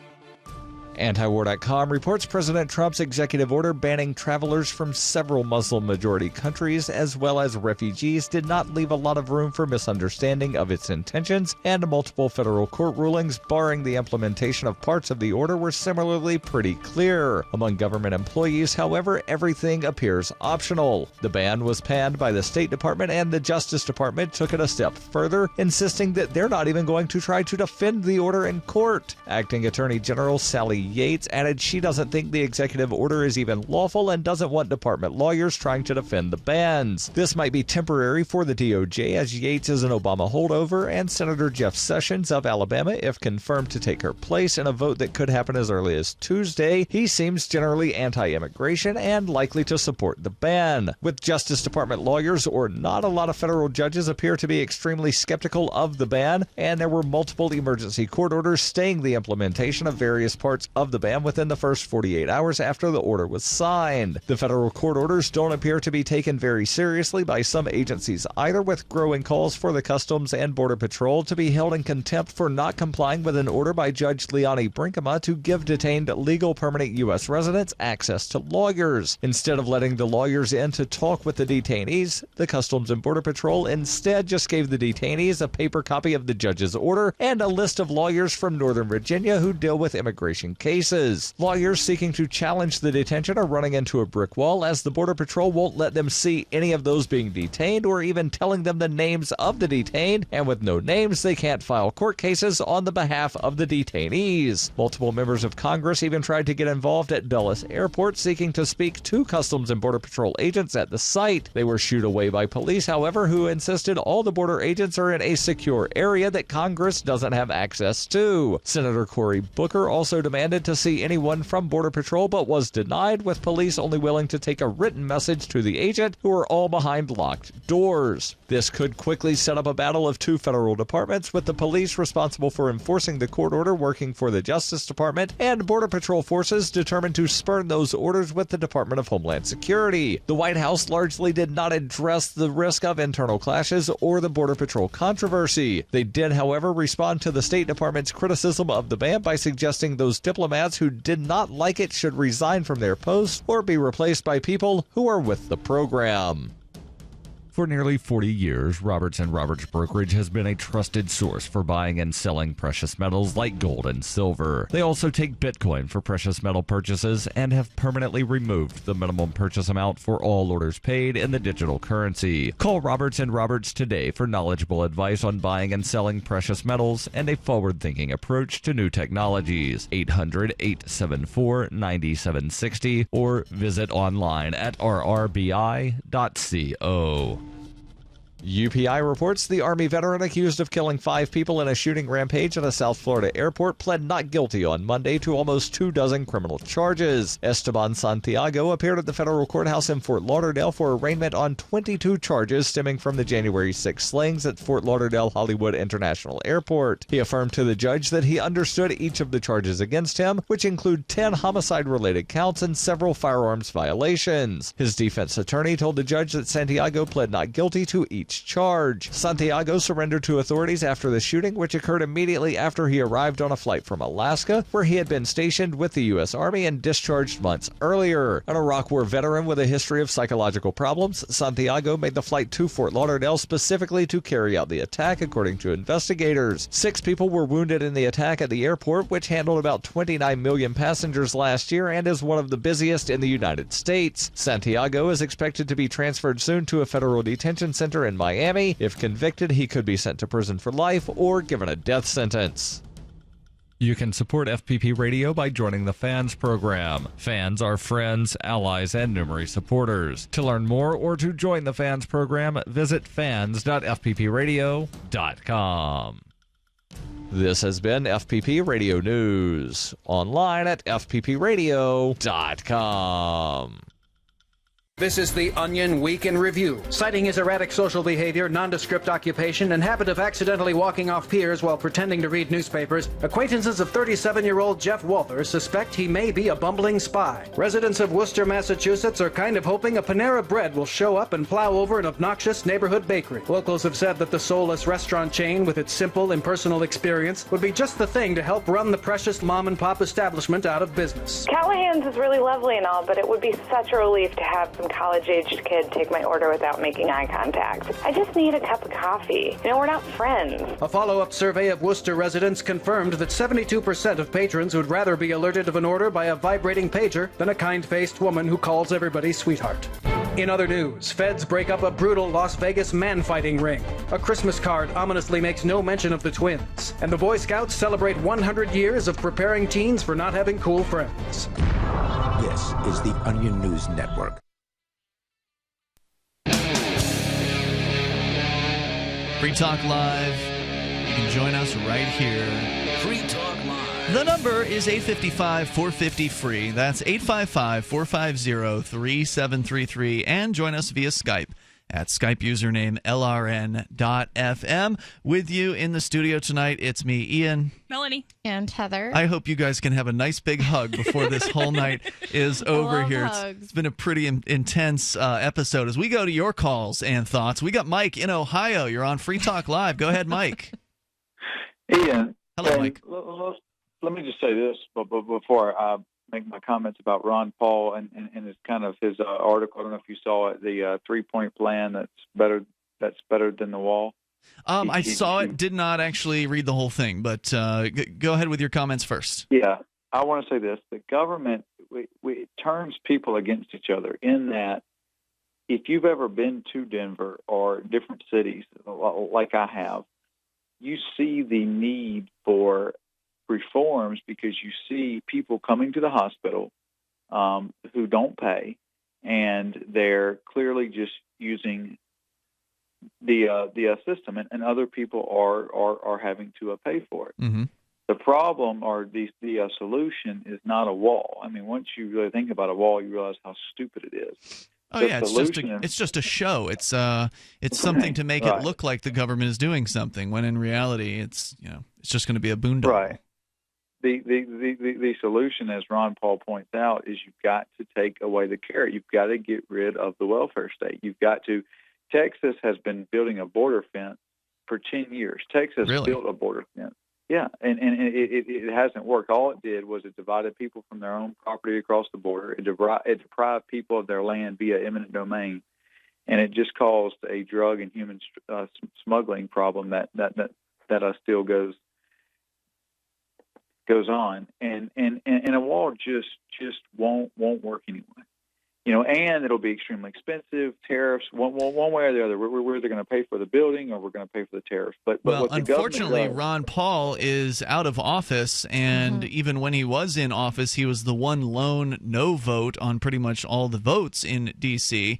Antiwar.com reports President Trump's executive order banning travelers from several Muslim-majority countries as well as refugees did not leave a lot of room for misunderstanding of its intentions, and multiple federal court rulings barring the implementation of parts of the order were similarly pretty clear. Among government employees, however, everything appears optional. The ban was panned by the State Department, and the Justice Department took it a step further, insisting that they're not even going to try to defend the order in court. Acting Attorney General Sally Yates added she doesn't think the executive order is even lawful and doesn't want department lawyers trying to defend the bans. This might be temporary for the DOJ, as Yates is an Obama holdover, and Senator Jeff Sessions of Alabama, if confirmed to take her place in a vote that could happen as early as Tuesday, he seems generally anti-immigration and likely to support the ban. With Justice Department lawyers or not, a lot of federal judges appear to be extremely skeptical of the ban, and there were multiple emergency court orders staying the implementation of various parts of the ban within the first 48 hours after the order was signed. The federal court orders don't appear to be taken very seriously by some agencies either, with growing calls for the Customs and Border Patrol to be held in contempt for not complying with an order by Judge Leonie Brinkema to give detained legal permanent U.S. residents access to lawyers. Instead of letting the lawyers in to talk with the detainees, the Customs and Border Patrol instead just gave the detainees a paper copy of the judge's order and a list of lawyers from Northern Virginia who deal with immigration cases. Lawyers seeking to challenge the detention are running into a brick wall, as the Border Patrol won't let them see any of those being detained or even telling them the names of the detained, and with no names, they can't file court cases on the behalf of the detainees. Multiple members of Congress even tried to get involved at Dulles Airport, seeking to speak to Customs and Border Patrol agents at the site. They were shooed away by police, however, who insisted all the border agents are in a secure area that Congress doesn't have access to. Senator Cory Booker also demanded to see anyone from Border Patrol, but was denied, with police only willing to take a written message to the agent, who are all behind locked doors. This could quickly set up a battle of two federal departments, with the police responsible for enforcing the court order working for the Justice Department, and Border Patrol forces determined to spurn those orders with the Department of Homeland Security. The White House largely did not address the risk of internal clashes or the Border Patrol controversy. They did, however, respond to the State Department's criticism of the ban by suggesting those diplomats who did not like it should resign from their posts or be replaced by people who are with the program. For nearly 40 years, Roberts & Roberts Brokerage has been a trusted source for buying and selling precious metals like gold and silver. They also take Bitcoin for precious metal purchases and have permanently removed the minimum purchase amount for all orders paid in the digital currency. Call Roberts & Roberts today for knowledgeable advice on buying and selling precious metals and a forward-thinking approach to new technologies. 800-874-9760 or visit online at rrbi.co. UPI reports the Army veteran accused of killing 5 people in a shooting rampage at a South Florida airport pled not guilty on Monday to almost 24 criminal charges. Esteban Santiago appeared at the federal courthouse in Fort Lauderdale for arraignment on 22 charges stemming from the January 6 slings at Fort Lauderdale Hollywood International Airport. He affirmed to the judge that he understood each of the charges against him, which include 10 homicide-related counts and several firearms violations. His defense attorney told the judge that Santiago pled not guilty to each charge. Santiago surrendered to authorities after the shooting, which occurred immediately after he arrived on a flight from Alaska, where he had been stationed with the U.S. Army and discharged months earlier. An Iraq War veteran with a history of psychological problems, Santiago made the flight to Fort Lauderdale specifically to carry out the attack, according to investigators. 6 people were wounded in the attack at the airport, which handled about 29 million passengers last year and is one of the busiest in the United States. Santiago is expected to be transferred soon to a federal detention center in Miami. If convicted, he could be sent to prison for life or given a death sentence. You can support FPP Radio by joining the Fans program. Fans are friends, allies, and numerous supporters. To learn more or to join the Fans program, visit fans.fppradio.com. This has been FPP Radio News, online at fppradio.com. This is the Onion Week in Review. Citing his erratic social behavior, nondescript occupation, and habit of accidentally walking off piers while pretending to read newspapers, acquaintances of 37-year-old Jeff Walther suspect he may be a bumbling spy. Residents of Worcester, Massachusetts are kind of hoping a Panera Bread will show up and plow over an obnoxious neighborhood bakery. Locals have said that the soulless restaurant chain, with its simple, impersonal experience, would be just the thing to help run the precious mom-and-pop establishment out of business. Callahan's is really lovely and all, but it would be such a relief to have some college-aged kid take my order without making eye contact. I just need a cup of coffee. We're not friends. A follow-up survey of Worcester residents confirmed that 72% of patrons would rather be alerted of an order by a vibrating pager than a kind-faced woman who calls everybody sweetheart. In other news, feds break up a brutal Las Vegas man-fighting ring. A Christmas card ominously makes no mention of the twins. And the Boy Scouts celebrate 100 years of preparing teens for not having cool friends. This is the Onion News Network. Free Talk Live. You can join us right here. Free Talk Live. The number is 855-450-FREE. That's 855-450-3733. And join us via Skype at Skype username LRN.FM. With you in the studio tonight, it's me, Ian. Melanie. And Heather. I hope you guys can have a nice big hug before this whole night is over here. It's been a pretty intense episode. As we go to your calls and thoughts, we got Mike in Ohio. You're on Free Talk Live. Go ahead, Mike. Ian. Hello, Mike. Let me just say this before I make my comments about Ron Paul and his kind of his article. I don't know if you saw it, the 3-point plan that's better than the wall. I saw it, did not actually read the whole thing, but go ahead with your comments first. Yeah, I want to say this. The government it turns people against each other in that if you've ever been to Denver or different cities like I have, you see the need for reforms because you see people coming to the hospital who don't pay, and they're clearly just using the system, and other people are having to pay for it. Mm-hmm. The problem or the solution is not a wall. I mean, once you really think about a wall, you realize how stupid it is. Oh yeah, it's just a show. It's something to make it look like the government is doing something, when in reality, it's just going to be a boondoggle. Right. The solution, as Ron Paul points out, is you've got to take away the carrot. You've got to get rid of the welfare state. You've got to. Texas has been building a border fence for 10 years. Texas built a border fence. Yeah, and it hasn't worked. All it did was it divided people from their own property across the border. It deprived people of their land via eminent domain, and it just caused a drug and human smuggling problem that still goes on. And a wall just won't work anyway. And it'll be extremely expensive. Tariffs, one way or the other. We're either going to pay for the building or we're going to pay for the tariffs. But unfortunately, Ron Paul is out of office, and even when he was in office, he was the one lone no vote on pretty much all the votes in D.C.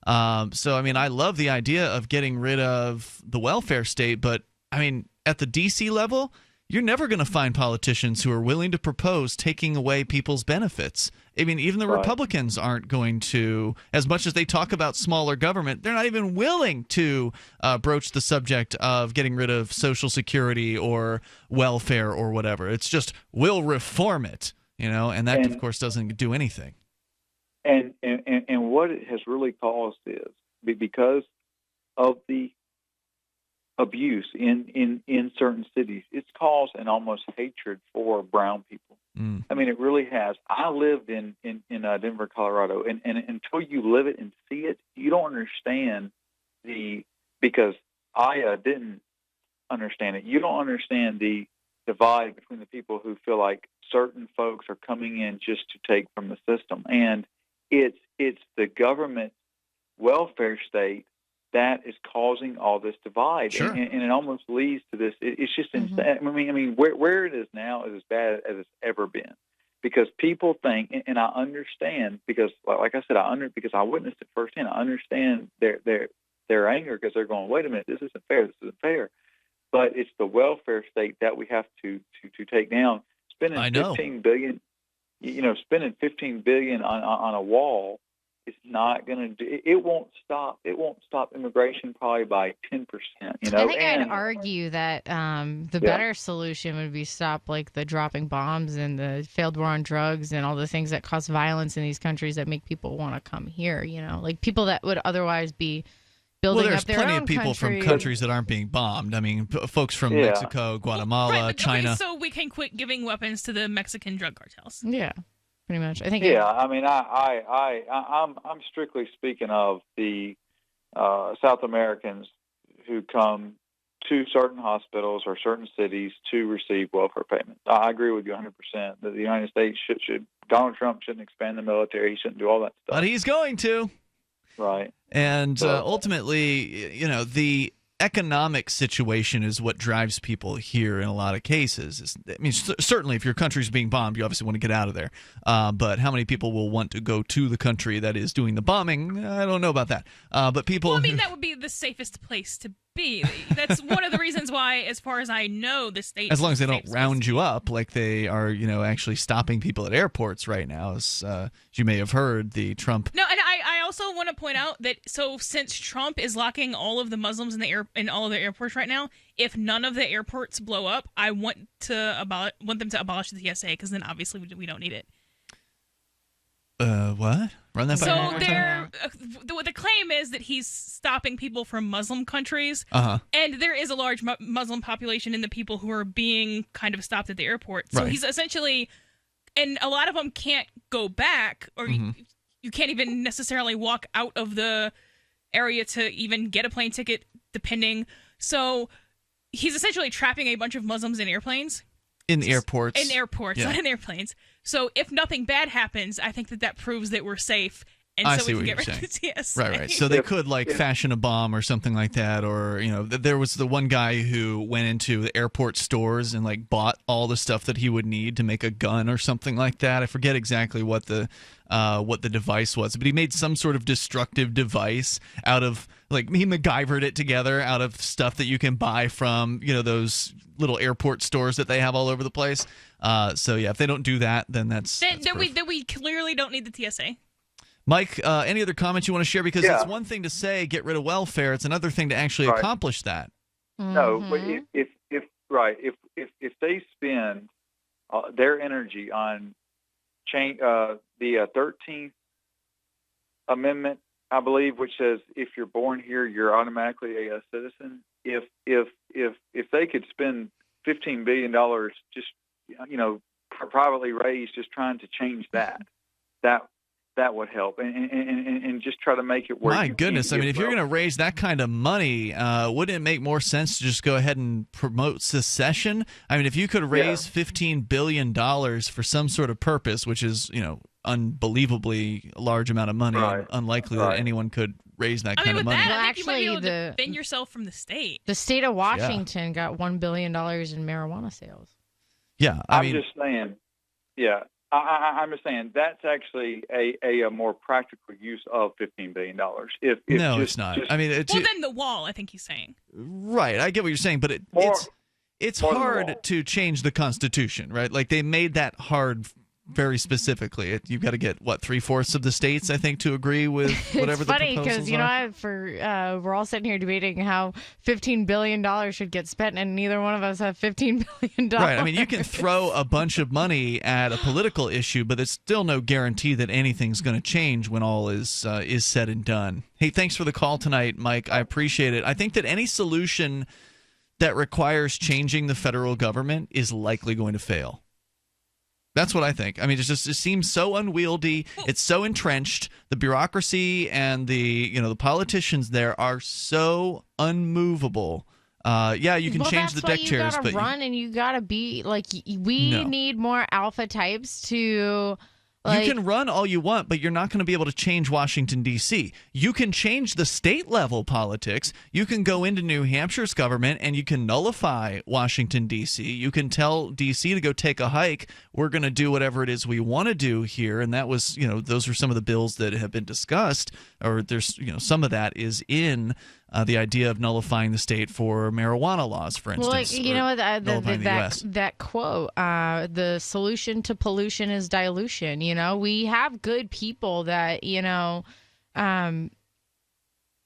So, I mean, I love the idea of getting rid of the welfare state, but, I mean, at the D.C. level, you're never going to find politicians who are willing to propose taking away people's benefits. I mean, even the Republicans aren't going to, as much as they talk about smaller government, they're not even willing to broach the subject of getting rid of Social Security or welfare or whatever. It's just, we'll reform it, and that, of course, doesn't do anything. And what it has really caused is, because of the abuse in certain cities, it's caused an almost hatred for brown people. I mean, it really has. I lived in Denver, Colorado, and until you live it and see it, you don't understand because I didn't understand it. You don't understand the divide between the people who feel like certain folks are coming in just to take from the system, and it's the government welfare state that is causing all this divide, and it almost leads to this. It's just insane. I mean, where it is now is as bad as it's ever been, because people think, and I understand, because like I said, because I witnessed it firsthand. I understand their anger, because they're going, wait a minute, this isn't fair. This isn't fair. But it's the welfare state that we have to take down. Spending $15 billion, spending $15 billion on a wall it's not going to do. It won't stop. It won't stop immigration probably by 10%. You know, I think I'd argue that the better solution would be stop like the dropping bombs and the failed war on drugs and all the things that cause violence in these countries that make people want to come here. You know, like people that would otherwise be building there's up their plenty own of people country. from countries that aren't being bombed. I mean, folks from Mexico, Guatemala, Right, but, China. okay, so we can quit giving weapons to the Mexican drug cartels. Yeah, pretty much. I think. Yeah, I mean, I'm strictly speaking of the South Americans who come to certain hospitals or certain cities to receive welfare payments. I agree with you 100% that the United States should Donald Trump shouldn't expand the military. He shouldn't do all that stuff. But he's going to. Right. And ultimately, you know, the economic situation is what drives people here in a lot of cases. I mean, certainly if your country's being bombed, you obviously want to get out of there. But how many people will want to go to the country that is doing the bombing? I don't know about that. But people... Well, I mean, that would be the safest place to be. That's one of the reasons why, as far as I know, the state... As long as they don't round you up like they are, you know, actually stopping people at airports right now. As you may have heard, the Trump... No, and I also want to point out that, so since Trump is locking all of the Muslims in all of the airports right now, if none of the airports blow up, I want them to abolish the TSA, because then obviously we don't need it. What? Run that back. So the claim is that he's stopping people from Muslim countries, and there is a large Muslim population in the people who are being kind of stopped at the airport. So he's essentially, and a lot of them can't go back, or you can't even necessarily walk out of the area to even get a plane ticket, depending. So he's essentially trapping a bunch of Muslims in airplanes. In airports. In airports, not in airplanes. So if nothing bad happens, I think that proves that we're safe, and I so see we can what get rid you're of the TSA. Right. So they could fashion a bomb or something like that, or you know, there was the one guy who went into the airport stores and like bought all the stuff that he would need to make a gun or something like that. I forget exactly what the device was, but he made some sort of destructive device out of, like, he MacGyvered it together out of stuff that you can buy from, you know, those little airport stores that they have all over the place. So yeah, if they don't do that, then then we clearly don't need the TSA. Mike, any other comments you want to share? Because it's one thing to say get rid of welfare; it's another thing to actually accomplish that. No, but if they spend their energy on the 13th Amendment, I believe, which says if you're born here, you're automatically a citizen. If they could spend $15 billion just, you know, privately raised, just trying to change that would help, and just try to make it work. My goodness, I mean, if you're going to raise that kind of money, wouldn't it make more sense to just go ahead and promote secession? I mean, if you could raise $15 billion for some sort of purpose, which is, you know, unbelievably large amount of money, and unlikely that anyone could raise that kind of money. Well, I think you might be able to defend yourself from the state. The state of Washington got $1 billion in marijuana sales. Yeah, I'm just saying. Yeah, I'm just saying that's actually a more practical use of $15 billion. It's not. I mean, then the wall. I think he's saying. Right, I get what you're saying, but it's hard to change the Constitution, right? Like they made that hard. Very specifically, you've got to get 3/4 of the states, I think, to agree with whatever the proposals are. It's funny because, you know, we're all sitting here debating how $15 billion should get spent, and neither one of us have $15 billion. Right. I mean, you can throw a bunch of money at a political issue, but there's still no guarantee that anything's going to change when all is said and done. Hey, thanks for the call tonight, Mike. I appreciate it. I think that any solution that requires changing the federal government is likely going to fail. That's what I think. I mean, it seems so unwieldy. It's so entrenched. The bureaucracy and the politicians there are so unmovable. You can change the deck chairs, but you gotta run and you gotta be like we need more alpha types to. You can run all you want, but you're not going to be able to change Washington, D.C. You can change the state-level politics. You can go into New Hampshire's government and you can nullify Washington, D.C. You can tell D.C. to go take a hike. We're going to do whatever it is we want to do here. And that was, those are some of the bills that have been discussed, or there's, some of that is in the idea of nullifying the state for marijuana laws, for instance. Well, like, you know, that quote, the solution to pollution is dilution. You know, we have good people that, you know,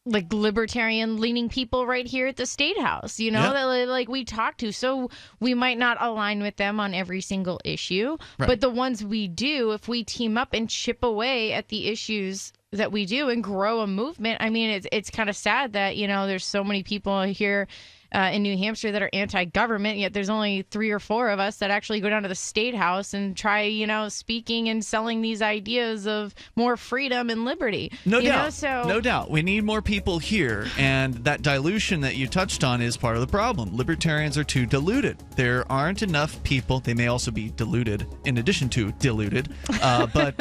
like libertarian-leaning people right here at the State House, you know, that like we talk to. So we might not align with them on every single issue, but the ones we do, if we team up and chip away at the issues that we do and grow a movement. I mean, it's kind of sad that, you know, there's so many people here in New Hampshire that are anti-government, yet there's only 3 or 4 of us that actually go down to the State House and try, you know, speaking and selling these ideas of more freedom and liberty. No doubt. We need more people here, and that dilution that you touched on is part of the problem. Libertarians are too diluted. There aren't enough people. They may also be diluted, in addition to diluted, but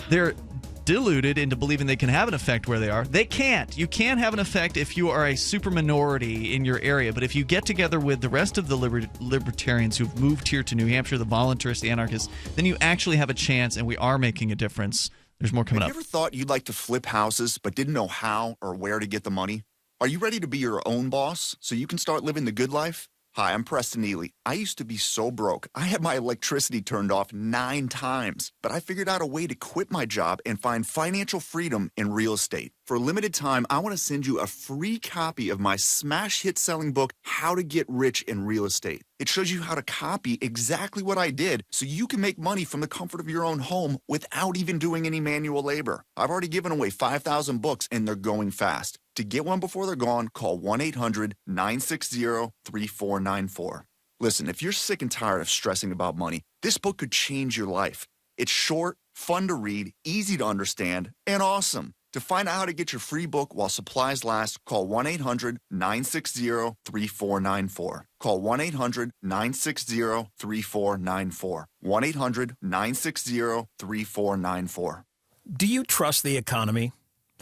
they're deluded into believing they can have an effect where they are. They can't. You can't have an effect if you are a super minority in your area. But if you get together with the rest of the libertarians who've moved here to New Hampshire, the voluntarists, the anarchists, then you actually have a chance, and we are making a difference. There's more coming up. Have you ever thought you'd like to flip houses but didn't know how or where to get the money? Are you ready to be your own boss so you can start living the good life? Hi, I'm Preston Neely. I used to be so broke. I had my electricity turned off 9 times, but I figured out a way to quit my job and find financial freedom in real estate. For a limited time, I want to send you a free copy of my smash hit selling book, How to Get Rich in Real Estate. It shows you how to copy exactly what I did so you can make money from the comfort of your own home without even doing any manual labor. I've already given away 5,000 books and they're going fast. To get one before they're gone, call 1-800-960-3494. Listen, if you're sick and tired of stressing about money, this book could change your life. It's short, fun to read, easy to understand, and awesome. To find out how to get your free book while supplies last, call 1-800-960-3494. Call 1-800-960-3494. 1-800-960-3494. Do you trust the economy?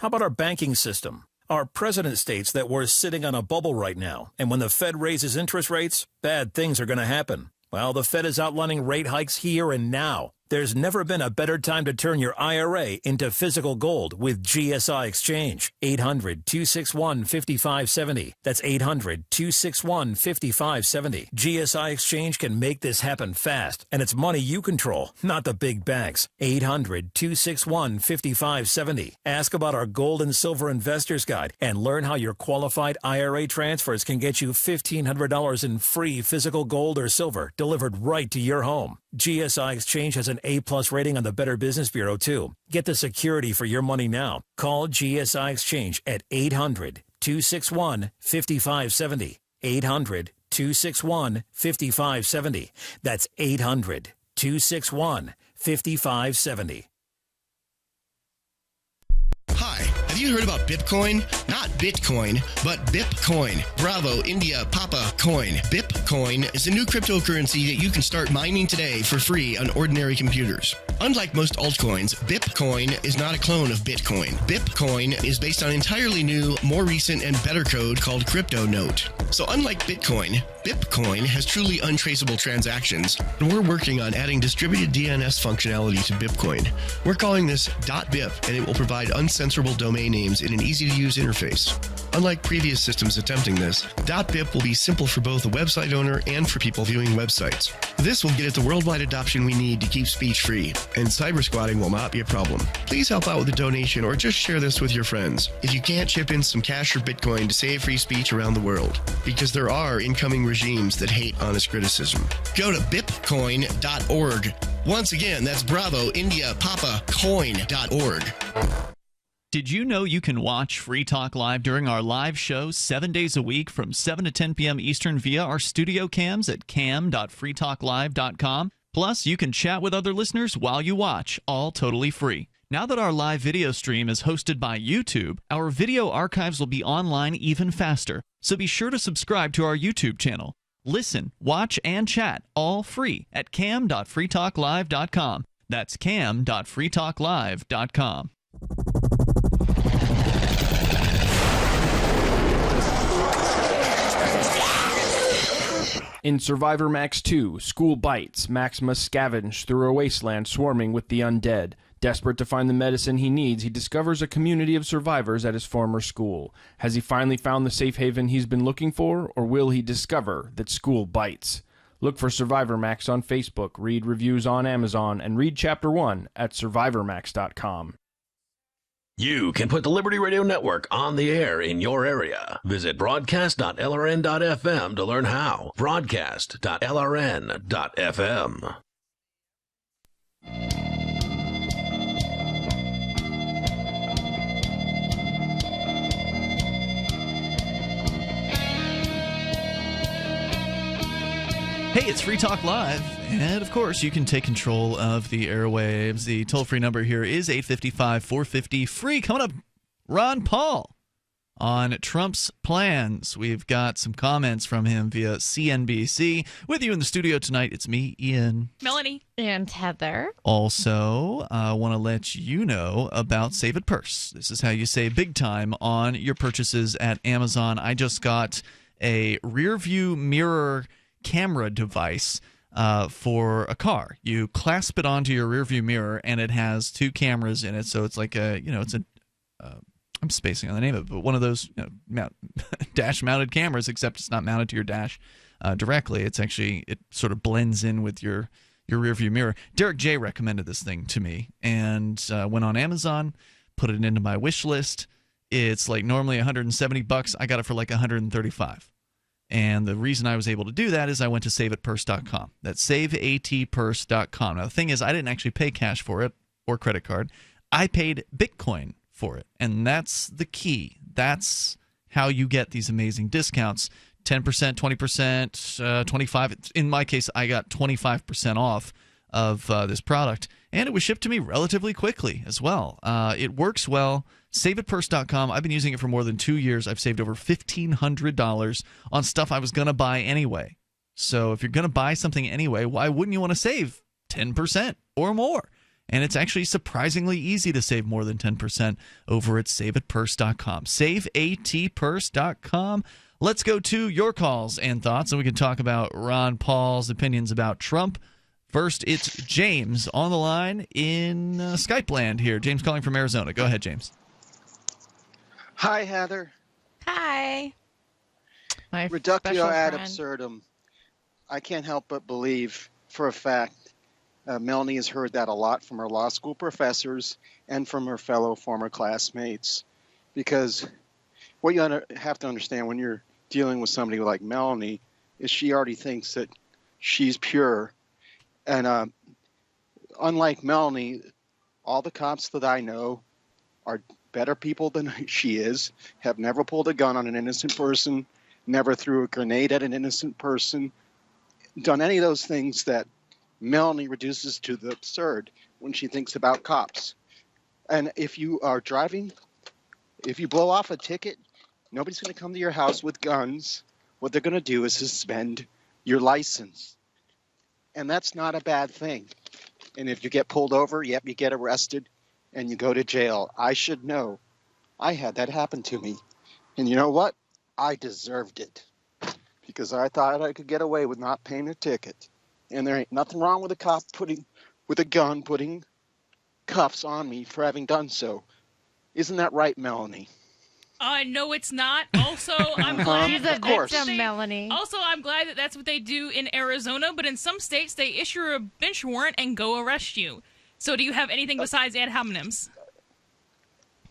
How about our banking system? Our president states that we're sitting on a bubble right now, and when the Fed raises interest rates, bad things are going to happen. Well, the Fed is outlining rate hikes here and now. There's never been a better time to turn your IRA into physical gold with GSI Exchange. 800-261-5570. That's 800-261-5570. GSI Exchange can make this happen fast, and it's money you control, not the big banks. 800-261-5570. Ask about our Gold and Silver Investors Guide and learn how your qualified IRA transfers can get you $1,500 in free physical gold or silver delivered right to your home. GSI Exchange has an A+ rating on the Better Business Bureau, too. Get the security for your money now. Call GSI Exchange at 800-261-5570. 800-261-5570. That's 800-261-5570. Hi, have you heard about Bitcoin? Not Bitcoin, but Bipcoin. Bravo, India, Papa, Coin. Bipcoin is a new cryptocurrency that you can start mining today for free on ordinary computers. Unlike most altcoins, Bipcoin is not a clone of Bitcoin. Bipcoin is based on entirely new, more recent, and better code called CryptoNote. So unlike Bitcoin, Bipcoin has truly untraceable transactions, and we're working on adding distributed DNS functionality to Bipcoin. We're calling this .bip, and it will provide uncensorable domain names in an easy-to-use interface. Unlike previous systems attempting this, .bip will be simple for both a website owner and for people viewing websites. This will get it the worldwide adoption we need to keep speech free, and cyber squatting will not be a problem. Please help out with a donation or just share this with your friends. If you can't chip in some cash or Bitcoin to save free speech around the world, because there are incoming regimes that hate honest criticism. Go to bipcoin.org. Once again, that's Bravo, India, Papa, coin.org. Did you know you can watch Free Talk Live during our live show 7 days a week from 7 to 10 p.m. Eastern via our studio cams at cam.freetalklive.com? Plus, you can chat with other listeners while you watch, all totally free. Now that our live video stream is hosted by YouTube, our video archives will be online even faster. So be sure to subscribe to our YouTube channel. Listen, watch, and chat all free at cam.freetalklive.com. That's cam.freetalklive.com. In Survivor Max 2, School Bites, Max must scavenge through a wasteland swarming with the undead. Desperate to find the medicine he needs, he discovers a community of survivors at his former school. Has he finally found the safe haven he's been looking for, or will he discover that school bites? Look for Survivor Max on Facebook, read reviews on Amazon, and read Chapter 1 at survivormax.com. You can put the Liberty Radio Network on the air in your area. Visit broadcast.lrn.fm to learn how. Broadcast.lrn.fm. Hey, it's Free Talk Live, and of course, you can take control of the airwaves. The toll-free number here is 855-450-FREE. Coming up, Ron Paul on Trump's plans. We've got some comments from him via CNBC. With you in the studio tonight, it's me, Ian. Melanie. And Heather. Also, I want to let you know about Save It Purse. This is how you save big time on your purchases at Amazon. I just got a rear-view mirror camera device for a car. You clasp it onto your rearview mirror, and it has two cameras in it. So it's like I'm spacing on the name of it, but one of those dash-mounted cameras, except it's not mounted to your dash directly. It's actually, it sort of blends in with your rearview mirror. Derek J. recommended this thing to me, and went on Amazon, put it into my wish list. It's like normally $170. I got it for like $135. And the reason I was able to do that is I went to saveitpurse.com. That's saveatpurse.com. Now, the thing is, I didn't actually pay cash for it or credit card. I paid Bitcoin for it, and that's the key. That's how you get these amazing discounts. 10%, 20%, 25%. In my case, I got 25% off of this product, and it was shipped to me relatively quickly as well. It works well. SaveItPurse.com. I've been using it for more than 2 years. I've saved over $1,500 on stuff I was going to buy anyway. So if you're going to buy something anyway, why wouldn't you want to save 10% or more? And it's actually surprisingly easy to save more than 10% over at SaveItPurse.com. SaveATPurse.com. Let's go to your calls and thoughts, and we can talk about Ron Paul's opinions about Trump. First, it's James on the line in Skype land here. James calling from Arizona. Go ahead, James. Hi, Heather. Hi. My Reductio ad absurdum. I can't help but believe, for a fact, Melanie has heard that a lot from her law school professors and from her fellow former classmates. Because what you have to understand when you're dealing with somebody like Melanie is she already thinks that she's pure. And unlike Melanie, all the cops that I know are better people than she is, have never pulled a gun on an innocent person, never threw a grenade at an innocent person, done any of those things that Melanie reduces to the absurd when she thinks about cops. And if you are driving, if you blow off a ticket, nobody's going to come to your house with guns. What they're going to do is suspend your license. And that's not a bad thing. And if you get pulled over, yep, you get arrested and you go to jail. I should know. I had that happen to me. And you know what? I deserved it. Because I thought I could get away with not paying a ticket. And there ain't nothing wrong with a cop putting cuffs on me for having done so. Isn't that right, Melanie? No, it's not. Also, I'm glad She's a victim, Melanie. Also, I'm glad that that's what they do in Arizona, but in some states, they issue a bench warrant and go arrest you. So do you have anything besides ad hominems?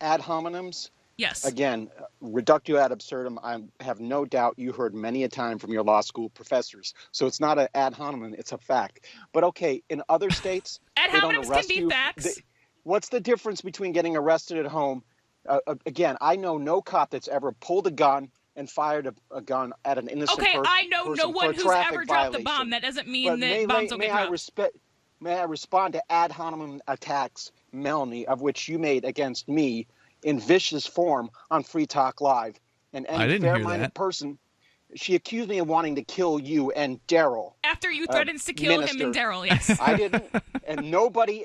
Ad hominems? Yes. Again, reductio ad absurdum, I have no doubt you heard many a time from your law school professors. So it's not an ad hominem, it's a fact. But okay, in other states, ad hominems can be facts. What's the difference between getting arrested at home? Again, I know no cop that's ever pulled a gun and fired a gun at an innocent person. Okay, I know no one who's ever dropped a bomb. That doesn't mean that bombs don't get dropped. May I respond to ad hominem attacks, Melanie, of which you made against me in vicious form on Free Talk Live? And any fair-minded person, she accused me of wanting to kill you and Daryl. After you threatened to kill him and Daryl, yes. I didn't. And nobody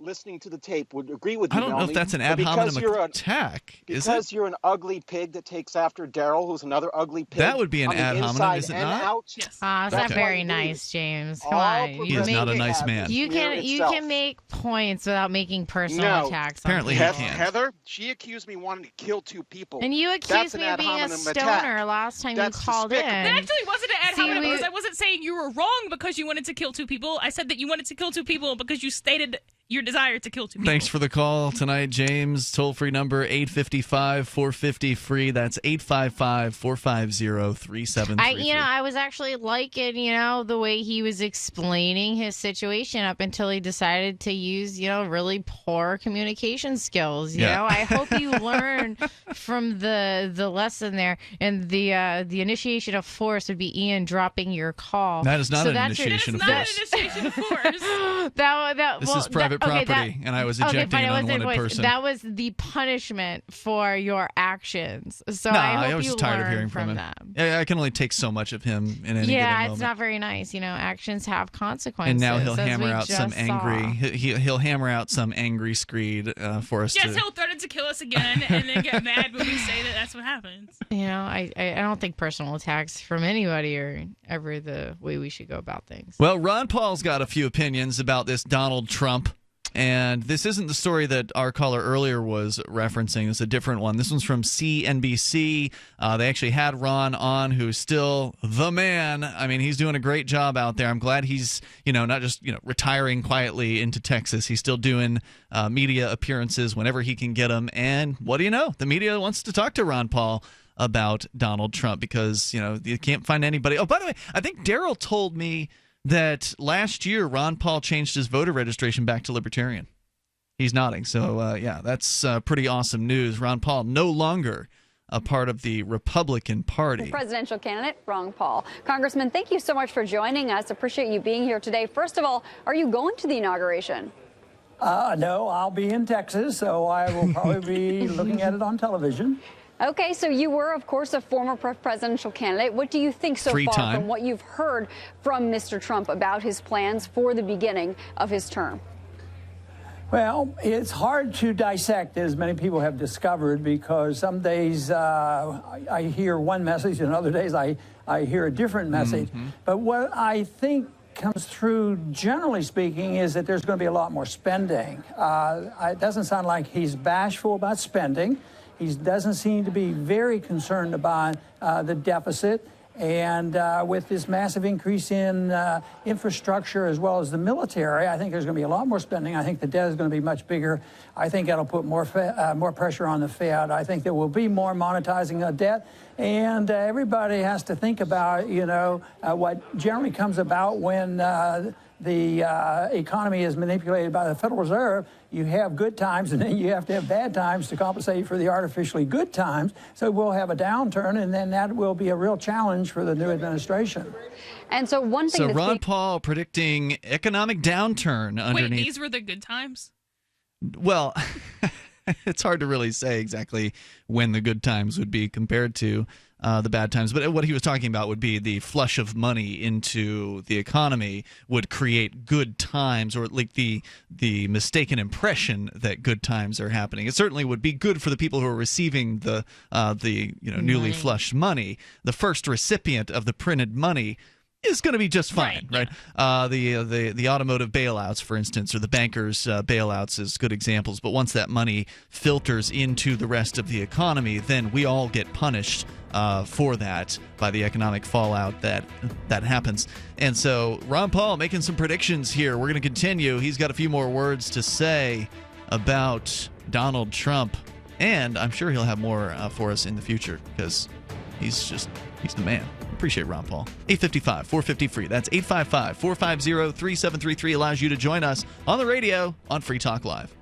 listening to the tape would agree with you, I don't know if that's an ad hominem attack. Is it? Because you're an ugly pig that takes after Daryl, who's another ugly pig. That would be an ad hominem, is it not? Yes. It's not very nice, James. Come on. He is not a nice man. You can make points without making personal attacks. Apparently he can't. Heather, she accused me wanting to kill 2 people. And you accused me of being a stoner last time you called in. That actually wasn't an ad hominem because I wasn't saying you were wrong because you wanted to kill 2 people. I said that you wanted to kill 2 people because you stated your desire to kill 2 people. Thanks for the call tonight, James. Toll-free number 855-450-FREE. That's 855-450-3733. I was actually liking, the way he was explaining his situation up until he decided to use, really poor communication skills. You know, I hope you learn from the lesson there. And the initiation of force would be Ian dropping your call. That is not an initiation of force. That is not an initiation of force. This is private property, and I was ejecting an unwanted person. That was the punishment for your actions. So I was just tired of hearing from him. I can only take so much of him in any given moment. It's not very nice. Actions have consequences. And now he'll hammer out some angry. He'll hammer out some angry screed for us. Yes, he'll threaten to kill us again, and then get mad when we say that's what happens. I don't think personal attacks from anybody are ever the way we should go about things. Well, Ron Paul's got a few opinions about this Donald Trump. And this isn't the story that our caller earlier was referencing. It's a different one. This one's from CNBC. They actually had Ron on, who's still the man. I mean, he's doing a great job out there. I'm glad he's, not just, retiring quietly into Texas. He's still doing media appearances whenever he can get them. And what do you know? The media wants to talk to Ron Paul about Donald Trump because, you can't find anybody. Oh, by the way, I think Daryl told me that last year Ron Paul changed his voter registration back to Libertarian. He's nodding. So, that's pretty awesome news. Ron Paul no longer a part of the Republican Party. Presidential candidate Ron Paul. Congressman, thank you so much for joining us. Appreciate you being here today. First of all, are you going to the inauguration? No, I'll be in Texas, so I will probably be looking at it on television. Okay, so you were, of course, a former presidential candidate. What do you think so far from what you've heard from Mr. Trump about his plans for the beginning of his term? Well, it's hard to dissect, as many people have discovered, because some days I hear one message and other days I hear a different message. Mm-hmm. But what I think comes through, generally speaking, is that there's going to be a lot more spending. It doesn't sound like he's bashful about spending. He doesn't seem to be very concerned about the deficit. And with this massive increase in infrastructure as well as the military, I think there's going to be a lot more spending. I think the debt is going to be much bigger. I think that'll put more pressure on the Fed. I think there will be more monetizing of debt. And everybody has to think about, what generally comes about when the economy is manipulated by the Federal Reserve. You have good times, and then you have to have bad times to compensate for the artificially good times. So we'll have a downturn, and then that will be a real challenge for the new administration. And so one thing. So Ron Paul predicting economic downturn underneath. Wait, these were the good times? Well, it's hard to really say exactly when the good times would be compared to the bad times. But what he was talking about would be the flush of money into the economy would create good times, or like the mistaken impression that good times are happening. It certainly would be good for the people who are receiving the newly flushed money. The first recipient of the printed money is going to be just fine, right? The automotive bailouts, for instance, or the bankers' bailouts is good examples. But once that money filters into the rest of the economy, then we all get punished for that by the economic fallout that happens. And so Ron Paul making some predictions here. We're going to continue. He's got a few more words to say about Donald Trump, and I'm sure he'll have more for us in the future because he's the man. Appreciate Ron Paul. 855-450-FREE. That's 855-450-3733. Allows you to join us on the radio on Free Talk Live.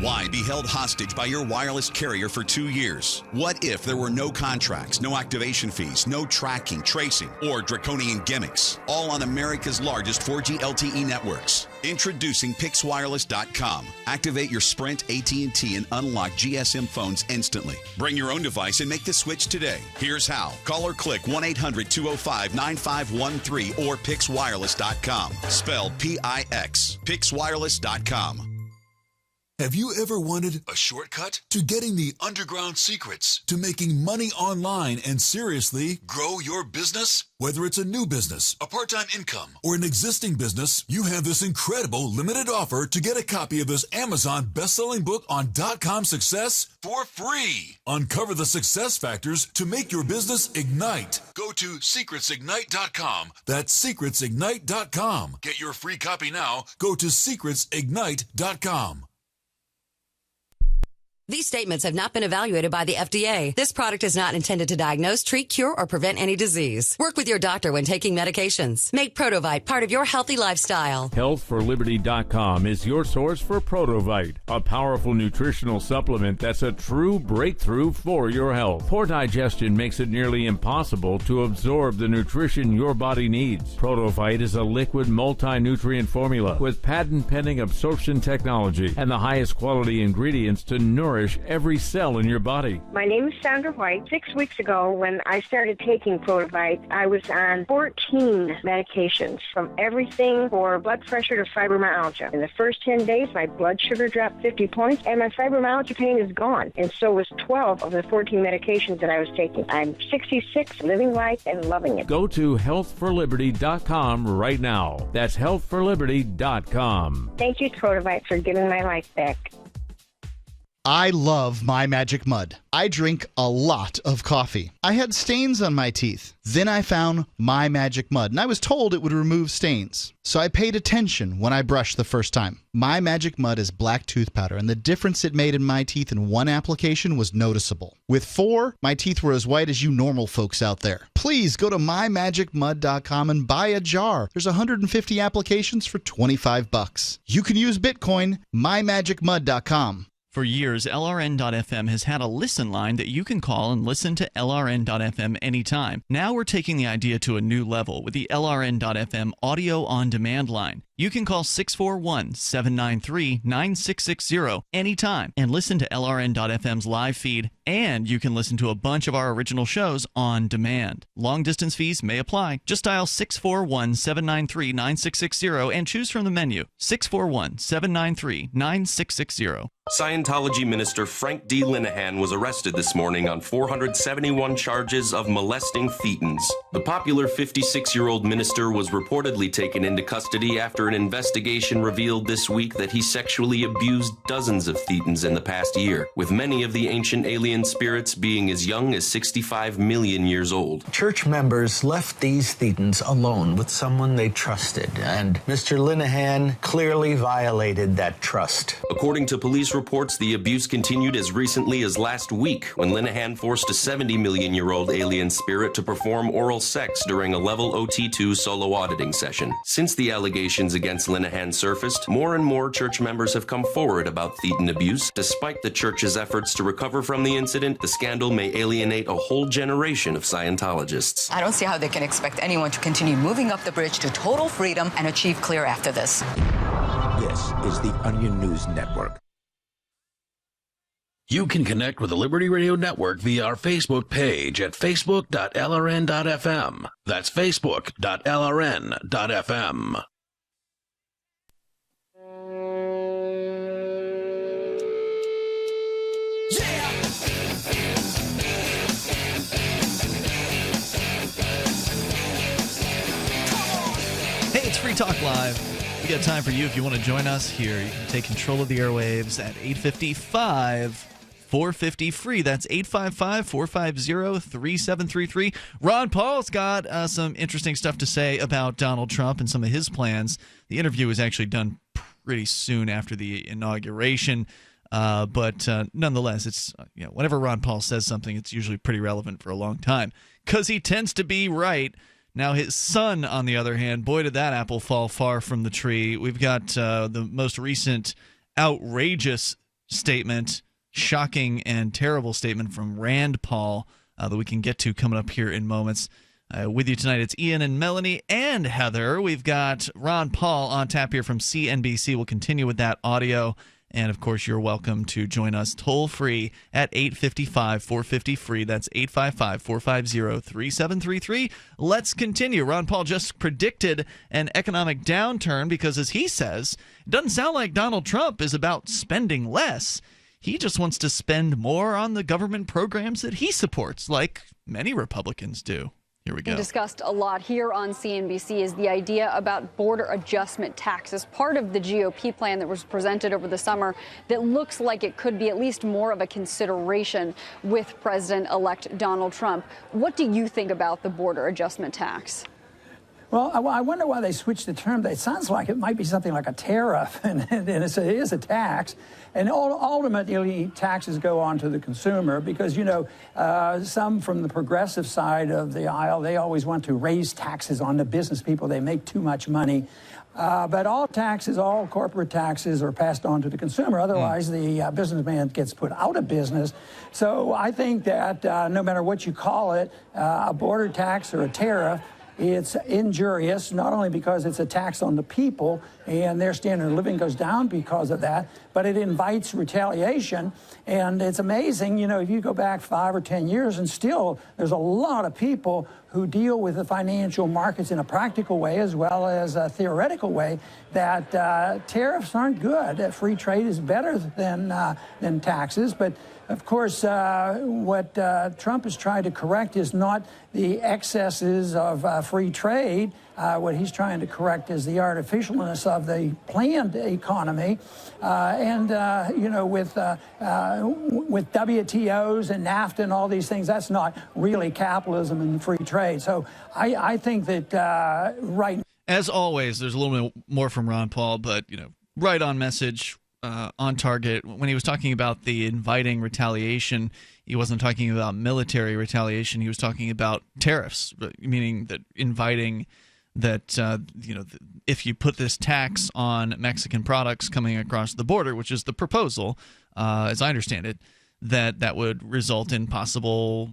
Why be held hostage by your wireless carrier for 2 years? What if there were no contracts, no activation fees, no tracking, tracing, or draconian gimmicks? All on America's largest 4G LTE networks. Introducing PixWireless.com. Activate your Sprint, AT&T, and unlock GSM phones instantly. Bring your own device and make the switch today. Here's how. Call or click 1-800-205-9513 or PixWireless.com. Spelled P-I-X. PixWireless.com. Have you ever wanted a shortcut to getting the underground secrets to making money online and seriously grow your business? Whether it's a new business, a part-time income, or an existing business, you have this incredible limited offer to get a copy of this Amazon best-selling book on .com success for free. Uncover the success factors to make your business ignite. Go to secretsignite.com. That's secretsignite.com. Get your free copy now. Go to secretsignite.com. These statements have not been evaluated by the FDA. This product is not intended to diagnose, treat, cure, or prevent any disease. Work with your doctor when taking medications. Make Protovite part of your healthy lifestyle. HealthForLiberty.com is your source for Protovite, a powerful nutritional supplement that's a true breakthrough for your health. Poor digestion makes it nearly impossible to absorb the nutrition your body needs. Protovite is a liquid multi-nutrient formula with patent-pending absorption technology and the highest quality ingredients to nourish every cell in your body. My name is Sandra White. 6 weeks ago, when I started taking Protovite, I was on 14 medications, from everything for blood pressure to fibromyalgia. In the first 10 days, my blood sugar dropped 50 points, and my fibromyalgia pain is gone. And so was 12 of the 14 medications that I was taking. I'm 66, living life and loving it. Go to healthforliberty.com right now. That's healthforliberty.com. Thank you, Protovite, for giving my life back. I love My Magic Mud. I drink a lot of coffee. I had stains on my teeth. Then I found My Magic Mud, and I was told it would remove stains. So I paid attention when I brushed the first time. My Magic Mud is black tooth powder, and the difference it made in my teeth in one application was noticeable. With 4, my teeth were as white as you normal folks out there. Please go to mymagicmud.com and buy a jar. There's 150 applications for $25. You can use Bitcoin, mymagicmud.com. For years, LRN.FM has had a listen line that you can call and listen to LRN.FM anytime. Now we're taking the idea to a new level with the LRN.FM audio on demand line. You can call 641-793-9660 anytime and listen to LRN.FM's live feed, and you can listen to a bunch of our original shows on demand. Long distance fees may apply. Just dial 641-793-9660 and choose from the menu. 641-793-9660. Scientology minister Frank D. Linehan was arrested this morning on 471 charges of molesting Thetans. The popular 56-year-old minister was reportedly taken into custody after an investigation revealed this week that he sexually abused dozens of Thetans in the past year, with many of the ancient alien spirits being as young as 65 million years old. Church members left these Thetans alone with someone they trusted, and Mr. Linehan clearly violated that trust. According to police reports, the abuse continued as recently as last week when Linehan forced a 70-million-year-old alien spirit to perform oral sex during a level OT2 solo auditing session. Since the allegations against Linehan surfaced, more and more church members have come forward about Thetan abuse. Despite the church's efforts to recover from the incident, the scandal may alienate a whole generation of Scientologists. I don't see how they can expect anyone to continue moving up the bridge to total freedom and achieve clear after this. This is the Onion News Network. You can connect with the Liberty Radio Network via our Facebook page at facebook.lrn.fm. That's facebook.lrn.fm. Hey, it's Free Talk Live. We got time for you if you want to join us here. You can take control of the airwaves at 855-450-FREE. That's 855-450-3733. Ron Paul's got some interesting stuff to say about Donald Trump and some of his plans. The interview was actually done pretty soon after the inauguration. But nonetheless, it's whenever Ron Paul says something, it's usually pretty relevant for a long time because he tends to be right. Now, his son, on the other hand, boy, did that apple fall far from the tree. We've got the most recent outrageous statement, shocking and terrible statement from Rand Paul that we can get to coming up here in moments. With you tonight, it's Ian and Melanie and Heather. We've got Ron Paul on tap here from CNBC. We'll continue with that audio. And, of course, you're welcome to join us toll-free at 855-450-FREE. That's 855-450-3733. Let's continue. Ron Paul just predicted an economic downturn because, as he says, it doesn't sound like Donald Trump is about spending less. He just wants to spend more on the government programs that he supports, like many Republicans do. Here we go. Discussed a lot here on CNBC is the idea about border adjustment tax as part of the GOP plan that was presented over the summer that looks like it could be at least more of a consideration with President-elect Donald Trump. What do you think about the border adjustment tax? Well, I wonder why they switched the term. It sounds like it might be something like a tariff, and it is a tax. And ultimately, taxes go on to the consumer because, some from the progressive side of the aisle, they always want to raise taxes on the business people. They make too much money. But all taxes, all corporate taxes are passed on to the consumer. Otherwise, the businessman gets put out of business. So I think that no matter what you call it, a border tax or a tariff, it's injurious, not only because it's a tax on the people and their standard of living goes down because of that, but it invites retaliation. And it's amazing, if you go back 5 or 10 years and still there's a lot of people who deal with the financial markets in a practical way as well as a theoretical way, that tariffs aren't good. That free trade is better than taxes. But of course, what Trump is trying to correct is not the excesses of free trade. What he's trying to correct is the artificialness of the planned economy. With WTOs and NAFTA and all these things, that's not really capitalism and free trade. So I think that right. As always, there's a little bit more from Ron Paul, but, right on message. On target. When he was talking about the inviting retaliation, he wasn't talking about military retaliation. He was talking about tariffs, meaning that inviting that, if you put this tax on Mexican products coming across the border, which is the proposal, as I understand it, that would result in possible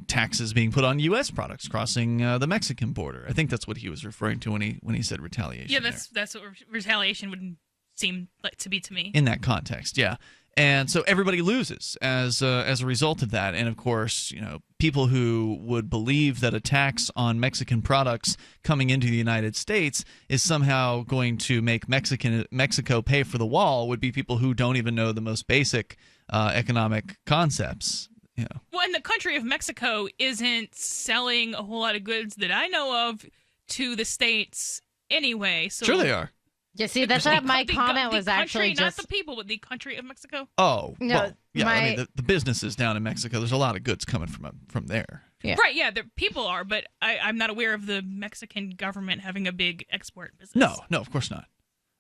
taxes being put on U.S. products crossing the Mexican border. I think that's what he was referring to when he said retaliation. Yeah, that's what retaliation would seem like to be to me in that context. Yeah. And so everybody loses as a result of that. And of course, people who would believe that a tax on Mexican products coming into the United States is somehow going to make Mexico pay for the wall would be people who don't even know the most basic economic concepts. Well, and the country of Mexico isn't selling a whole lot of goods that I know of to the States anyway. So sure they are. Yeah, see, that's what my comment was actually just... Not the people, but the country of Mexico. Oh, no, well, yeah, I mean, the businesses down in Mexico, there's a lot of goods coming from there. Yeah. Right, yeah, the people are, but I'm not aware of the Mexican government having a big export business. No, of course not.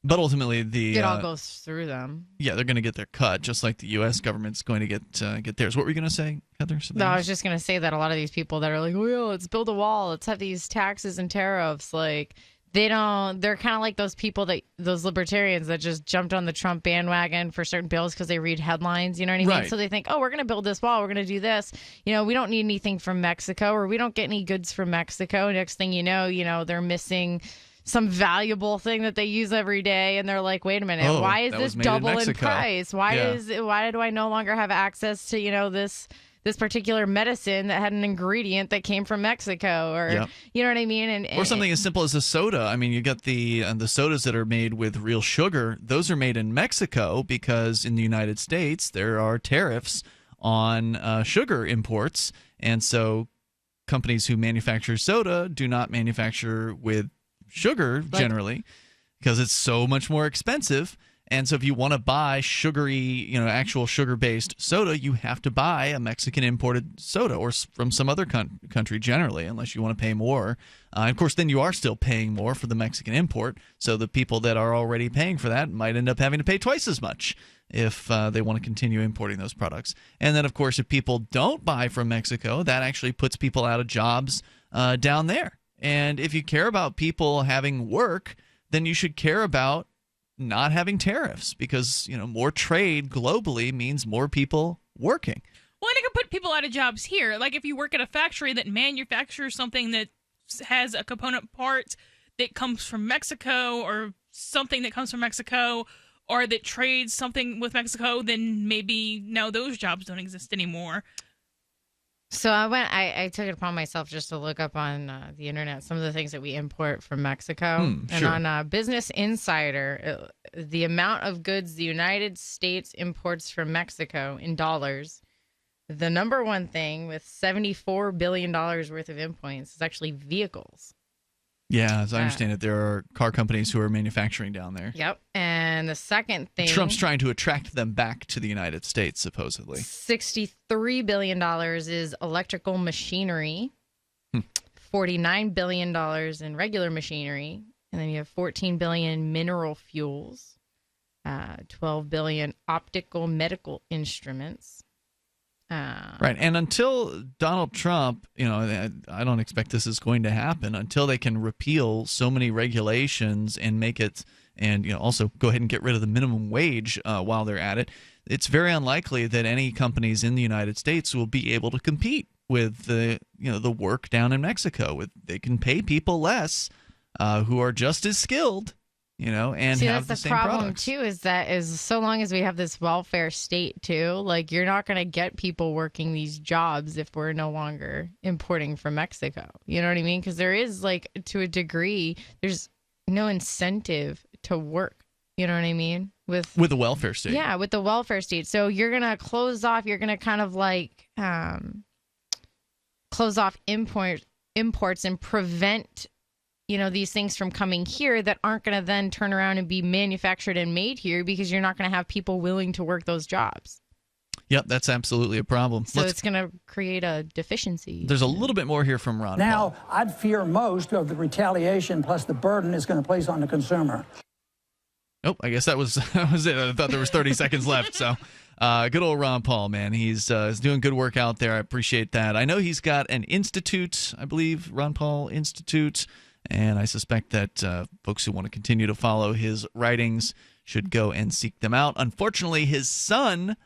But ultimately, it all goes through them. Yeah, they're going to get their cut, just like the U.S. government's going to get theirs. What were you going to say, Heather? No, I was just going to say that a lot of these people that are like, well, let's build a wall, let's have these taxes and tariffs, like... they're kind of like those libertarians that just jumped on the Trump bandwagon for certain bills because they read headlines, you know what I mean? Right. So they think, we're going to build this wall, we're going to do this. We don't need anything from Mexico, or we don't get any goods from Mexico. Next thing you know, they're missing some valuable thing that they use every day, and they're like, wait a minute, why is this double in price? Why do I no longer have access to, this particular medicine that had an ingredient that came from Mexico, or you know what I mean? Or something as simple as a soda. I mean, you got the sodas that are made with real sugar. Those are made in Mexico because in the United States there are tariffs on sugar imports, and so companies who manufacture soda do not manufacture with sugar generally because it's so much more expensive. And so if you want to buy sugary, actual sugar-based soda, you have to buy a Mexican imported soda or from some other country generally, unless you want to pay more. Of course, then you are still paying more for the Mexican import. So the people that are already paying for that might end up having to pay twice as much if they want to continue importing those products. And then, of course, if people don't buy from Mexico, that actually puts people out of jobs down there. And if you care about people having work, then you should care about not having tariffs because, more trade globally means more people working. Well, and it can put people out of jobs here. Like if you work at a factory that manufactures something that has a component part that comes from Mexico or something that comes from Mexico or that trades something with Mexico, then maybe now those jobs don't exist anymore. So I took it upon myself just to look up on the internet some of the things that we import from Mexico. Sure. And on Business Insider, the amount of goods the United States imports from Mexico in dollars, the number one thing with $74 billion worth of imports is actually vehicles. Yeah, as I understand it, there are car companies who are manufacturing down there. Yep. And the second thing... Trump's trying to attract them back to the United States, supposedly. $63 billion is electrical machinery, $49 billion in regular machinery, and then you have $14 billion mineral fuels, $12 billion optical medical instruments. Right. And until Donald Trump, I don't expect this is going to happen until they can repeal so many regulations and make it and also go ahead and get rid of the minimum wage while they're at it. It's very unlikely that any companies in the United States will be able to compete with the work down in Mexico. They can pay people less who are just as skilled. And see, have that's the the same problem products. too. Is so long as we have this welfare state too, like you're not going to get people working these jobs if we're no longer importing from Mexico. You know what I mean? Because there is to a degree, there's no incentive to work. You know what I mean? With the welfare state. Yeah, with the welfare state. So you're gonna close off. You're gonna kind of close off imports and prevent these things from coming here that aren't going to then turn around and be manufactured and made here because you're not going to have people willing to work those jobs. Yep, that's absolutely a problem. So it's going to create a deficiency. There's a little bit more here from Ron Now, Paul. I'd fear most of the retaliation plus the burden it's going to place on the consumer. Nope, I guess that was it. I thought there was 30 seconds left. So good old Ron Paul, man. He's doing good work out there. I appreciate that. I know he's got an institute, I believe, Ron Paul Institute. And I suspect that folks who want to continue to follow his writings should go and seek them out. Unfortunately, his son,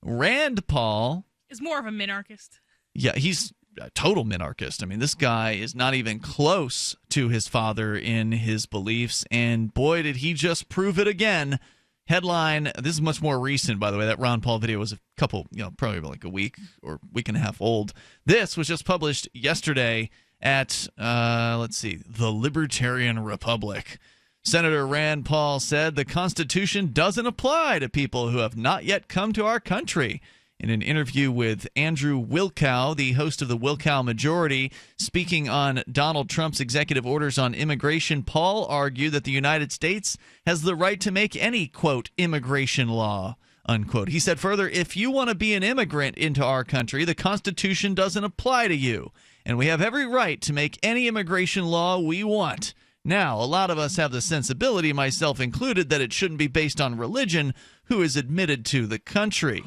Rand Paul, is more of a minarchist. Yeah, he's a total minarchist. I mean, this guy is not even close to his father in his beliefs. And boy, did he just prove it again. Headline, this is much more recent, by the way. That Ron Paul video was a couple, probably like a week or week and a half old. This was just published yesterday at, the Libertarian Republic. Senator Rand Paul said the Constitution doesn't apply to people who have not yet come to our country. In an interview with Andrew Wilkow, the host of the Wilkow Majority, speaking on Donald Trump's executive orders on immigration, Paul argued that the United States has the right to make any, quote, immigration law, unquote. He said further, if you want to be an immigrant into our country, the Constitution doesn't apply to you. And we have every right to make any immigration law we want. Now, a lot of us have the sensibility, myself included, that it shouldn't be based on religion who is admitted to the country.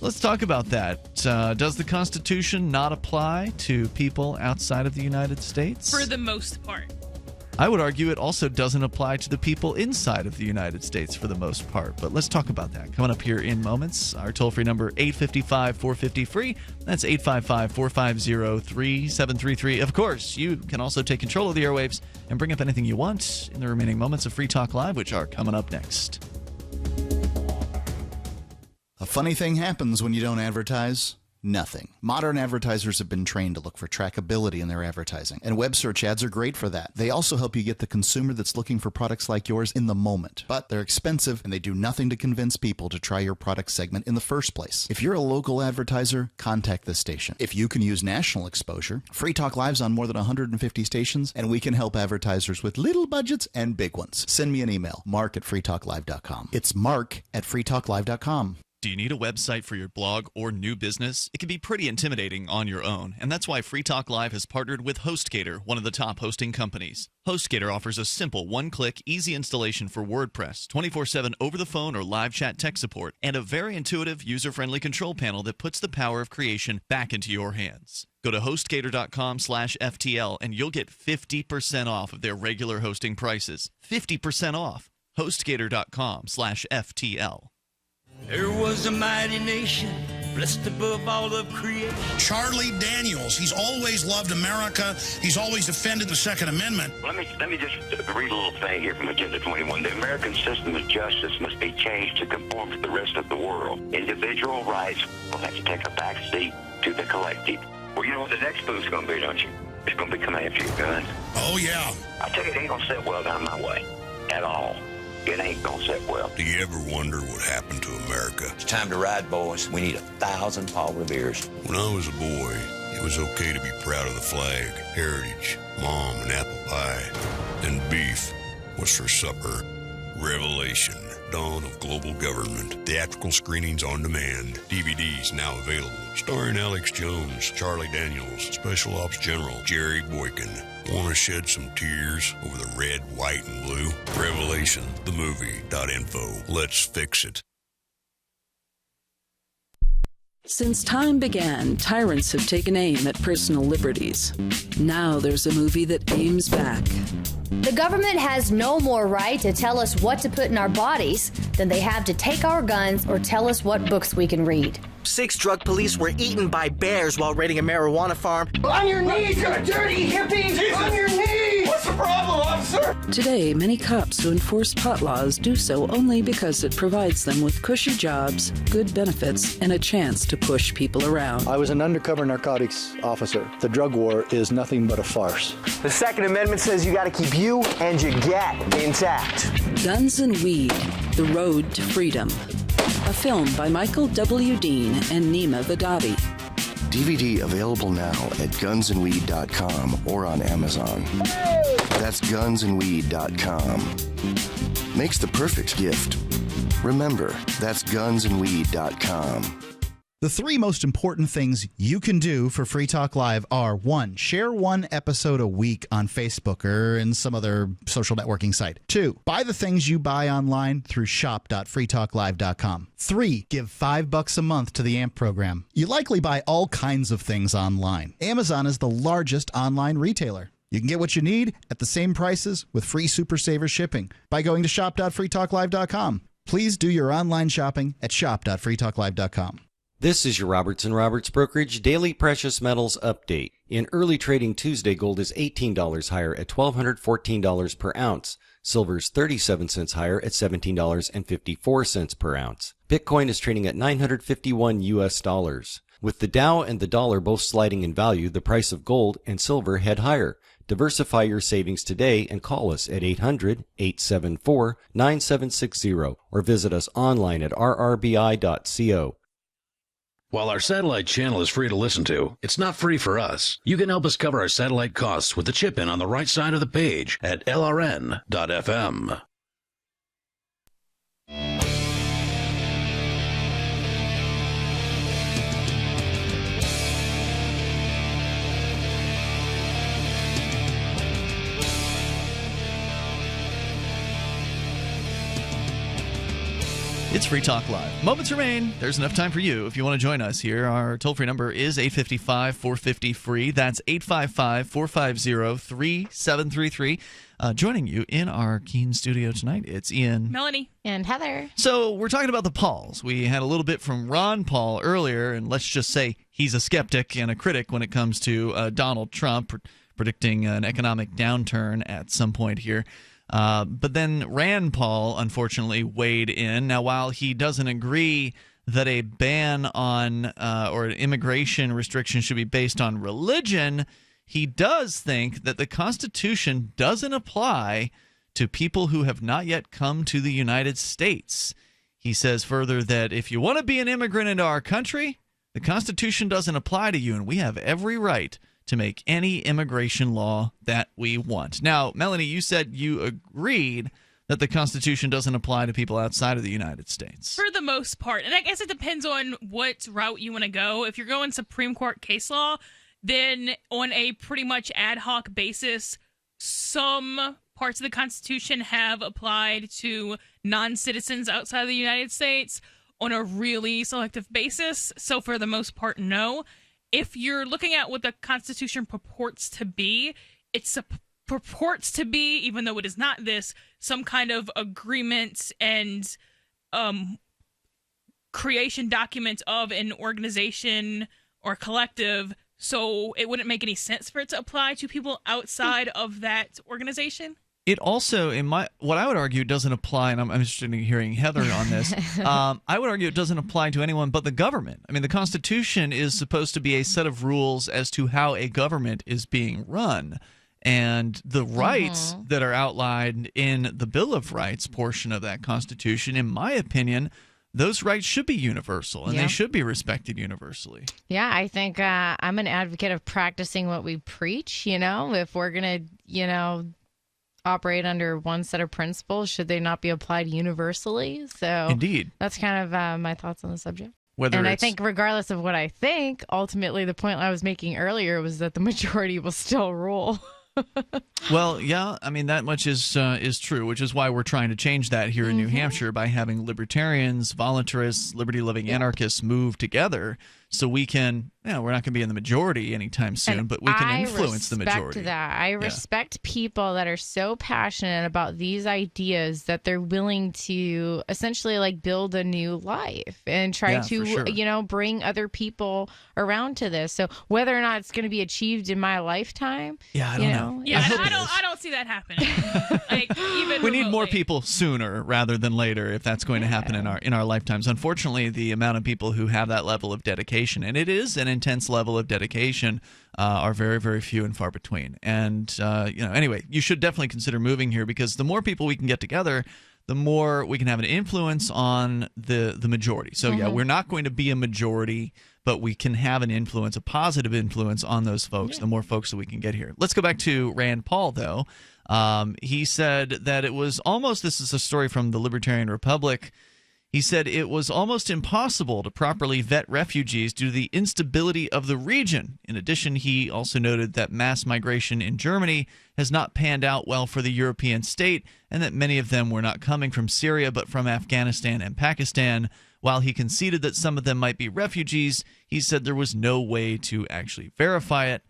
Let's talk about that. Does the Constitution not apply to people outside of the United States? For the most part. I would argue it also doesn't apply to the people inside of the United States for the most part. But let's talk about that. Coming up here in moments, our toll-free number, 855-450-FREE. That's 855-450-3733. Of course, you can also take control of the airwaves and bring up anything you want in the remaining moments of Free Talk Live, which are coming up next. A funny thing happens when you don't advertise. Nothing. Modern advertisers have been trained to look for trackability in their advertising, and web search ads are great for that. They also help you get the consumer that's looking for products like yours in the moment. But they're expensive, and they do nothing to convince people to try your product segment in the first place. If you're a local advertiser, contact this station. If you can use national exposure, Free Talk Live's on more than 150 stations, and we can help advertisers with little budgets and big ones. Send me an email, mark@freetalklive.com. It's mark@freetalklive.com. Do you need a website for your blog or new business? It can be pretty intimidating on your own, and that's why Free Talk Live has partnered with HostGator, one of the top hosting companies. HostGator offers a simple one-click, easy installation for WordPress, 24/7 over-the-phone or live chat tech support, and a very intuitive, user-friendly control panel that puts the power of creation back into your hands. Go to HostGator.com/FTL, and you'll get 50% off of their regular hosting prices. 50% off. HostGator.com/FTL. There was a mighty nation, blessed above all of creation. Charlie Daniels. He's always loved America. He's always defended the Second Amendment. Let me just read a little thing here from Agenda 21. The American system of justice must be changed to conform to the rest of the world. Individual rights will have to take a back seat to the collective. Well, you know what the next move's going to be, don't you? It's going to be come after your guns. Oh, yeah. I tell you, it ain't going to sit well down my way. At all. It ain't gonna sit well. Do you ever wonder what happened to America? It's time to ride, boys. We need 1,000 Paul Reveres. When I was a boy, it was okay to be proud of the flag, heritage, mom, and apple pie. And beef was for supper. Revelation, dawn of global government. Theatrical screenings on demand. DVDs now available. Starring Alex Jones, Charlie Daniels, Special Ops General Jerry Boykin. Want to shed some tears over the red, white, and blue? Revelation, the movie.info. Let's fix it. Since time began, tyrants have taken aim at personal liberties. Now there's a movie that aims back. The government has no more right to tell us what to put in our bodies than they have to take our guns or tell us what books we can read. 6 drug police were eaten by bears while raiding a marijuana farm. On your knees, you dirty hippie! Jesus. On your knees! What's the problem, officer? Today, many cops who enforce pot laws do so only because it provides them with cushy jobs, good benefits, and a chance to push people around. I was an undercover narcotics officer. The drug war is nothing but a farce. The Second Amendment says you got to keep you and your gat intact. Guns and Weed, The Road to Freedom. A film by Michael W. Dean and Nima Vadati. DVD available now at gunsandweed.com or on Amazon. That's gunsandweed.com. Makes the perfect gift. Remember, that's gunsandweed.com. The 3 most important things you can do for Free Talk Live are: 1, share 1 episode a week on Facebook or in some other social networking site. 2, buy the things you buy online through shop.freetalklive.com. 3, give $5 a month to the AMP program. You likely buy all kinds of things online. Amazon is the largest online retailer. You can get what you need at the same prices with free Super Saver shipping by going to shop.freetalklive.com. Please do your online shopping at shop.freetalklive.com. This is your Robertson Roberts Brokerage Daily Precious Metals Update. In early trading Tuesday, gold is $18 higher at $1,214 per ounce. Silver's 37 cents higher at $17.54 per ounce. Bitcoin is trading at $951 US. With the Dow and the dollar both sliding in value, the price of gold and silver head higher. Diversify your savings today and call us at 800-874-9760 or visit us online at rrbi.co. While our satellite channel is free to listen to, it's not free for us. You can help us cover our satellite costs with the chip in on the right side of the page at lrn.fm. It's Free Talk Live. Moments remain. There's enough time for you if you want to join us here. Our toll-free number is 855-450-FREE. That's 855-450-3733. Joining you in our Keene studio tonight, it's Ian, Melanie, and Heather. So we're talking about the Pauls. We had a little bit from Ron Paul earlier, and let's just say he's a skeptic and a critic when it comes to Donald Trump predicting an economic downturn at some point here. But then Rand Paul, unfortunately, weighed in. Now, while he doesn't agree that a ban on or an immigration restriction should be based on religion, he does think that the Constitution doesn't apply to people who have not yet come to the United States. He says further that if you want to be an immigrant into our country, the Constitution doesn't apply to you, and we have every right to make any immigration law that we want. Now, Melanie, you said you agreed that the Constitution doesn't apply to people outside of the United States. For the most part. And I guess it depends on what route you want to go. If you're going Supreme Court case law, then on a pretty much ad hoc basis, some parts of the Constitution have applied to non-citizens outside of the United States on a really selective basis. So for the most part, no. If you're looking at what the Constitution purports to be, it's purports to be, even though it is not this, some kind of agreement and creation document of an organization or collective, so it wouldn't make any sense for it to apply to people outside of that organization? It also, what I would argue, doesn't apply, and I'm interested in hearing Heather on this. I would argue it doesn't apply to anyone but the government. I mean, the Constitution is supposed to be a set of rules as to how a government is being run. And the rights that are outlined in the Bill of Rights portion of that Constitution, in my opinion, those rights should be universal, and they should be respected universally. Yeah, I think I'm an advocate of practicing what we preach. If we're going to, operate under one set of principles, should they not be applied universally? So indeed, that's kind of my thoughts on the subject. I think regardless of what I think, ultimately the point I was making earlier was that the majority will still rule. Well, yeah, I mean, that much is true, which is why we're trying to change that here in New Hampshire by having libertarians, voluntarists, liberty-loving anarchists move together so we can, we're not going to be in the majority anytime soon, but we can influence the majority. I respect people that are so passionate about these ideas that they're willing to essentially build a new life and try to, bring other people around to this. So whether or not it's going to be achieved in my lifetime, I don't know. Yeah, I don't see that happening. We need more people sooner rather than later if that's going to happen in our lifetimes. Unfortunately, the amount of people who have that level of dedication, and it is an intense level of dedication, are very, very few and far between. And anyway, you should definitely consider moving here, because the more people we can get together, the more we can have an influence on the majority. So we're not going to be a majority, but we can have an influence, a positive influence on those folks, the more folks that we can get here. Let's go back to Rand Paul, though. He said that it was almost, this is a story from the Libertarian Republic, he said it was almost impossible to properly vet refugees due to the instability of the region. In addition, he also noted that mass migration in Germany has not panned out well for the European state, and that many of them were not coming from Syria but from Afghanistan and Pakistan. While he conceded that some of them might be refugees, he said there was no way to actually verify it.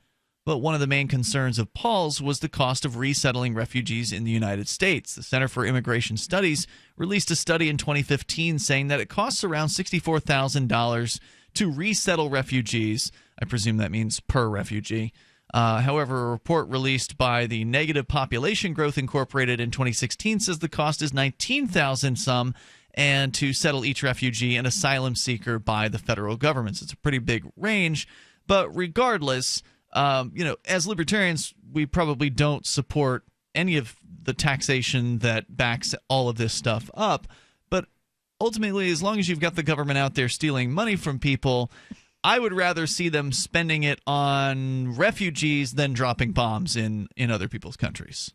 But one of the main concerns of Paul's was the cost of resettling refugees in the United States. The Center for Immigration Studies released a study in 2015 saying that it costs around $64,000 to resettle refugees. I presume that means per refugee. However, a report released by the Negative Population Growth Incorporated in 2016 says the cost is $19,000 some, and to settle each refugee and asylum seeker by the federal government. So it's a pretty big range. But regardless, as libertarians, we probably don't support any of the taxation that backs all of this stuff up. But ultimately, as long as you've got the government out there stealing money from people, I would rather see them spending it on refugees than dropping bombs in other people's countries.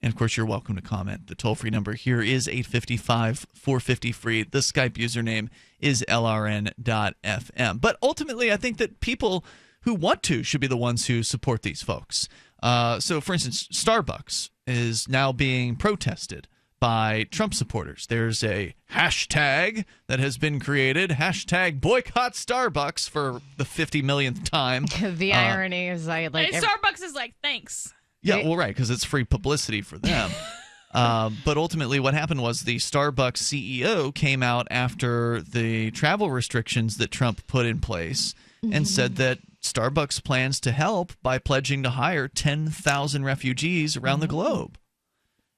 And, of course, you're welcome to comment. The toll-free number here is 855-450-FREE. The Skype username is LRN.FM. But ultimately, I think that people who want to should be the ones who support these folks. So, for instance, Starbucks is now being protested by Trump supporters. There's a hashtag that has been created, hashtag boycott Starbucks, for the 50 millionth time. The irony is Starbucks is like, thanks. Yeah, well, right, because it's free publicity for them. But ultimately what happened was the Starbucks CEO came out after the travel restrictions that Trump put in place and said that Starbucks plans to help by pledging to hire 10,000 refugees around the globe.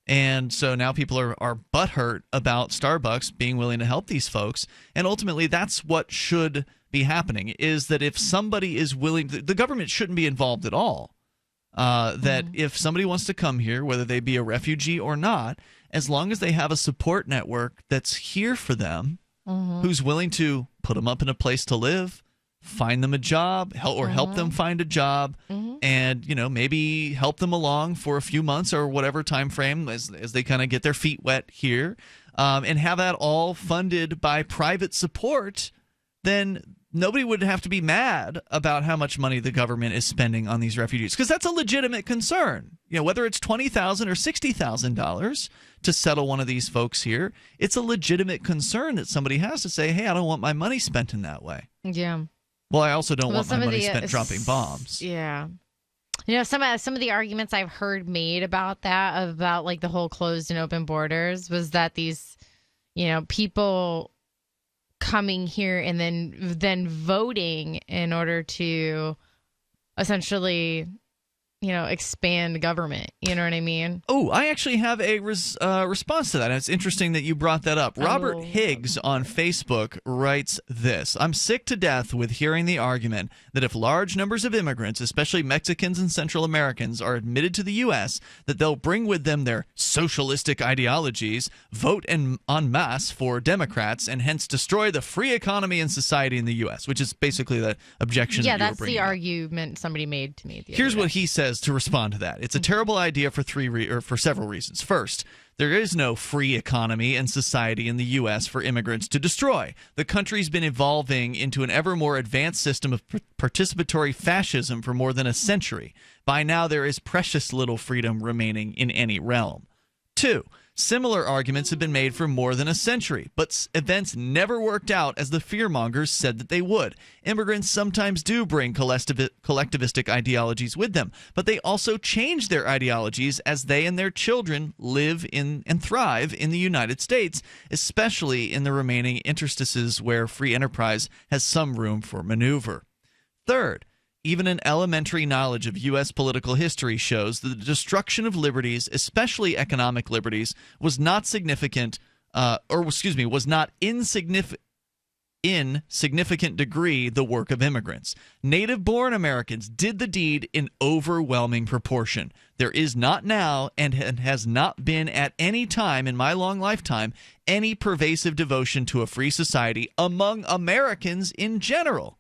And so now people are butthurt about Starbucks being willing to help these folks. And ultimately, that's what should be happening, is that if somebody is willing, the government shouldn't be involved at all. That if somebody wants to come here, whether they be a refugee or not, as long as they have a support network that's here for them, who's willing to put them up in a place to live, find them a job, help them find a job, and maybe help them along for a few months or whatever time frame as they kind of get their feet wet here, and have that all funded by private support, then nobody would have to be mad about how much money the government is spending on these refugees, because that's a legitimate concern. Whether it's $20,000 or $60,000 to settle one of these folks here, it's a legitimate concern that somebody has to say, hey, I don't want my money spent in that way. Yeah. Well, I also don't want my money spent dropping bombs. Yeah. Some of the arguments I've heard made about that, about like the whole closed and open borders, was that these, people coming here and then voting in order to essentially, expand government. You know what I mean? Oh, I actually have a response to that. It's interesting that you brought that up. Robert Higgs on Facebook writes this: I'm sick to death with hearing the argument that if large numbers of immigrants, especially Mexicans and Central Americans, are admitted to the U.S., that they'll bring with them their socialistic ideologies, vote en masse for Democrats, and hence destroy the free economy and society in the U.S., which is basically the objection that you were that's bringing the up. argument somebody made to me. Here's what he says to respond to that. It's a terrible idea for several reasons. First, there is no free economy and society in the U.S. for immigrants to destroy. The country's been evolving into an ever more advanced system of participatory fascism for more than a century. By now, there is precious little freedom remaining in any realm. 2. Similar arguments have been made for more than a century, but events never worked out as the fearmongers said that they would. Immigrants sometimes do bring collectivistic ideologies with them, but they also change their ideologies as they and their children live in and thrive in the United States, especially in the remaining interstices where free enterprise has some room for maneuver. Third, even an elementary knowledge of U.S. political history shows that the destruction of liberties, especially economic liberties, was not significant, was not in significant degree the work of immigrants. Native-born Americans did the deed in overwhelming proportion. There is not now, and has not been at any time in my long lifetime, any pervasive devotion to a free society among Americans in general.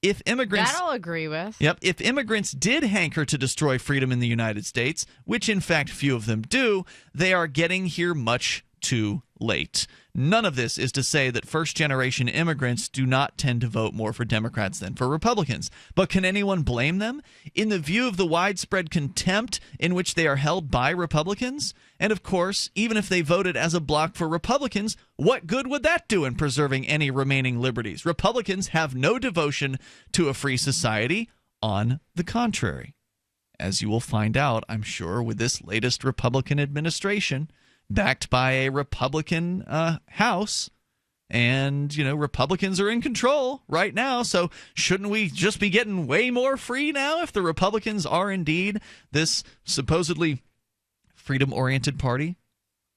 If immigrants, that I'll agree with. Yep. If immigrants did hanker to destroy freedom in the United States, which in fact few of them do, they are getting here much too late. None of this is to say that first-generation immigrants do not tend to vote more for Democrats than for Republicans. But can anyone blame them? In the view of the widespread contempt in which they are held by Republicans? And of course, even if they voted as a bloc for Republicans, what good would that do in preserving any remaining liberties? Republicans have no devotion to a free society. On the contrary. As you will find out, I'm sure, with this latest Republican administration, backed by a Republican House, and, Republicans are in control right now, so shouldn't we just be getting way more free now if the Republicans are indeed this supposedly freedom-oriented party?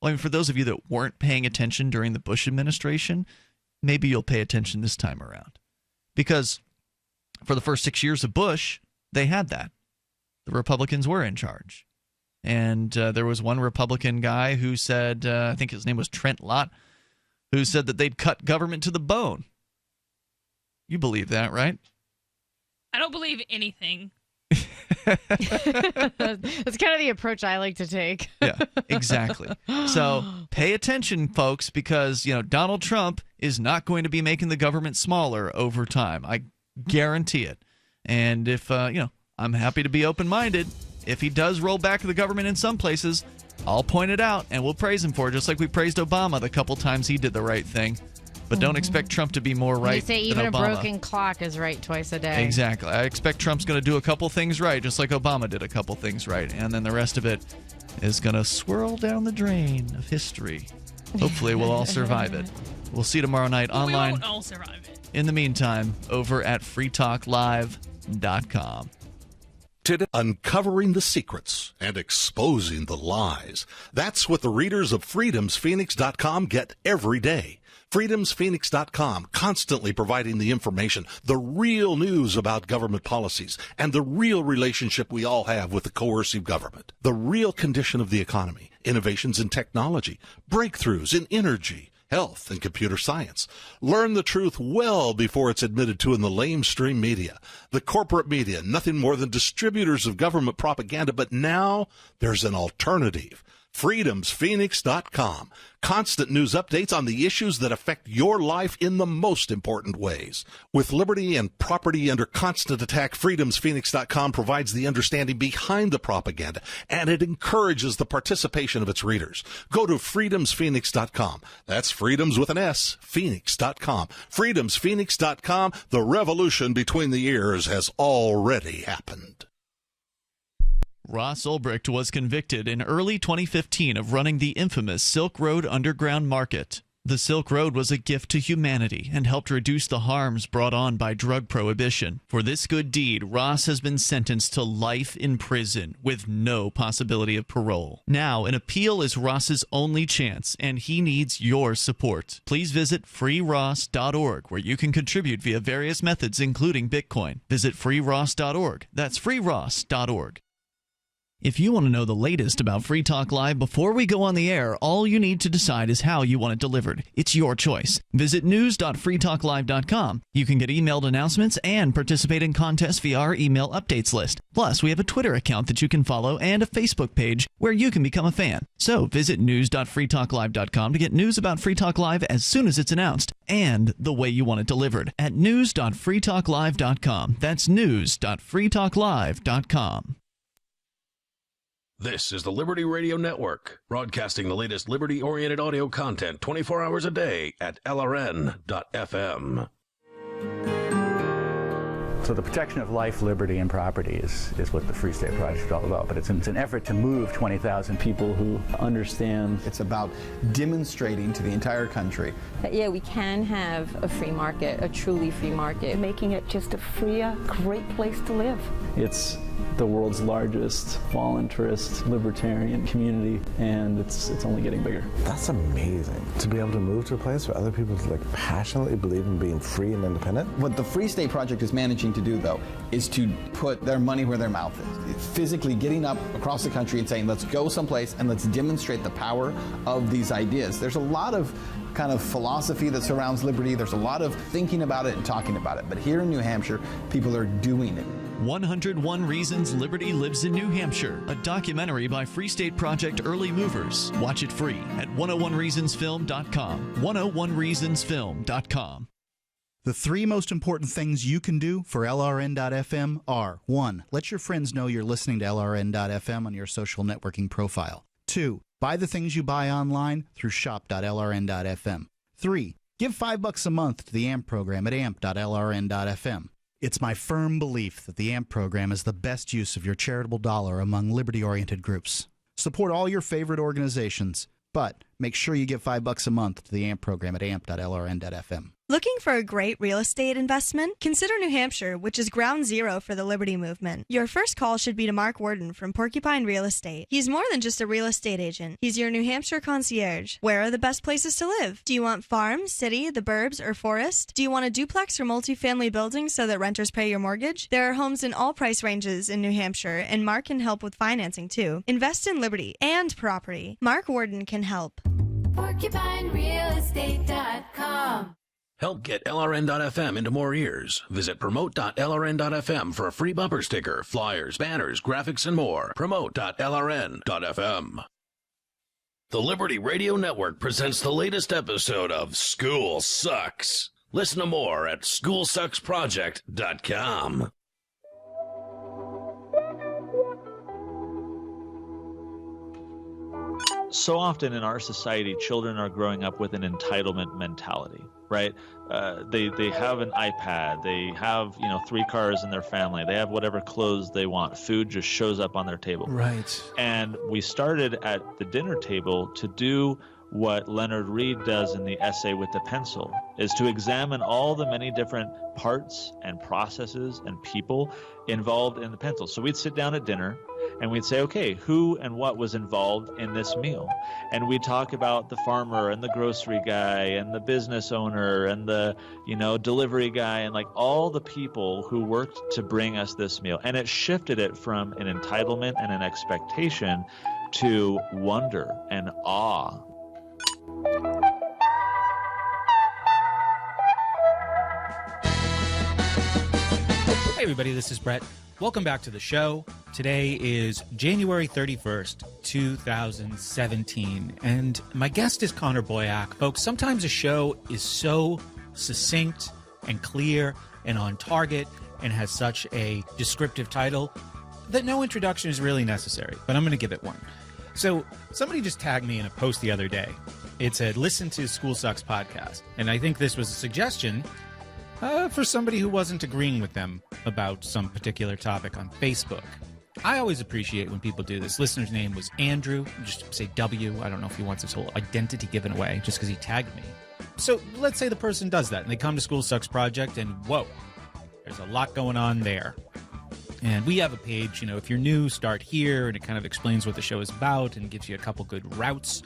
Well, I mean, for those of you that weren't paying attention during the Bush administration, maybe you'll pay attention this time around. Because for the first 6 years of Bush, they had that. The Republicans were in charge. And there was one Republican guy who said, I think his name was Trent Lott, who said that they'd cut government to the bone. You believe that, right? I don't believe anything. That's kind of the approach I like to take. Yeah, exactly. So pay attention, folks, because, Donald Trump is not going to be making the government smaller over time. I guarantee it. And if, I'm happy to be open-minded. If he does roll back the government in some places, I'll point it out, and we'll praise him for it, just like we praised Obama the couple times he did the right thing. But don't expect Trump to be more right than Obama. They say even a broken clock is right twice a day. Exactly. I expect Trump's going to do a couple things right, just like Obama did a couple things right. And then the rest of it is going to swirl down the drain of history. Hopefully we'll all survive it. We'll see you tomorrow night online. We won't all survive it. In the meantime, over at freetalklive.com. Today, uncovering the secrets and exposing the lies. That's what the readers of freedomsphoenix.com get every day. freedomsphoenix.com, constantly providing the information, the real news about government policies, and the real relationship we all have with the coercive government. The real condition of the economy, innovations in technology, breakthroughs in energy, health, and computer science. Learn the truth well before it's admitted to in the lamestream media. The corporate media, nothing more than distributors of government propaganda, but now there's an alternative. freedomsphoenix.com. Constant news updates on the issues that affect your life in the most important ways. With liberty and property under constant attack, freedomsphoenix.com provides the understanding behind the propaganda, and it encourages the participation of its readers. Go to freedomsphoenix.com. That's freedoms with an S, phoenix.com. freedomsphoenix.com. The revolution between the ears has already happened. Ross Ulbricht was convicted in early 2015 of running the infamous Silk Road Underground Market. The Silk Road was a gift to humanity and helped reduce the harms brought on by drug prohibition. For this good deed, Ross has been sentenced to life in prison with no possibility of parole. Now, an appeal is Ross's only chance, and he needs your support. Please visit freeross.org, where you can contribute via various methods, including Bitcoin. Visit freeross.org. That's freeross.org. If you want to know the latest about Free Talk Live before we go on the air, all you need to decide is how you want it delivered. It's your choice. Visit news.freetalklive.com. You can get emailed announcements and participate in contests via our email updates list. Plus, we have a Twitter account that you can follow and a Facebook page where you can become a fan. So visit news.freetalklive.com to get news about Free Talk Live as soon as it's announced and the way you want it delivered at news.freetalklive.com. That's news.freetalklive.com. This is the Liberty Radio Network, broadcasting the latest liberty-oriented audio content 24 hours a day at LRN.FM. So the protection of life, liberty, and property is what the Free State Project is all about. But it's an effort to move 20,000 people who understand. It's about demonstrating to the entire country that, yeah, we can have a free market, a truly free market. Making it just a freer, great place to live. It's the world's largest voluntarist libertarian community, and it's only getting bigger. That's amazing, to be able to move to a place where other people passionately believe in being free and independent. What the Free State Project is managing to do, though, is to put their money where their mouth is. It's physically getting up across the country and saying, let's go someplace and let's demonstrate the power of these ideas. There's a lot of kind of philosophy that surrounds liberty. There's a lot of thinking about it and talking about it. But here in New Hampshire, people are doing it. 101 Reasons Liberty Lives in New Hampshire, a documentary by Free State Project early movers. Watch it free at 101reasonsfilm.com. 101reasonsfilm.com. The three most important things you can do for LRN.FM are: 1. Let your friends know you're listening to LRN.FM on your social networking profile. 2. Buy the things you buy online through shop.lrn.fm. 3. Give $5 a month to the AMP program at amp.lrn.fm. It's my firm belief that the AMP program is the best use of your charitable dollar among liberty-oriented groups. Support all your favorite organizations, but make sure you give $5 a month to the AMP program at amp.lrn.fm. Looking for a great real estate investment? Consider New Hampshire, which is ground zero for the Liberty Movement. Your first call should be to Mark Worden from Porcupine Real Estate. He's more than just a real estate agent. He's your New Hampshire concierge. Where are the best places to live? Do you want farm, city, the burbs, or forest? Do you want a duplex or multifamily building so that renters pay your mortgage? There are homes in all price ranges in New Hampshire, and Mark can help with financing too. Invest in liberty and property. Mark Worden can help. PorcupineRealEstate.com. Help get LRN.FM into more ears. Visit promote.lrn.fm for a free bumper sticker, flyers, banners, graphics, and more. Promote.lrn.fm. The Liberty Radio Network presents the latest episode of School Sucks. Listen to more at schoolsucksproject.com. So often in our society, children are growing up with an entitlement mentality, right? They have an iPad, they have 3 cars in their family, they have whatever clothes they want. Food just shows up on their table. Right. And we started at the dinner table to do what Leonard Read does in the essay with the pencil, is to examine all the many different parts and processes and people involved in the pencil. So we'd sit down at dinner and we'd say, okay, who and what was involved in this meal? And we'd talk about the farmer and the grocery guy and the business owner and the, delivery guy and all the people who worked to bring us this meal. And it shifted it from an entitlement and an expectation to wonder and awe. Hey everybody, this is Brett. Welcome back to the show. Today is January 31st, 2017, and my guest is Connor Boyack. Folks, sometimes a show is so succinct and clear and on target and has such a descriptive title that no introduction is really necessary, but I'm going to give it one. So somebody just tagged me in a post the other day. It said, listen to School Sucks podcast. And I think this was a suggestion for somebody who wasn't agreeing with them about some particular topic on Facebook. I always appreciate when people do this. Listener's name was Andrew. Just say W. I don't know if he wants his whole identity given away just because he tagged me. So let's say the person does that and they come to School Sucks Project and whoa, there's a lot going on there. And we have a page, if you're new, start here, and it kind of explains what the show is about and gives you a couple good routes.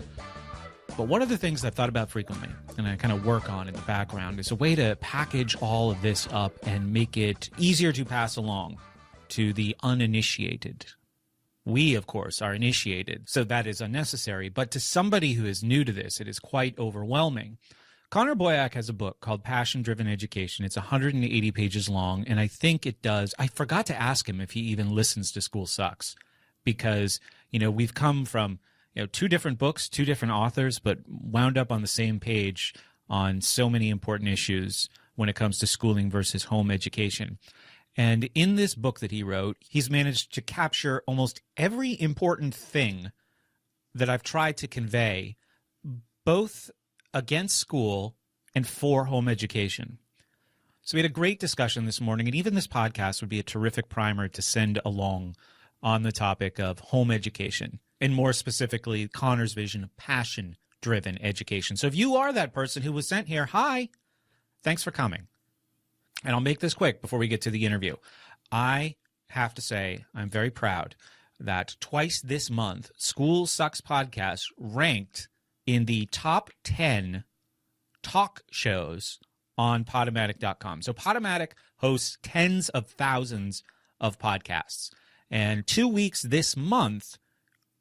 But one of the things I've thought about frequently, and I kind of work on in the background, is a way to package all of this up and make it easier to pass along to the uninitiated. We, of course, are initiated, so that is unnecessary. But to somebody who is new to this, it is quite overwhelming. Connor Boyack has a book called Passion-Driven Education. It's 180 pages long, and I think it does. I forgot to ask him if he even listens to School Sucks, because, we've come from, 2 different books, 2 different authors, but wound up on the same page on so many important issues when it comes to schooling versus home education. And in this book that he wrote, he's managed to capture almost every important thing that I've tried to convey, both against school and for home education. So we had a great discussion this morning, and even this podcast would be a terrific primer to send along on the topic of home education, and more specifically, Connor's vision of passion-driven education. So if you are that person who was sent here, hi, thanks for coming. And I'll make this quick before we get to the interview. I have to say I'm very proud that twice this month, School Sucks Podcast ranked in the top 10 talk shows on Podomatic.com. So Podomatic hosts tens of thousands of podcasts. And 2 weeks this month,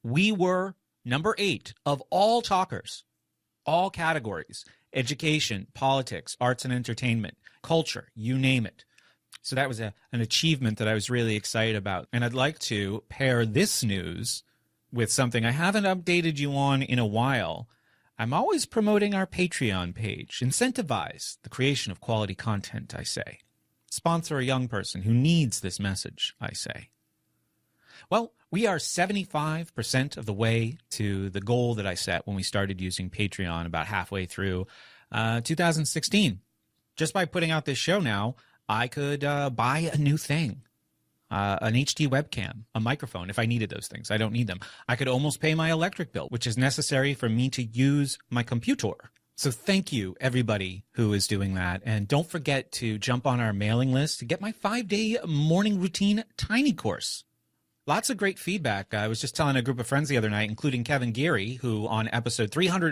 we were number 8 of all talkers, all categories, education, politics, arts and entertainment, culture, you name it. So that was an achievement that I was really excited about. And I'd like to pair this news with something I haven't updated you on in a while. I'm always promoting our Patreon page. Incentivize the creation of quality content, I say. Sponsor a young person who needs this message, I say. Well, we are 75% of the way to the goal that I set when we started using Patreon about halfway through 2016. Just by putting out this show now, I could buy a new thing, an HD webcam, a microphone, if I needed those things. I don't need them. I could almost pay my electric bill, which is necessary for me to use my computer. So thank you, everybody who is doing that. And don't forget to jump on our mailing list to get my 5-day morning routine tiny course. Lots of great feedback. I was just telling a group of friends the other night, including Kevin Geary, who on episode 300